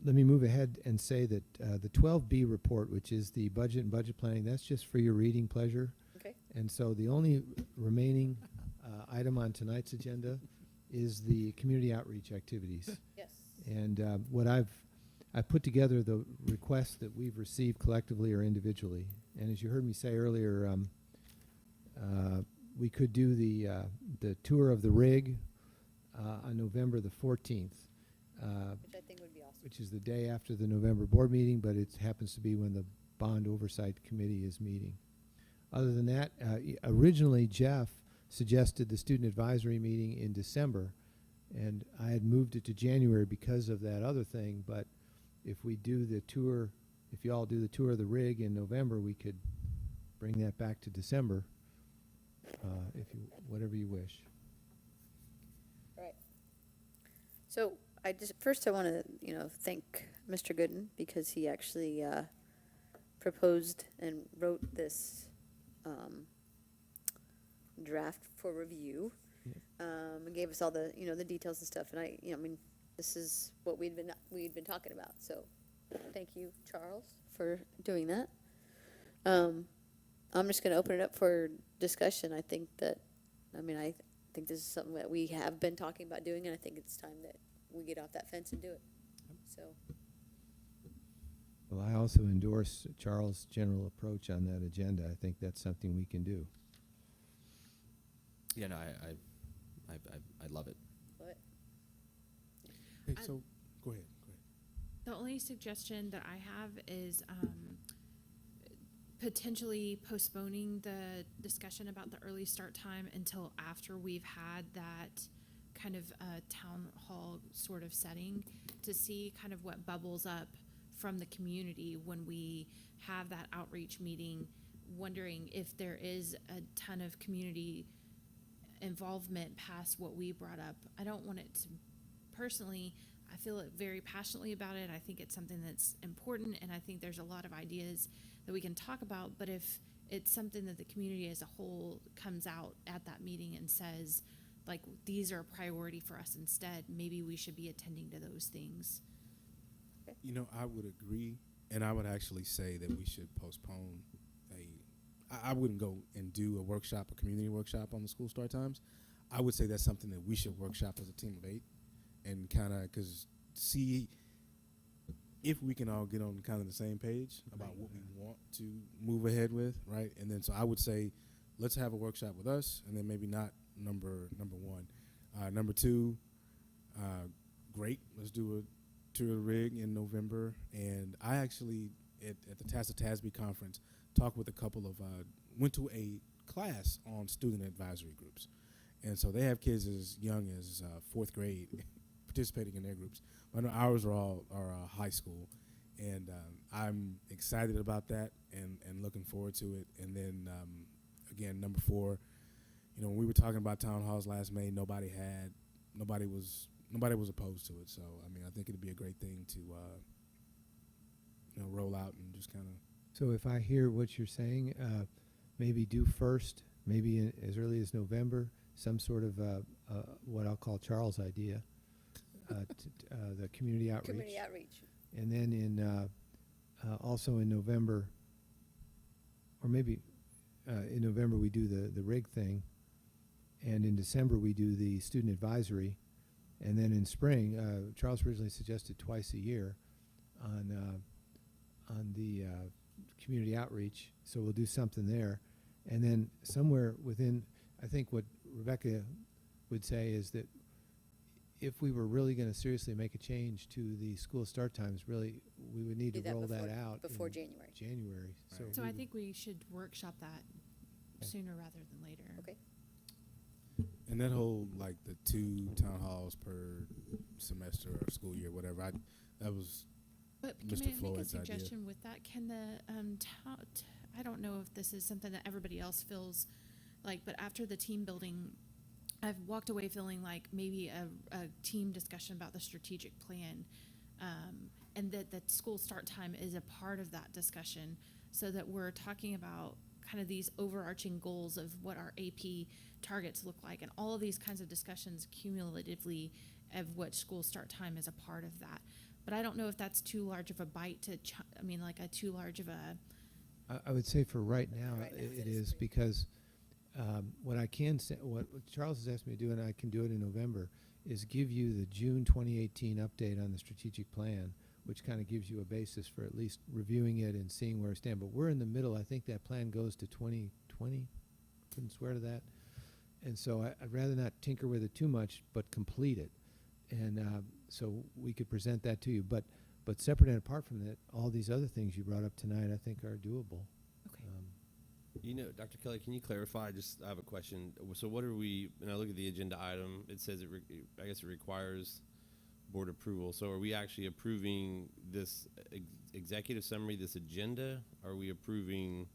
let me move ahead and say that the 12B report, which is the budget and budget planning, that's just for your reading pleasure. Okay. And so the only remaining item on tonight's agenda is the community outreach activities. Yes. And what I've put together the requests that we've received collectively or individually. And as you heard me say earlier, we could do the tour of the rig on November the 14th. Which I think would be awesome. Which is the day after the November board meeting, but it happens to be when the Bond Oversight Committee is meeting. Other than that, originally Jeff suggested the student advisory meeting in December, and I had moved it to January because of that other thing, but if we do the tour, if you all do the tour of the rig in November, we could bring that back to December, whatever you wish. All right. So I want to, thank Mr. Gooden because he actually proposed and wrote this draft for review, and gave us all the, the details and stuff. And this is what we'd been talking about. So thank you, Charles, for doing that. I'm just going to open it up for discussion. I think this is something that we have been talking about doing, and I think it's time that we get off that fence and do it. So. Well, I also endorse Charles' general approach on that agenda. I think that's something we can do. Yeah, no, I love it. Love it. Hey, so go ahead. The only suggestion that I have is potentially postponing the discussion about the early start time until after we've had that kind of town hall sort of setting to see kind of what bubbles up from the community when we have that outreach meeting, wondering if there is a ton of community involvement past what we brought up. I don't want it to, personally, I feel it very passionately about it. I think it's something that's important, and I think there's a lot of ideas that we can talk about, but if it's something that the community as a whole comes out at that meeting and says, like, these are a priority for us instead, maybe we should be attending to those things. I would agree, and I would actually say that we should postpone I wouldn't go and do a workshop, a community workshop on the school start times. I would say that's something that we should workshop as a team of 8 and kind of see if we can all get on kind of the same page about what we want to move ahead with, right? And then so I would say let's have a workshop with us, and then maybe not number one. Number 2, great. Let's do a tour of the rig in November. And I actually, at the TASA TASB conference, talked with a couple of, went to a class on student advisory groups. And so they have kids as young as 4th grade participating in their groups. I know ours are high school. And I'm excited about that and looking forward to it. And then, again, number 4, when we were talking about town halls last May, nobody was opposed to it. So, I think it'd be a great thing to, roll out and just kind of. So if I hear what you're saying, maybe do first, maybe as early as November, some sort of what I'll call Charles' idea, the community outreach. Community outreach. And then also in November, or maybe in November we do the rig thing, and in December we do the student advisory, and then in spring, Charles originally suggested twice a year on the community outreach, so we'll do something there. And then somewhere within, I think what Rebecca would say is that if we were really going to seriously make a change to the school start times, really, we would need to roll that out before in January. So I think we should workship that sooner rather than later. Okay. And that whole, the 2 town halls per semester or school year, whatever, that was But Mr. may I make a Floyd's idea. suggestion with that? Can the, I don't know if this is something that everybody else feels like, but after the team building, I've walked away feeling like maybe a team discussion about the strategic plan, and that school start time is a part of that discussion, so that we're talking about kind of these overarching goals of what our AP targets look like, and all of these kinds of discussions cumulatively of what school start time is a part of that. But I don't know if that's too large of a bite to, like a too large of a, I would say for right now, Right now, it it is is because what I can say, what Charles has asked me to do, and I can do it in November, is give you the June 2018 update on the strategic plan, which kind of gives you a basis for at least reviewing it and seeing where we stand. But we're in the middle. I think that plan goes to 2020. Couldn't swear to that. And so I'd rather not tinker with it too much, but complete it. And so we could present that to you. But separate and apart from that, all these other things you brought up tonight, I think, are doable. okay. You know, Dr. Kelly, can you clarify? I have a question. So what are we, and I look at the agenda item, it says I guess it requires board approval. So are we actually approving this executive summary, this agenda? Are we approving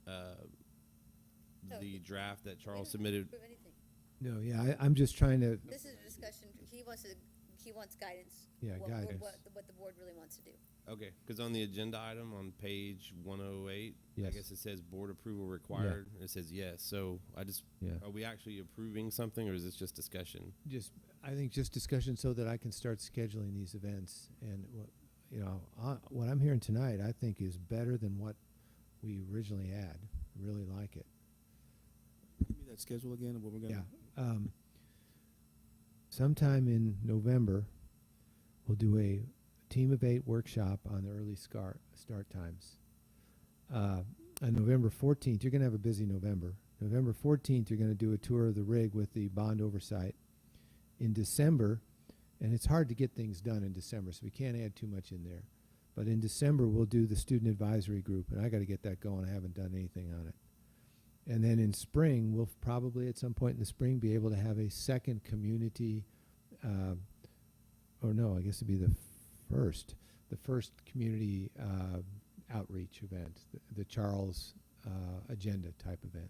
No, the draft that We Charles don't have to submitted? approve anything. No, yeah, I'm just trying to, This is a discussion, he wants guidance. Yeah, guidance. What the board really wants to do. Okay, because on the agenda item on page 108, I Yes. guess it says board approval required, and it says yes. So Yeah. are we actually approving something, or is this just discussion? I think just discussion so that I can start scheduling these events. And what I'm hearing tonight, I think, is better than what we originally had. Really like it. Give me that schedule again, what we're gonna. Yeah. Sometime in November, we'll do a team of 8 workshop on the early start times. On November 14th, you're going to have a busy November. November 14th, you're going to do a tour of the rig with the bond oversight. In December, and it's hard to get things done in December, so we can't add too much in there. But in December, we'll do the student advisory group, and I got to get that going. I haven't done anything on it. And then in spring, we'll probably at some point in the spring be able to have a second community, or no, I guess it'd be the first community outreach event, the Charles agenda type event.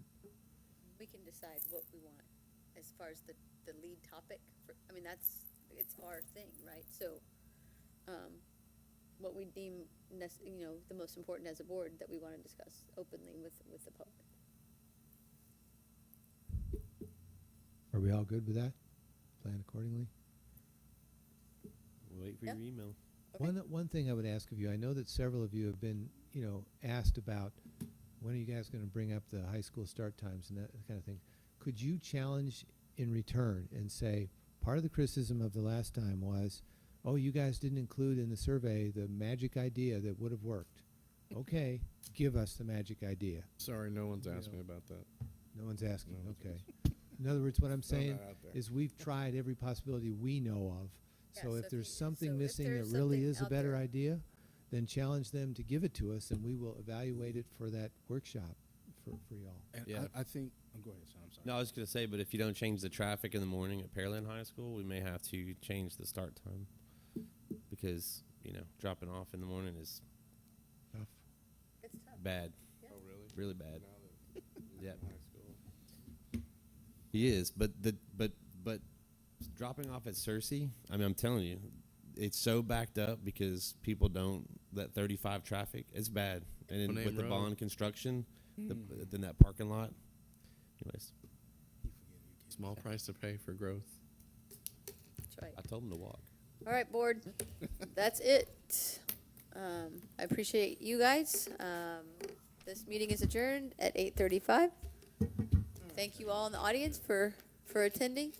We can decide what we want as far as the lead topic. It's our thing, right? So, what we deem, the most important as a board that we want to discuss openly with the public. Are we all good with that? Plan accordingly? We'll wait for Yeah. your email. Okay. One thing I would ask of you, I know that several of you have been, asked about when are you guys going to bring up the high school start times and that kind of thing. Could you challenge in return and say, part of the criticism of the last time was, oh, you guys didn't include in the survey the magic idea that would have worked. Okay, give us the magic idea. Sorry, no one's asked me about that. No one's asking, No one's okay. In other words, what I'm Throw that saying out there. is we've tried every possibility we know of. Yeah, So so if if there's you- something so if missing that there's really something is a out better there- idea, then challenge them to give it to us, and we will evaluate it for that workshop for y'all. And Yeah. I think, go ahead, son, I'm sorry. No, I was going to say, but if you don't change the traffic in the morning at Pearland High School, we may have to change the start time because, dropping off in the morning is Tough. It's tough. bad, Yeah. Oh, really? really bad. Now that Yeah. high school. He is, but dropping off at Cersei, I'm telling you, it's so backed up because people don't, that 35 traffic, it's bad. And then Monet with the Road. bond construction, then that parking lot. Anyways, Small price to pay for growth. That's right. I told him to walk. All right, board. That's it. I appreciate you guys. This meeting is adjourned at 8:35. Thank you all in the audience for attending.